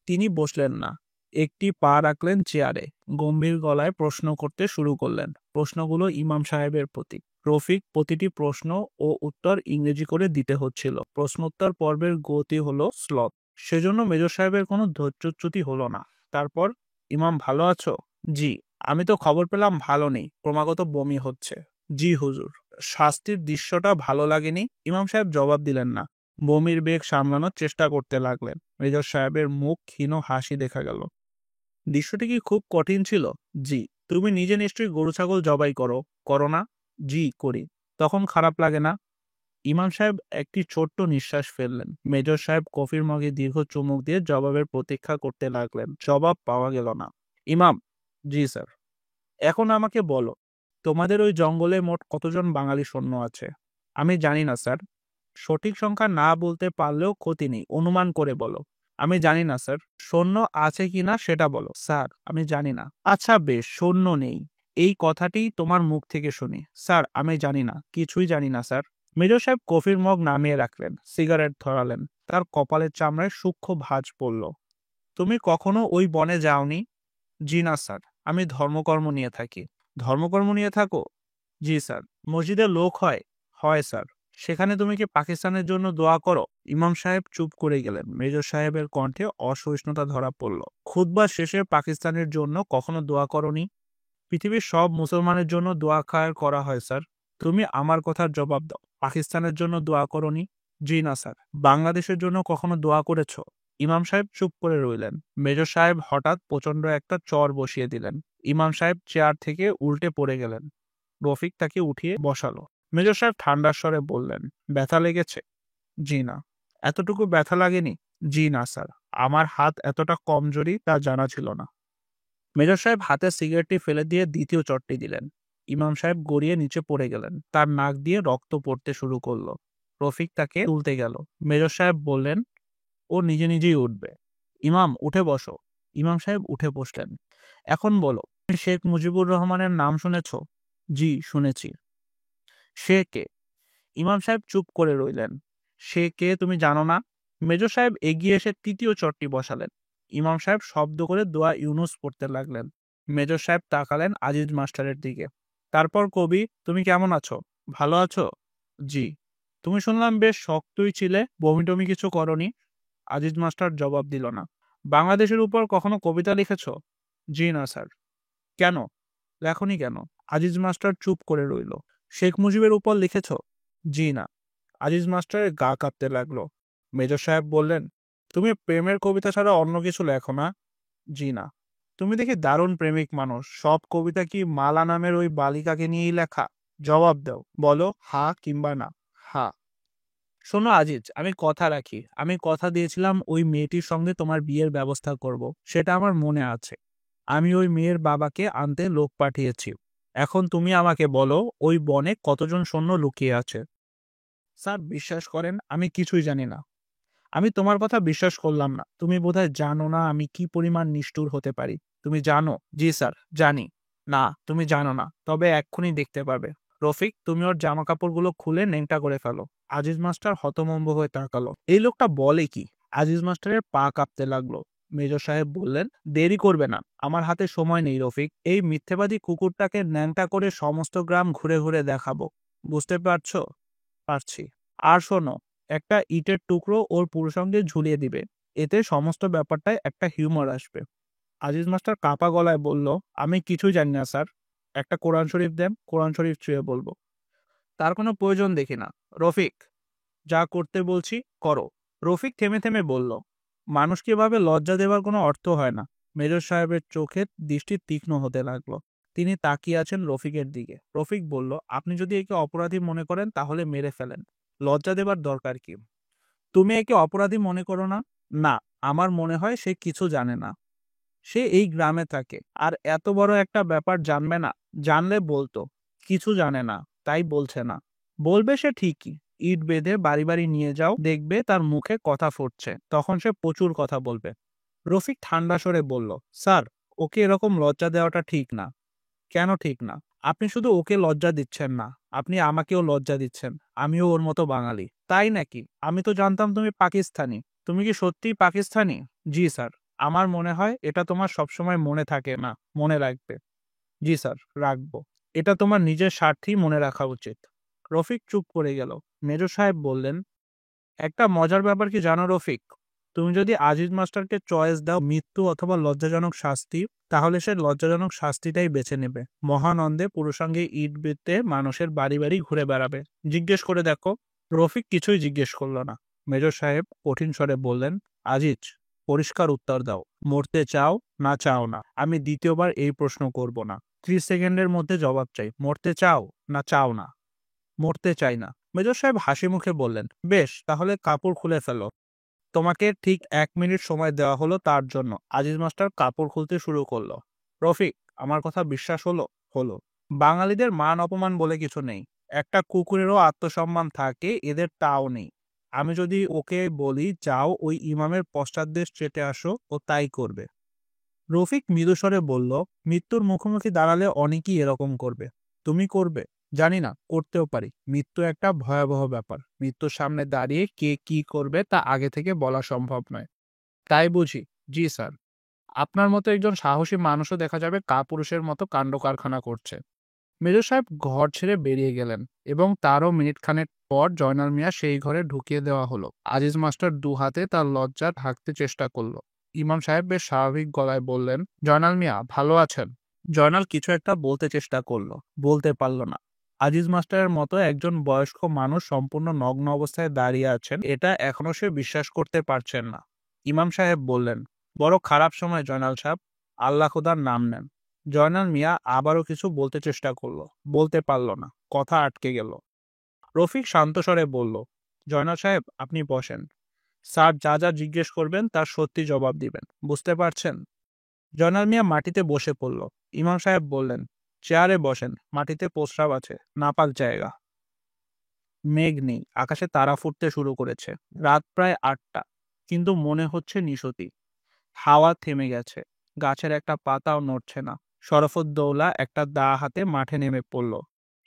তিনি বসলেন না, একটি পা রাখলেন চেয়ারে, গম্ভীর গলায় প্রশ্ন করতে শুরু করলেন। প্রশ্নগুলো ইমাম সাহেবের প্রতি। রফিক প্রতিটি প্রশ্ন ও উত্তর ইংরেজি করে দিতে হচ্ছিল। প্রশ্নোত্তর পর্বের গতি হলো স্লথ। সেজন্য মেজর সাহেবের কোনো ধৈর্যচ্যুতি হলো না। তারপর, ইমাম ভালো আছো? জি। আমি তো খবর পেলাম ভালো নেই, ক্রমাগত বমি হচ্ছে। জি হুজুর। শাস্তির দৃশ্যটা ভালো লাগেনি? ইমাম সাহেব জবাব দিলেন না। বমির বেগ সামলানোর চেষ্টা করতে লাগলেন। মেজর সাহেবের মুখ ক্ষীণ হাসি দেখা গেল। দৃশ্যটি কি খুব কঠিন ছিল? জি। তুমি নিজে নিশ্চয়ই গরু ছাগল জবাই করো, করো না? জি করি। তখন খারাপ লাগে না? ইমাম সাহেব একটি ছোট্ট নিঃশ্বাস ফেললেন। মেজর সাহেব কফির মগে দীর্ঘ চুমুক দিয়ে জবাবের প্রতীক্ষা করতে লাগলেন। জবাব পাওয়া গেল না। ইমাম, জি স্যার। এখন আমাকে বলো, তোমাদের ওই জঙ্গলে মোট কতজন বাঙালি সৈন্য আছে? আমি জানি না স্যার। সঠিক সংখ্যা না বলতে পারলেও ক্ষতি নেই, অনুমান করে বলো। আমি জানি না স্যার। সৈন্য আছে কিনা সেটা বলো। স্যার, আমি জানি না। আচ্ছা বেশ, সৈন্য নেই, এই কথাটি তোমার মুখ থেকে শুনি। স্যার, আমি জানি না, কিছুই জানি না স্যার। মেজর সাহেব কফির মগ নামিয়ে রাখলেন, সিগারেট ধরালেন। তার কপালের চামড়ায় সূক্ষ্ম ভাঁজ পড়ল। তুমি কখনো ওই বনে যাওনি? জি না স্যার, আমি ধর্মকর্ম নিয়ে থাকি। ধর্মকর্ম নিয়ে থাকো? জি স্যার। মসজিদে লোক হয়? হয় স্যার। সেখানে তুমি কি পাকিস্তানের জন্য দোয়া করো? ইমাম সাহেব চুপ করে গেলেন। মেজর সাহেবের কণ্ঠে অসহিষ্ণুতা ধরা পড়ল। খুতবা শেষে পাকিস্তানের জন্য কখনো দোয়া করনি? পৃথিবীর সব মুসলমানের জন্য দোয়া খায়ের করা হয় স্যার। তুমি আমার কথার জবাব দাও, পাকিস্তানের জন্য দোয়া করনি? জি না স্যার। বাংলাদেশের জন্য কখনো দোয়া করেছো? ইমাম সাহেব চুপ করে রইলেন। মেজর সাহেব হঠাৎ প্রচন্ড একটা চর বসিয়ে দিলেন। ইমাম সাহেব চেয়ার থেকে উল্টে পড়ে গেলেন। রফিক তাকে উঠিয়ে বসালো। মেজর সাহেব ঠান্ডার স্বরে বললেন, ব্যথা লেগেছে? জি না। এতটুকু ব্যথা লাগেনি? জি না স্যার। আমার হাত এতটা কমজোরি তা জানা ছিল না। মেজর সাহেব হাতে সিগারেটটি ফেলে দিয়ে দ্বিতীয় চটটি দিলেন। ইমাম সাহেব গড়িয়ে নিচে পড়ে গেলেন। তার নাক দিয়ে রক্ত পড়তে শুরু করলো। রফিক তাকে তুলতে গেল। মেজর সাহেব বললেন, ও নিজে নিজেই উঠবে। ইমাম, উঠে বসো। ইমাম সাহেব উঠে বসলেন। এখন বলো, তুমি শেখ মুজিবুর রহমানের নাম শুনেছ? জি, শুনেছি। সে কে? ইমাম সাহেব চুপ করে রইলেন। সে কে তুমি জানো না? মেজর সাহেব এগিয়ে এসে তৃতীয় চটটি বসালেন। ইমাম সাহেব শব্দ করে দোয়া ইউনুস পড়তে লাগলেন। মেজর সাহেব তাকালেন আজিজ মাস্টারের দিকে। তারপর, কবি, তুমি কেমন আছো? ভালো আছো? জি। তুমি শুনলাম বেশ শক্তই ছিলে, বমি টমি কিছু করনি? আজিজ মাস্টার জবাব দিল না। বাংলাদেশের উপর কখনো কবিতা লিখেছ? জি না স্যার। কেন? লেখনি কেন? আজিজ মাস্টার চুপ করে রইল। শেখ মুজিবের উপর লিখেছ? জি না। আজিজ মাস্টারের গা কাঁপতে লাগলো। মেজর সাহেব বললেন, তুমি প্রেমের কবিতা ছাড়া অন্য কিছু লেখো না? জি না। তুমি দেখি দারুণ প্রেমিক মানুষ। সব কবিতা কি মালা নামের ওই বালিকাকে নিয়েই লেখা? জবাব দাও, বলো হা কিংবা না। হা। শোনো আজিজ, আমি কথা রাখি। আমি কথা দিয়েছিলাম ওই মেয়েটির সঙ্গে তোমার বিয়ের ব্যবস্থা করব। সেটা আমার মনে আছে। আমি ওই মেয়ের বাবাকে আনতে লোক পাঠিয়েছি। এখন তুমি আমাকে বলো, ওই বনে কতজন সৈন্য লুকিয়ে আছে? স্যার, বিশ্বাস করেন আমি কিছুই জানি না। আমি তোমার কথা বিশ্বাস করলাম না। তুমি বোধহয় জানো না আমি কি পরিমাণ নিষ্ঠুর হতে পারি। তুমি জানো? জি স্যার, জানি। না, তুমি জানো না। তবে এক্ষুনি দেখতে পাবে। রফিক, তুমি ওর জামা কাপড়গুলো খুলে নেংটা করে ফেলো। আজিজ মাস্টার হতভম্ব হয়ে তাকালো। এই লোকটা বলে কি? আজিজ মাস্টারের পা কাঁপতে লাগলো। মেজর সাহেব বললেন, দেরি করবে না, আমার হাতে সময় নেই রফিক। এই মিথ্যেবাদী কুকুরটাকে ন্যাংটা করে সমস্ত গ্রাম ঘুরে ঘুরে দেখাবো। বুঝতে পারছো? পারছি। আর শোনো, একটা ইটের টুকরো ওর পুরুষাঙ্গে ঝুলিয়ে দিবে। এতে সমস্ত ব্যাপারটায় একটা হিউমার আসবে। আজিজ মাস্টার কাপা গলায় বলল, আমি কিছুই জানি না স্যার। একটা কোরআন শরীফ দেন, কোরআন শরীফ ছুঁয়ে বলবো। তার কোনো প্রয়োজন দেখি না। রফিক, যা করতে বলছি করো। রফিক থেমে থেমে বলল, মানুষকে এভাবে লজ্জা দেওয়ার কোনো অর্থ হয় না। মেজর সাহেবের চোখের দৃষ্টি তীক্ষ্ণ হতে লাগলো। তিনি তাকিয়ে আছেন রফিকের দিকে। রফিক বলল, আপনি যদি একে অপরাধী মনে করেন তাহলে মেরে ফেলেন, লজ্জা দেবার দরকার কি? তুমি একে অপরাধী মনে করো না? না, আমার মনে হয় সে কিছু জানে না। সে এই গ্রামে থাকে আর এত বড় একটা ব্যাপার জানবে না। জানলে বলতো। কিছু জানে না, তাই বলছে না। বলবে সে ঠিকই। ইট বেঁধে বাড়ি বাড়ি নিয়ে যাও, দেখবে তার মুখে কথা ফুটছে, তখন সে প্রচুর কথা বলবে। রফিক ঠান্ডা স্বরে বলল, স্যার, ওকে এরকম লজ্জা দেওয়াটা ঠিক না। কেন ঠিক না? আপনি শুধু ওকে লজ্জা দিচ্ছেন না, আপনি আমাকেও লজ্জা দিচ্ছেন। আমিও ওর মতো বাঙালি। তাই নাকি? আমি তো জানতাম তুমি পাকিস্তানি। তুমি কি সত্যিই পাকিস্তানি? জি স্যার। আমার মনে হয় এটা তোমার সবসময় মনে থাকে না, মনে রাখবে। জি স্যার, রাখবো। এটা তোমার নিজের স্বার্থেই মনে রাখা উচিত। রফিক চুপ করে গেল। মেজর সাহেব বললেন, একটা মজার ব্যাপার কি জানো রফিক? তুমি যদি আজিজ মাস্টারকে চয়েস দাও মৃত্যু অথবা লজ্জাজনক শাস্তি, তাহলে সে লজ্জাজনক শাস্তিটাই বেছে নেবে। মহানন্দে পুরুষাঙ্গে ইট বেঁধে মানুষের বাড়ি বাড়ি ঘুরে বেড়াবে। জিজ্ঞেস করে দেখো। রফিক কিছুই জিজ্ঞেস করল না। মেজর সাহেব কঠিন স্বরে বললেন, আজিজ, পরিষ্কার উত্তর দাও। মরতে চাও না চাও না? আমি দ্বিতীয়বার এই প্রশ্ন করব না। 30 সেকেন্ডের মধ্যে জবাব চাই। মরতে চাও না চাও না? মরতে চাই না। মেজর সাহেব হাসি মুখে বললেন, বেশ, তাহলে কাপড় খুলে ফেলো। তোমাকে ঠিক 1 মিনিট সময় দেওয়া হলো তার জন্য। আজিজ মাস্টার কাপড় খুলতে শুরু করলো। রফিক, আমার কথা বিশ্বাস হলো? হলো। বাঙালিদের মান অপমান বলে কিছু নেই। একটা কুকুরেরও আত্মসম্মান থাকে, এদের তাও নেই। আমি যদি ওকে বলি যাও ওই ইমামের পশ্চাৎদেশ চেটে আসো, ও তাই করবে। রফিক মৃদুস্বরে বলল, মৃত্যুর মুখোমুখি দাঁড়ালে অনেকেই এরকম করবে। তুমি করবে? জানি না, করতেও পারি। মৃত্যু একটা ভয়াবহ ব্যাপার। মৃত্যুর সামনে দাঁড়িয়ে কে কি করবে তা আগে থেকে বলা সম্ভব নয়। তাই বুঝি? জি স্যার। আপনার মতো একজন সাহসী মানুষও দেখা যাবে কাপুরুষের মতো কাণ্ড কারখানা করছে। মেজর সাহেব ঘর ছেড়ে বেরিয়ে গেলেন এবং তারও মিনিটখানেক পর জয়নাল মিয়া সেই ঘরে ঢুকিয়ে দেওয়া হলো। আজিজ মাস্টার দু হাতে তার লজ্জা ঢাকতে চেষ্টা করলো। ইমাম সাহেব বেশ স্বাভাবিক গলায় বললেন, জয়নাল মিয়া, ভালো আছেন? জয়নাল কিছু একটা বলতে চেষ্টা করলো, বলতে পারল না। আজিজ মাস্টারের মতো একজন বয়স্ক মানুষ সম্পূর্ণ নগ্ন অবস্থায় দাঁড়িয়ে আছেন, এটা এখনো সে বিশ্বাস করতে পারছেন না। ইমাম সাহেব বললেন, বড় খারাপ সময় জয়নাল সাহেব, আল্লাহ খোদার নাম নেন। জয়নাল মিয়া আবারও কিছু বলতে চেষ্টা করলো, বলতে পারল না, কথা আটকে গেল। রফিক শান্ত স্বরে বলল, জয়নাল সাহেব, আপনি বসেন। স্যার যা যা জিজ্ঞেস করবেন তার সত্যি জবাব দিবেন, বুঝতে পারছেন? জয়নাল মিয়া মাটিতে বসে পড়ল। ইমাম সাহেব বললেন, চেয়ারে বসেন, মাটিতে প্রস্রাব আছে, নাপাক জায়গা। মেঘ নেই, আকাশে তারা ফুটতে শুরু করেছে। রাত প্রায় 8টা, কিন্তু মনে হচ্ছে নিশতি। হাওয়া থেমে গেছে, গাছের একটা পাতাও নড়ছে না। শরফুদ্দৌলা একটা দা হাতে মাঠে নেমে পড়ল।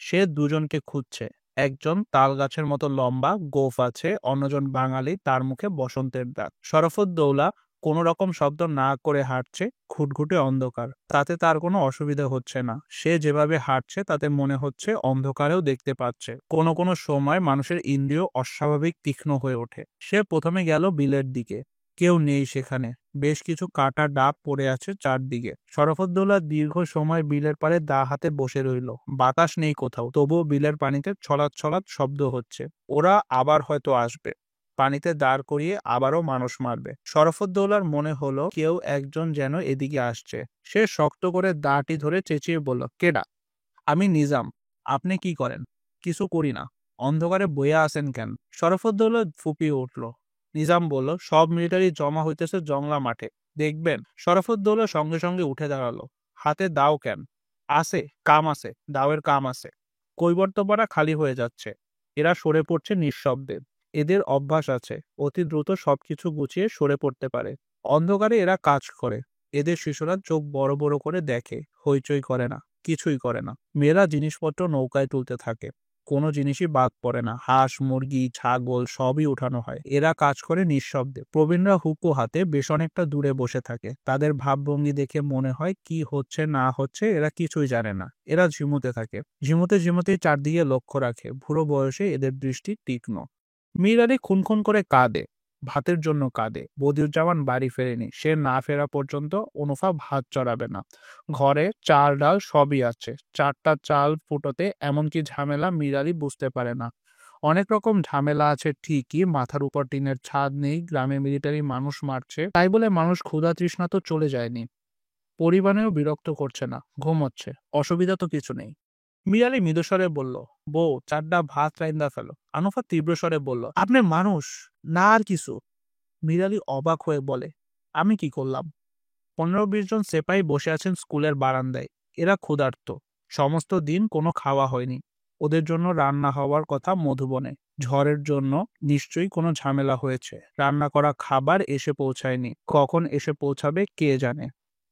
সে দুজনকে খুঁজছে। একজন তাল গাছের মতো লম্বা, গোঁফ আছে, অন্যজন বাঙালি, তার মুখে বসন্তের দাগ। শরফুদ্দৌলা কোনো রকম শব্দ না করে হাঁটছে, ঘুটঘুটে অন্ধকার। তাতে তার কোনো অসুবিধা হচ্ছে না। সে যেভাবে হাঁটছে তাতে মনে হচ্ছে অন্ধকারেও দেখতে পাচ্ছে। কোনো কোনো সময় মানুষের ইন্দ্রিয় অস্বাভাবিক তীক্ষ্ণ হয়ে ওঠে। সে প্রথমে গেল বিলের দিকে। কেউ নেই সেখানে। বেশ কিছু কাটা ডাব পড়ে আছে চারদিকে। শরফুদ্দৌলা দীর্ঘ সময় বিলের পাড়ে দা হাতে বসে রইল। বাতাস নেই কোথাও, তবুও বিলের পানিতে ছলাৎ ছলাৎ শব্দ হচ্ছে। ওরা আবার হয়তো আসবে। পানিতে দাঁড় করিয়ে আবারও মানুষ মারবে। শরফুদ্দৌলার মনে হলো কেউ একজন যেন এদিকে আসছে। সে শক্ত করে দাঁটি ধরে চেঁচিয়ে বলল, কেডা? আমি নিজাম। আপনি কি করেন? কিছু করি না। অন্ধকারে বইয়া আছেন কেন? শরফুদ্দৌলা ফুপিয়ে উঠল। নিজাম বলল, সব মিলিটারি জমা হইতেছে জংলা মাঠে, দেখবেন। শরফুদ্দৌলা সঙ্গে সঙ্গে উঠে দাঁড়ালো। হাতে দাও কেন? আছে, কাম আছে, দাওয়ের কাম আছে। কৈবর্তপাড়া খালি হয়ে যাচ্ছে। এরা সরে পড়ছে নিঃশব্দে। এদের অভ্যাস আছে, অতি দ্রুত সবকিছু গুছিয়ে সরে পড়তে পারে। অন্ধকারে এরা কাজ করে। এদের শিশুরা চোখ বড় বড় করে দেখে, হইচই করে না, কিছুই করে না। মেয়েরা জিনিসপত্র নৌকায় তুলতে থাকে। কোনো জিনিসই বাদ পড়ে না। হাঁস, মুরগি, ছাগল সবই উঠানো হয়। এরা কাজ করে নিঃশব্দে। প্রবীণরা হুকো হাতে বেশ অনেকটা দূরে বসে থাকে। তাদের ভাবভঙ্গি দেখে মনে হয় কি হচ্ছে না হচ্ছে এরা কিছুই জানে না। এরা ঝিমুতে থাকে। ঝিমুতে ঝিমুতে চারদিকে লক্ষ্য রাখে। বুড়ো বয়সে এদের দৃষ্টি তীক্ষ্ণ। মীর আলী খুনখুন করে কাঁদে। ভাতের জন্য কাঁদে। বদিউজ্জামান বাড়ি ফেরেনি, সে না ফেরা পর্যন্ত অনুফা ভাত চড়াবে না। ঘরে চাল ডাল সবই আছে, 4টা চাল ফুটোতে এমনকি ঝামেলা মিরালি বুঝতে পারে না। অনেক রকম ঝামেলা আছে ঠিকই, মাথার উপর টিনের ছাদ নেই, গ্রামে মিলিটারি মানুষ মারছে, তাই বলে মানুষ ক্ষুধা তৃষ্ণা তো চলে যায়নি। পরিবারেও বিরক্ত করছে না, ঘুমোচ্ছে, অসুবিধা তো কিছু নেই। মিরালি মৃদুস্বরে বলল, বউ 4টা ভাত রাইন্দা ফেলো। আনুফা তীব্র স্বরে বলল, আপনি মানুষ না আর কিছু। মিরালি অবাক হয়ে বলে, আমি কি করলাম? 15-20 জন সেপাই বসে আছেন স্কুলের বারান্দায়। এরা ক্ষুধার্ত, সমস্ত দিন কোনো খাওয়া হয়নি। ওদের জন্য রান্না হওয়ার কথা মধুবনে। ঝড়ের জন্য নিশ্চয়ই কোনো ঝামেলা হয়েছে, রান্না করা খাবার এসে পৌঁছায়নি, কখন এসে পৌঁছাবে কে জানে।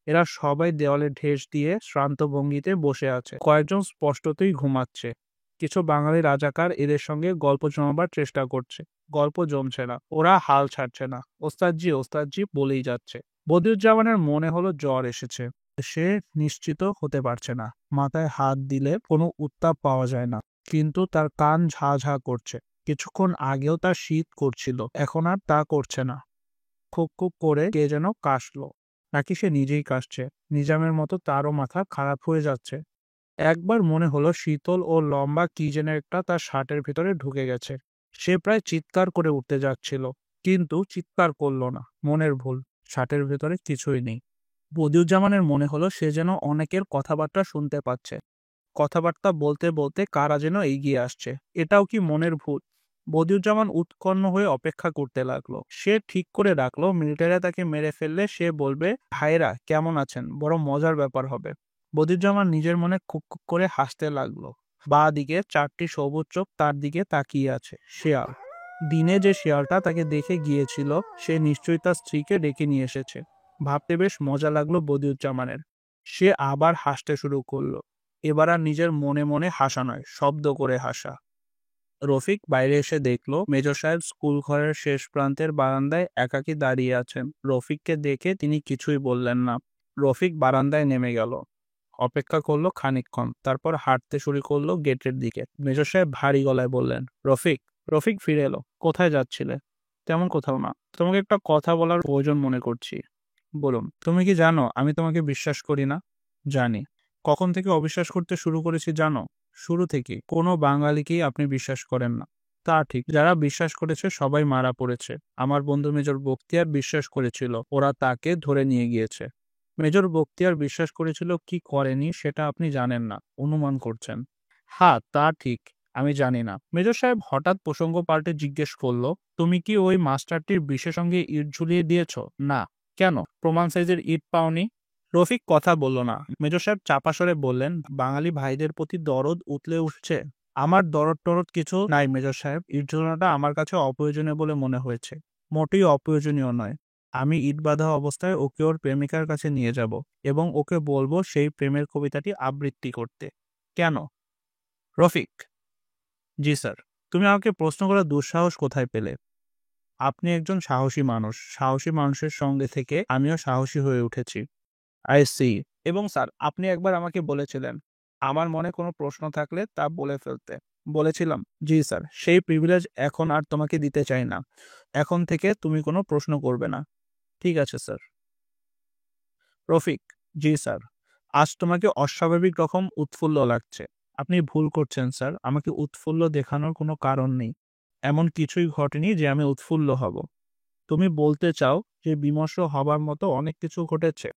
এরা সবাই দেওয়ালে ঠেস দিয়ে শ্রান্ত ভঙ্গিতে বসে আছে, কয়েকজন স্পষ্টতই ঘুমাচ্ছে। কিছু বাঙালি রাজাকার এদের সঙ্গে গল্প জমাবার চেষ্টা করছে, গল্প জমছে না, ওরা হাল ছাড়ছে না, ওস্তাদজি ওস্তাদজি বলেই যাচ্ছে। বদিউজ্জামানের মনে হলো জ্বর এসেছে, সে নিশ্চিত হতে পারছে না। মাথায় হাত দিলে কোনো উত্তাপ পাওয়া যায় না, কিন্তু তার কান ঝা ঝা করছে। কিছুক্ষণ আগেও তার শীত করছিল, এখন আর তা করছে না। খুব খুব করে কে যেন কাশলো, নাকি সে নিজেই কাশছে। নিজামের মতো তারও মাথা খারাপ হয়ে যাচ্ছে। একবার মনে হলো শীতল ও লম্বা কি যেন একটা তার শার্টের ভিতরে ঢুকে গেছে। সে প্রায় চিৎকার করে উঠতে যাচ্ছিল, কিন্তু চিৎকার করলো না, মনের ভুল, শার্টের ভেতরে কিছুই নেই। বদিউজ্জামানের মনে হলো সে যেন অনেকের কথাবার্তা শুনতে পাচ্ছে, কথাবার্তা বলতে বলতে কারা যেন এগিয়ে আসছে। এটাও কি মনের ভূত? বদিউজ্জামান উৎকণ্ঠ হয়ে অপেক্ষা করতে লাগলো। সে ঠিক করে রাখলো মিলিটারিরা তাকে মেরে ফেললে সে বলবে, ভাইরা কেমন আছেন, বড় মজার ব্যাপার হবে। বদিউজ্জামান নিজের মনে খুব খুব করে হাসতে লাগলো। বাঁ দিকে 4টি সবুজ চোখ তার দিকে তাকিয়ে আছে। শেয়াল। দিনে যে শেয়ালটা তাকে দেখে গিয়েছিল, সে নিশ্চয়ই তার স্ত্রীকে ডেকে নিয়ে এসেছে। ভাবতে বেশ মজা লাগলো বদিউজ্জামানের। সে আবার হাসতে শুরু করলো। এবার আর নিজের মনে মনে হাসা নয়, শব্দ করে হাসা। রফিক বাইরে এসে দেখলো মেজর সাহেব স্কুল ঘরের শেষ প্রান্তের বারান্দায় একাকী দাঁড়িয়ে আছেন। রফিককে দেখে তিনি কিছুই বললেন না। রফিক বারান্দায় নেমে গেল, অপেক্ষা করলো খানিকক্ষণ, তারপর হাঁটতে শুরু করলো গেটের দিকে। মেজর সাহেব ভারী গলায় বললেন, রফিক। রফিক ফিরে এলো। কোথায় যাচ্ছিলে? তেমন কোথাও না, তোমাকে একটা কথা বলার প্রয়োজন মনে করছি। বলুন। তুমি কি জানো আমি তোমাকে বিশ্বাস করি না? জানি। কখন থেকে অবিশ্বাস করতে শুরু করেছি জানো? শুরু থেকে। কোনো বাঙালিকেই আপনি বিশ্বাস করেন না। তা ঠিক, যারা বিশ্বাস করেছে সবাই মারা পড়েছে। আমার বন্ধু মেজর বখতিয়ার বিশ্বাস করেছিল, ওরা তাকে ধরে নিয়ে গিয়েছে। মেজর বখতিয়ার বিশ্বাস করেছিল কি করেনি সেটা আপনি জানেন না, অনুমান করছেন। হ্যাঁ তা ঠিক, আমি জানি না। মেজর সাহেব হঠাৎ প্রসঙ্গ পাল্টে জিজ্ঞেস করলো, তুমি কি ওই মাস্টারটির বিষের সঙ্গে ইট ঝুলিয়ে দিয়েছো? না। কেন? প্রমাণ সাইজের ইট পাওনি? রফিক কথা বলল না। মেজর সাহেব চাপা স্বরে বললেন, বাঙালি ভাইদের প্রতি দরদ উতলে উঠছে। আমার দরদ টরদ কিছু নাই মেজর সাহেব, ইট ঝুলানোটা আমার কাছে অপ্রয়োজনীয় বলে মনে হয়েছে। মোটেই অপ্রয়োজনীয় নয়। আমি ইট বাঁধা অবস্থায় ওকে ওর প্রেমিকার কাছে নিয়ে যাব এবং ওকে বলবো সেই প্রেমের কবিতাটি আবৃত্তি করতে। কেন? রফিক। জি স্যার। তুমি আমাকে প্রশ্ন করার দুঃসাহস কোথায় পেলে? আপনি একজন সাহসী মানুষ, সাহসী মানুষের সঙ্গে থেকে আমিও সাহসী হয়ে উঠেছি। I C. এবং স্যার আপনি একবার আমাকে বলেছিলেন আমার মনে কোনো প্রশ্ন থাকলে তা বলে ফেলতে। বলেছিলাম? জি স্যার। সেই প্রিভিলেজ এখন আর তোমাকে দিতে চাই না। এখন থেকে তুমি কোনো প্রশ্ন করবে না। ঠিক আছে স্যার। রফিক। জি স্যার। আজ তোমাকে অস্বাভাবিক রকম উৎফুল্ল লাগছে। আপনি ভুল করছেন স্যার, আমাকে উৎফুল্ল দেখানোর কোনো কারণ নেই। এমন কিছুই ঘটেনি যে আমি উৎফুল্ল হব। তুমি বলতে চাও যে বিমর্ষ হবার মতো অনেক কিছু ঘটেছে?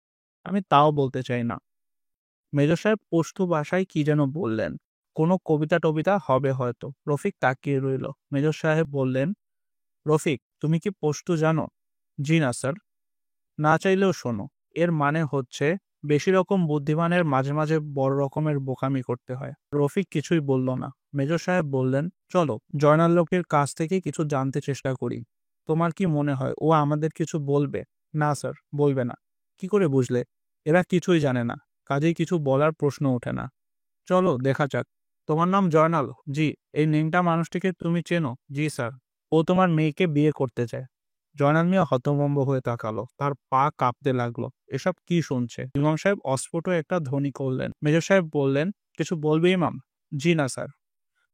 আমি তাও বলতে চাই না। মেজর সাহেব পশতু ভাষায় কি যেন বললেন। কোনো কবিতা টবিতা হবে হয়তো। রফিক তাকিয়ে রইল। মেজর সাহেব বললেন, রফিক তুমি কি পশতু জানো? জি না স্যার। না চাইলেও শোনো। এর মানে হচ্ছে বেশি রকম বুদ্ধিমানের মাঝে মাঝে বড় রকমের বোকামি করতে হয়। রফিক কিছুই বলল না। মেজর সাহেব বললেন, চলো জয়নাল লোকের কাছ থেকে কিছু জানতে চেষ্টা করি। তোমার কি মনে হয় ও আমাদের কিছু বলবে? না স্যার, বলবে না। কি করে বুঝলে? এরা কিছুই জানে না, কাজেই কিছু বলার প্রশ্ন ওঠে না। চলো দেখা যাক। তোমার নাম জয়নাল? জি। এই নেংটা মানুষটিকে তুমি চেনো? জি স্যার। ও তোমার মেয়েকে বিয়ে করতে চায়। জয়নাল মিয়া হতভম্ব হয়ে তাকালো, তার পা কাঁপতে লাগলো। এসব কি শুনছে? ইমাম সাহেব অস্ফুট একটা ধ্বনি করলেন। মেজর সাহেব বললেন, কিছু বলবে ইমাম? জি না স্যার।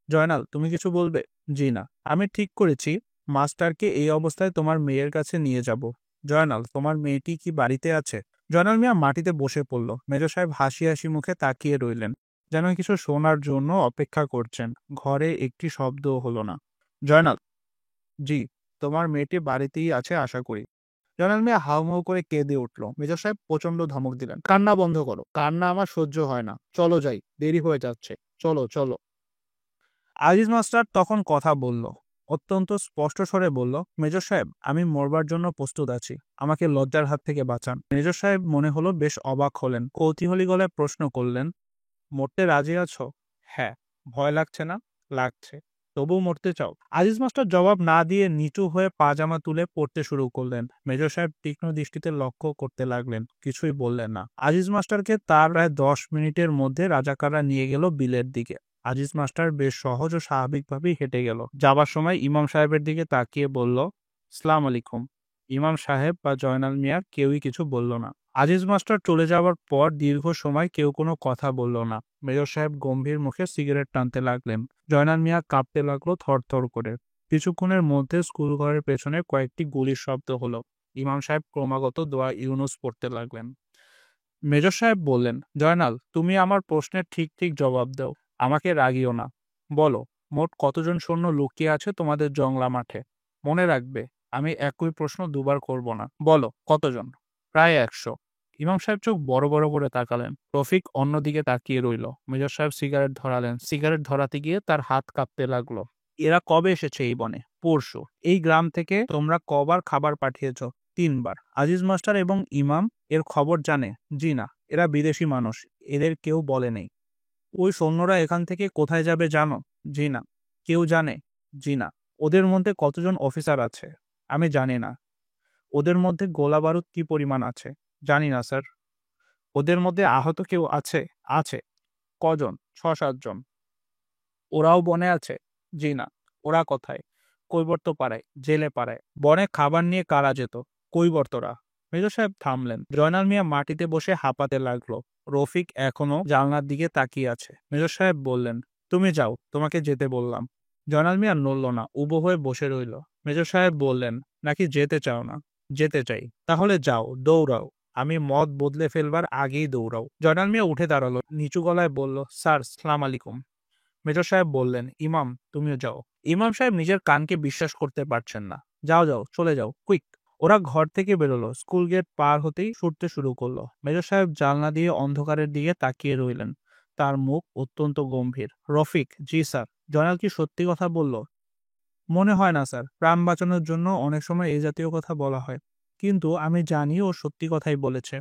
জয়নাল তুমি কিছু বলবে? জি না। আমি ঠিক করেছি মাস্টারকে এই অবস্থায় তোমার মেয়ের কাছে নিয়ে যাব। জয়নাল, তোমার মেয়েটি কি বাড়িতে আছে? জয়নাল মিয়া মাটিতে বসে পড়ল। মেজর সাহেব হাসি হাসি মুখে তাকিয়ে রইলেন, যেন কিছু শোনার জন্য অপেক্ষা করছেন। ঘরে একটি শব্দও হলো না। জয়নাল, জি, তোমার মেয়েটি বাড়িতেই আছে আশা করি। জয়নাল মিয়া হাউমাউ করে কেঁদে উঠল। মেজর সাহেব প্রচন্ড ধমক দিলেন, কান্না বন্ধ করো, কান্না আমার সহ্য হয় না, চলো যাই, দেরি হয়ে যাচ্ছে, চলো চলো। আজিজ মাস্টার তখন কথা বলল, অত্যন্ত স্পষ্ট স্বরে বলল, মেজর সাহেব, আমি মরবার জন্য প্রস্তুত আছি, আমাকে লজ্জার হাত থেকে বাঁচান। মেজর সাহেব মনে হলো বেশ অবাক হলেন। কৌতূহলী গলায় প্রশ্ন করলেন, মরতে রাজি আছো? হ্যাঁ। ভয় লাগছে না? লাগছে। তবু মরতে চাও? আজিজ মাস্টার জবাব না দিয়ে নিচু হয়ে পাজামা তুলে পড়তে শুরু করলেন। মেজর সাহেব তীক্ষ্ণ দৃষ্টিতে লক্ষ্য করতে লাগলেন, কিছুই বললেন না। আজিজ মাস্টারকে তার প্রায় 10 মিনিটের মধ্যে রাজাকাররা নিয়ে গেল বিলের দিকে। আজিজ মাস্টার বেশ সহজ ও স্বাভাবিকভাবেই হেঁটে গেল। যাবার সময় ইমাম সাহেবের দিকে তাকিয়ে বলল, সালাম আলাইকুম। ইমাম সাহেব বা জয়নাল মিয়া কেউই কিছু বলল না। আজিজ মাস্টার চলে যাওয়ার পর দীর্ঘ সময় কেউ কোনো কথা বলল না। মেজর সাহেব গম্ভীর মুখে সিগারেট টানতে লাগলেন। জয়নাল মিয়া কাঁপতে লাগলো থরথর করে। কিছুক্ষণের মধ্যে স্কুল ঘরের পেছনে কয়েকটি গুলির শব্দ হলো। ইমাম সাহেব ক্রমাগত দোয়া ইউনুস পড়তে লাগলেন। মেজর সাহেব বললেন, জয়নাল, তুমি আমার প্রশ্নের ঠিক ঠিক জবাব দাও, আমাকে রাগিও না। বলো, মোট কতজন সৈন্য লুকিয়ে আছে তোমাদের জংলা মাঠে? মনে রাখবে, আমি একই প্রশ্ন দুবার করব না। বলো, কতজন? প্রায় 100। ইমাম সাহেব চোখ বড় বড় করে তাকালেন। রফিক অন্যদিকে তাকিয়ে রইল। মেজর সাহেব সিগারেট ধরালেন। সিগারেট ধরাতে গিয়ে তার হাত কাঁপতে লাগলো। এরা কবে এসেছে এই বনে? পরশু। এই গ্রাম থেকে তোমরা কবার খাবার পাঠিয়েছ? 3বার। আজিজ মাস্টার এবং ইমাম এর খবর জানে? জি না, এরা বিদেশি মানুষ, এদের কেউ বলে নেই। ওই সৈন্যরা এখান থেকে কোথায় যাবে জানো? জি না। কেউ জানে? জি না। ওদের মধ্যে কতজন অফিসার আছে? আমি জানি না। ওদের মধ্যে গোলা বারুদ কি পরিমাণ আছে? জানি না স্যার। ওদের মধ্যে আহত কেউ আছে? আছে। কজন? 6-7 জন। ওরাও বনে আছে? জি না। ওরা কোথায়? কৈবর্ত পাড়ায়, জেলে পাড়ায়। বনে খাবার নিয়ে কারা যেত? কৈবর্তরা। মেজর সাহেব থামলেন। জয়নাল মিয়া মাটিতে বসে হাঁপাতে লাগলো। রফিক এখনো জানলার দিকে তাকিয়ে আছে। মেজর সাহেব বললেন, তুমি যাও, তোমাকে যেতে বললাম। জয়নাল মিয়া নড়ল না, উবু হয়ে বসে রইল। মেজর সাহেব বললেন, নাকি যেতে চাও না? যেতে চাই। তাহলে যাও, দৌড়াও। আমি মত বদলে ফেলবার আগেই দৌড়াও। জয়নাল মিয়া উঠে দাঁড়ালো, নিচু গলায় বলল, স্যার, সালাম আলাইকুম। মেজর সাহেব বললেন, ইমাম, তুমিও যাও। ইমাম সাহেব নিজের কানকে বিশ্বাস করতে পারছেন না। যাও যাও, চলে যাও, কুইক। ওরা ঘর থেকে বেরোলো। স্কুল গেট পার হতেই ছুটতে শুরু করলো। মেজর সাহেব জানলা দিয়ে অন্ধকারের দিকে তাকিয়ে রইলেন। তার মুখ অত্যন্ত গম্ভীর। রফিক, জি স্যার। জয়নাল কি সত্যি কথা বলল? মনে হয় না স্যার, প্রাণ বাঁচানোর জন্য অনেক সময় এই জাতীয় কথা বলা হয়, কিন্তু আমি জানি ও সত্যি কথাই বলেছে।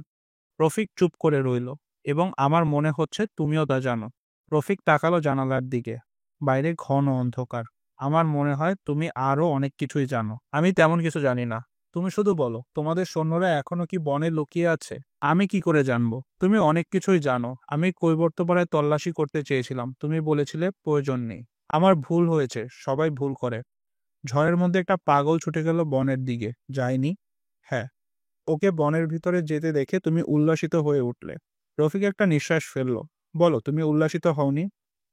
রফিক চুপ করে রইল। এবং আমার মনে হচ্ছে তুমিও তা জানো। রফিক তাকালো জানালার দিকে। বাইরে ঘন অন্ধকার। আমার মনে হয় তুমি আরো অনেক কিছুই জানো। আমি তেমন কিছু জানি না। তুমি শুধু বলো, তোমাদের সৈন্যরা এখনো কি বনে লুকিয়ে আছে? আমি কি করে জানবো? তুমি অনেক কিছুই জানো। আমি কৈবর্তপাড়ায় তল্লাশি করতে চেয়েছিলাম, তুমি বলেছিলে প্রয়োজন নেই। আমার ভুল হয়েছে, সবাই ভুল করে। ঝড়ের মধ্যে একটা পাগল ছুটে গেল বনের দিকে, যায়নি? হ্যাঁ। ওকে বনের ভিতরে যেতে দেখে তুমি উল্লাসিত হয়ে উঠলে। রফিক একটা নিঃশ্বাস ফেলল। বলো, তুমি উল্লাসিত হওনি?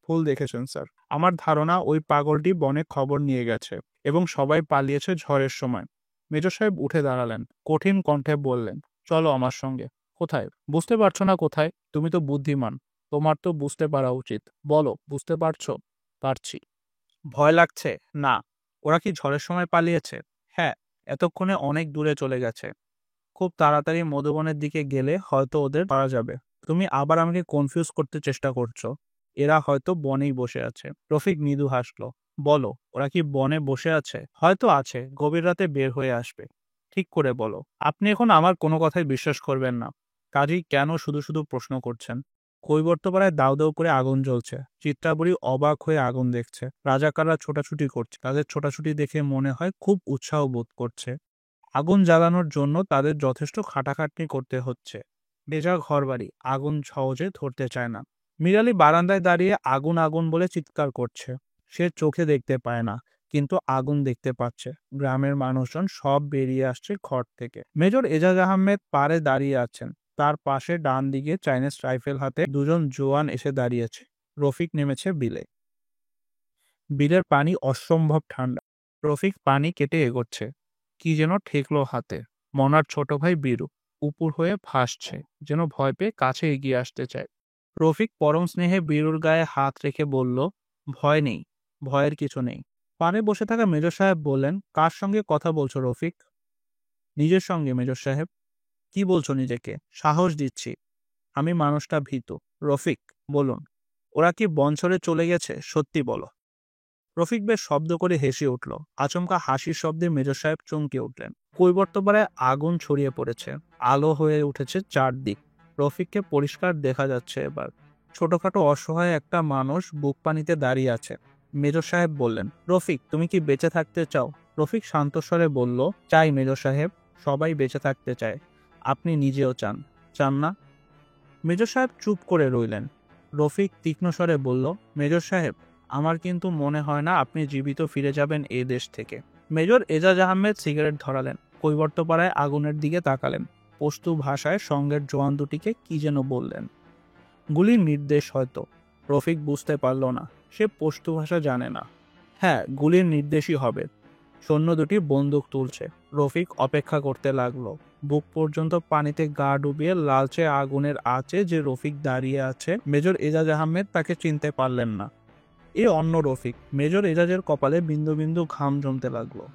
ভুল দেখেছেন স্যার। আমার ধারণা ওই পাগলটি বনে খবর নিয়ে গেছে এবং সবাই পালিয়েছে ঝড়ের সময়। মেজর সাহেব উঠে দাঁড়ালেন। কঠিন কণ্ঠে বললেন, চলো আমার সঙ্গে। কোথায়? বুঝতে পারছো না কোথায়? তুমি তো বুদ্ধিমান, তোমার তো বুঝতে পারা উচিত। বলো, বুঝতে পারছো? পারছি। ভয় লাগছে? না। ওরা কি ঝড়ের সময় পালিয়েছে? হ্যাঁ, এতক্ষণে অনেক দূরে চলে গেছে। খুব তাড়াতাড়ি মধুবনের দিকে গেলে হয়তো ওদের পাওয়া যাবে। তুমি আবার আমাকে কনফিউজ করতে চেষ্টা করছো। এরা হয়তো বনেই বসে আছে। রফিক মৃদু হাসলো। বলো, ওরা কি বনে বসে আছে? হয়তো আছে, গভীর রাতে বের হয়ে আসবে। ঠিক করে বলো। আপনি এখন আমার কোনো কথাই বিশ্বাস করবেন না। কাজেই কেন শুধু শুধু প্রশ্ন করছেন? কৈবর্তপাড়ায় দাউ দাউ করে আগুন জ্বলছে। চিত্রাবরী অবাক হয়ে আগুন দেখছে। রাজাকাররা ছোটাছুটি করছে। তাদের ছোটাছুটি দেখে মনে হয় খুব উৎসাহ বোধ করছে। আগুন জ্বালানোর জন্য তাদের যথেষ্ট খাটাখাটনি করতে হচ্ছে। ভেজা ঘরবাড়ি, আগুন সহজে ধরতে চায় না। মিরালি বারান্দায় দাঁড়িয়ে আগুন আগুন বলে চিৎকার করছে। সে চোখে দেখতে পায় না, কিন্তু আগুন দেখতে পাচ্ছে। গ্রামের মানুষজন সব বেরিয়ে আসছে ঘর থেকে। মেজর এজাজ আহমেদ পাড়ে দাঁড়িয়ে আছেন। তার পাশে ডান দিকে চাইনিজ রাইফেল হাতে দুজন জওয়ান এসে দাঁড়িয়েছে। রফিক নেমেছে বিলে। বিলের পানি অসম্ভব ঠান্ডা। রফিক পানি কেটে এগোচ্ছে। কি যেন ঠেকলো হাতে। মনার ছোট ভাই বীরু উপুর হয়ে ভাসছে, যেন ভয় পেয়ে কাছে এগিয়ে আসতে চায়। রফিক পরম স্নেহে বীরুর গায়ে হাত রেখে বলল, ভয় নেই, ভয়ের কিছু নেই। পাড়ে বসে থাকা মেজর সাহেব বললেন, কার সঙ্গে কথা বলছো রফিক? নিজের সঙ্গে মেজর সাহেব। কি বলছো নিজেকে? সাহস দিচ্ছি। আমি মানুষটা ভীতু। রফিক, বলুন, ওরা কি বন ছেড়ে চলে গেছে? সত্যি বলো। রফিক বেশ শব্দ করে হেসে উঠল। আচমকা হাসির শব্দে মেজর সাহেব চমকে উঠলেন। কৈবর্তপাড়ায় আগুন ছড়িয়ে পড়েছে। আলো হয়ে উঠেছে চারদিক। রফিককে পরিষ্কার দেখা যাচ্ছে এবার। ছোটখাটো অসহায় একটা মানুষ বুক পানিতে দাঁড়িয়ে আছে। মেজর সাহেব বললেন, রফিক, তুমি কি বেঁচে থাকতে চাও? রফিক শান্ত স্বরে বলল, চাই মেজর সাহেব, সবাই বেঁচে থাকতে চায়। আপনি নিজেও চান, চান না? মেজর সাহেব চুপ করে রইলেন। রফিক তীক্ষ্ণ স্বরে বলল, মেজর সাহেব, আমার কিন্তু মনে হয় না আপনি জীবিত ফিরে যাবেন এই দেশ থেকে। মেজর এজাজ আহমেদ সিগারেট ধরালেন। কৈবর্তপাড়ায় আগুনের দিকে তাকালেন। পশতু ভাষায় সঙ্গের জওয়ান দুটিকে কি যেন বললেন। গুলির নির্দেশ হয়তো। রফিক বুঝতে পারল না। সে পশতু ভাষা জানে না। হ্যাঁ, গুলির নির্দেশই হবে। সৈন্য দুটি বন্দুক তুলছে। রফিক অপেক্ষা করতে লাগলো। বুক পর্যন্ত পানিতে গা ডুবিয়ে লালচে আগুনের আঁচে যে রফিক দাঁড়িয়ে আছে, মেজর এজাজ আহমেদ তাকে চিনতে পারলেন না। এ অন্য রফিক। মেজর এজাজের কপালে বিন্দু বিন্দু ঘাম জমতে লাগলো।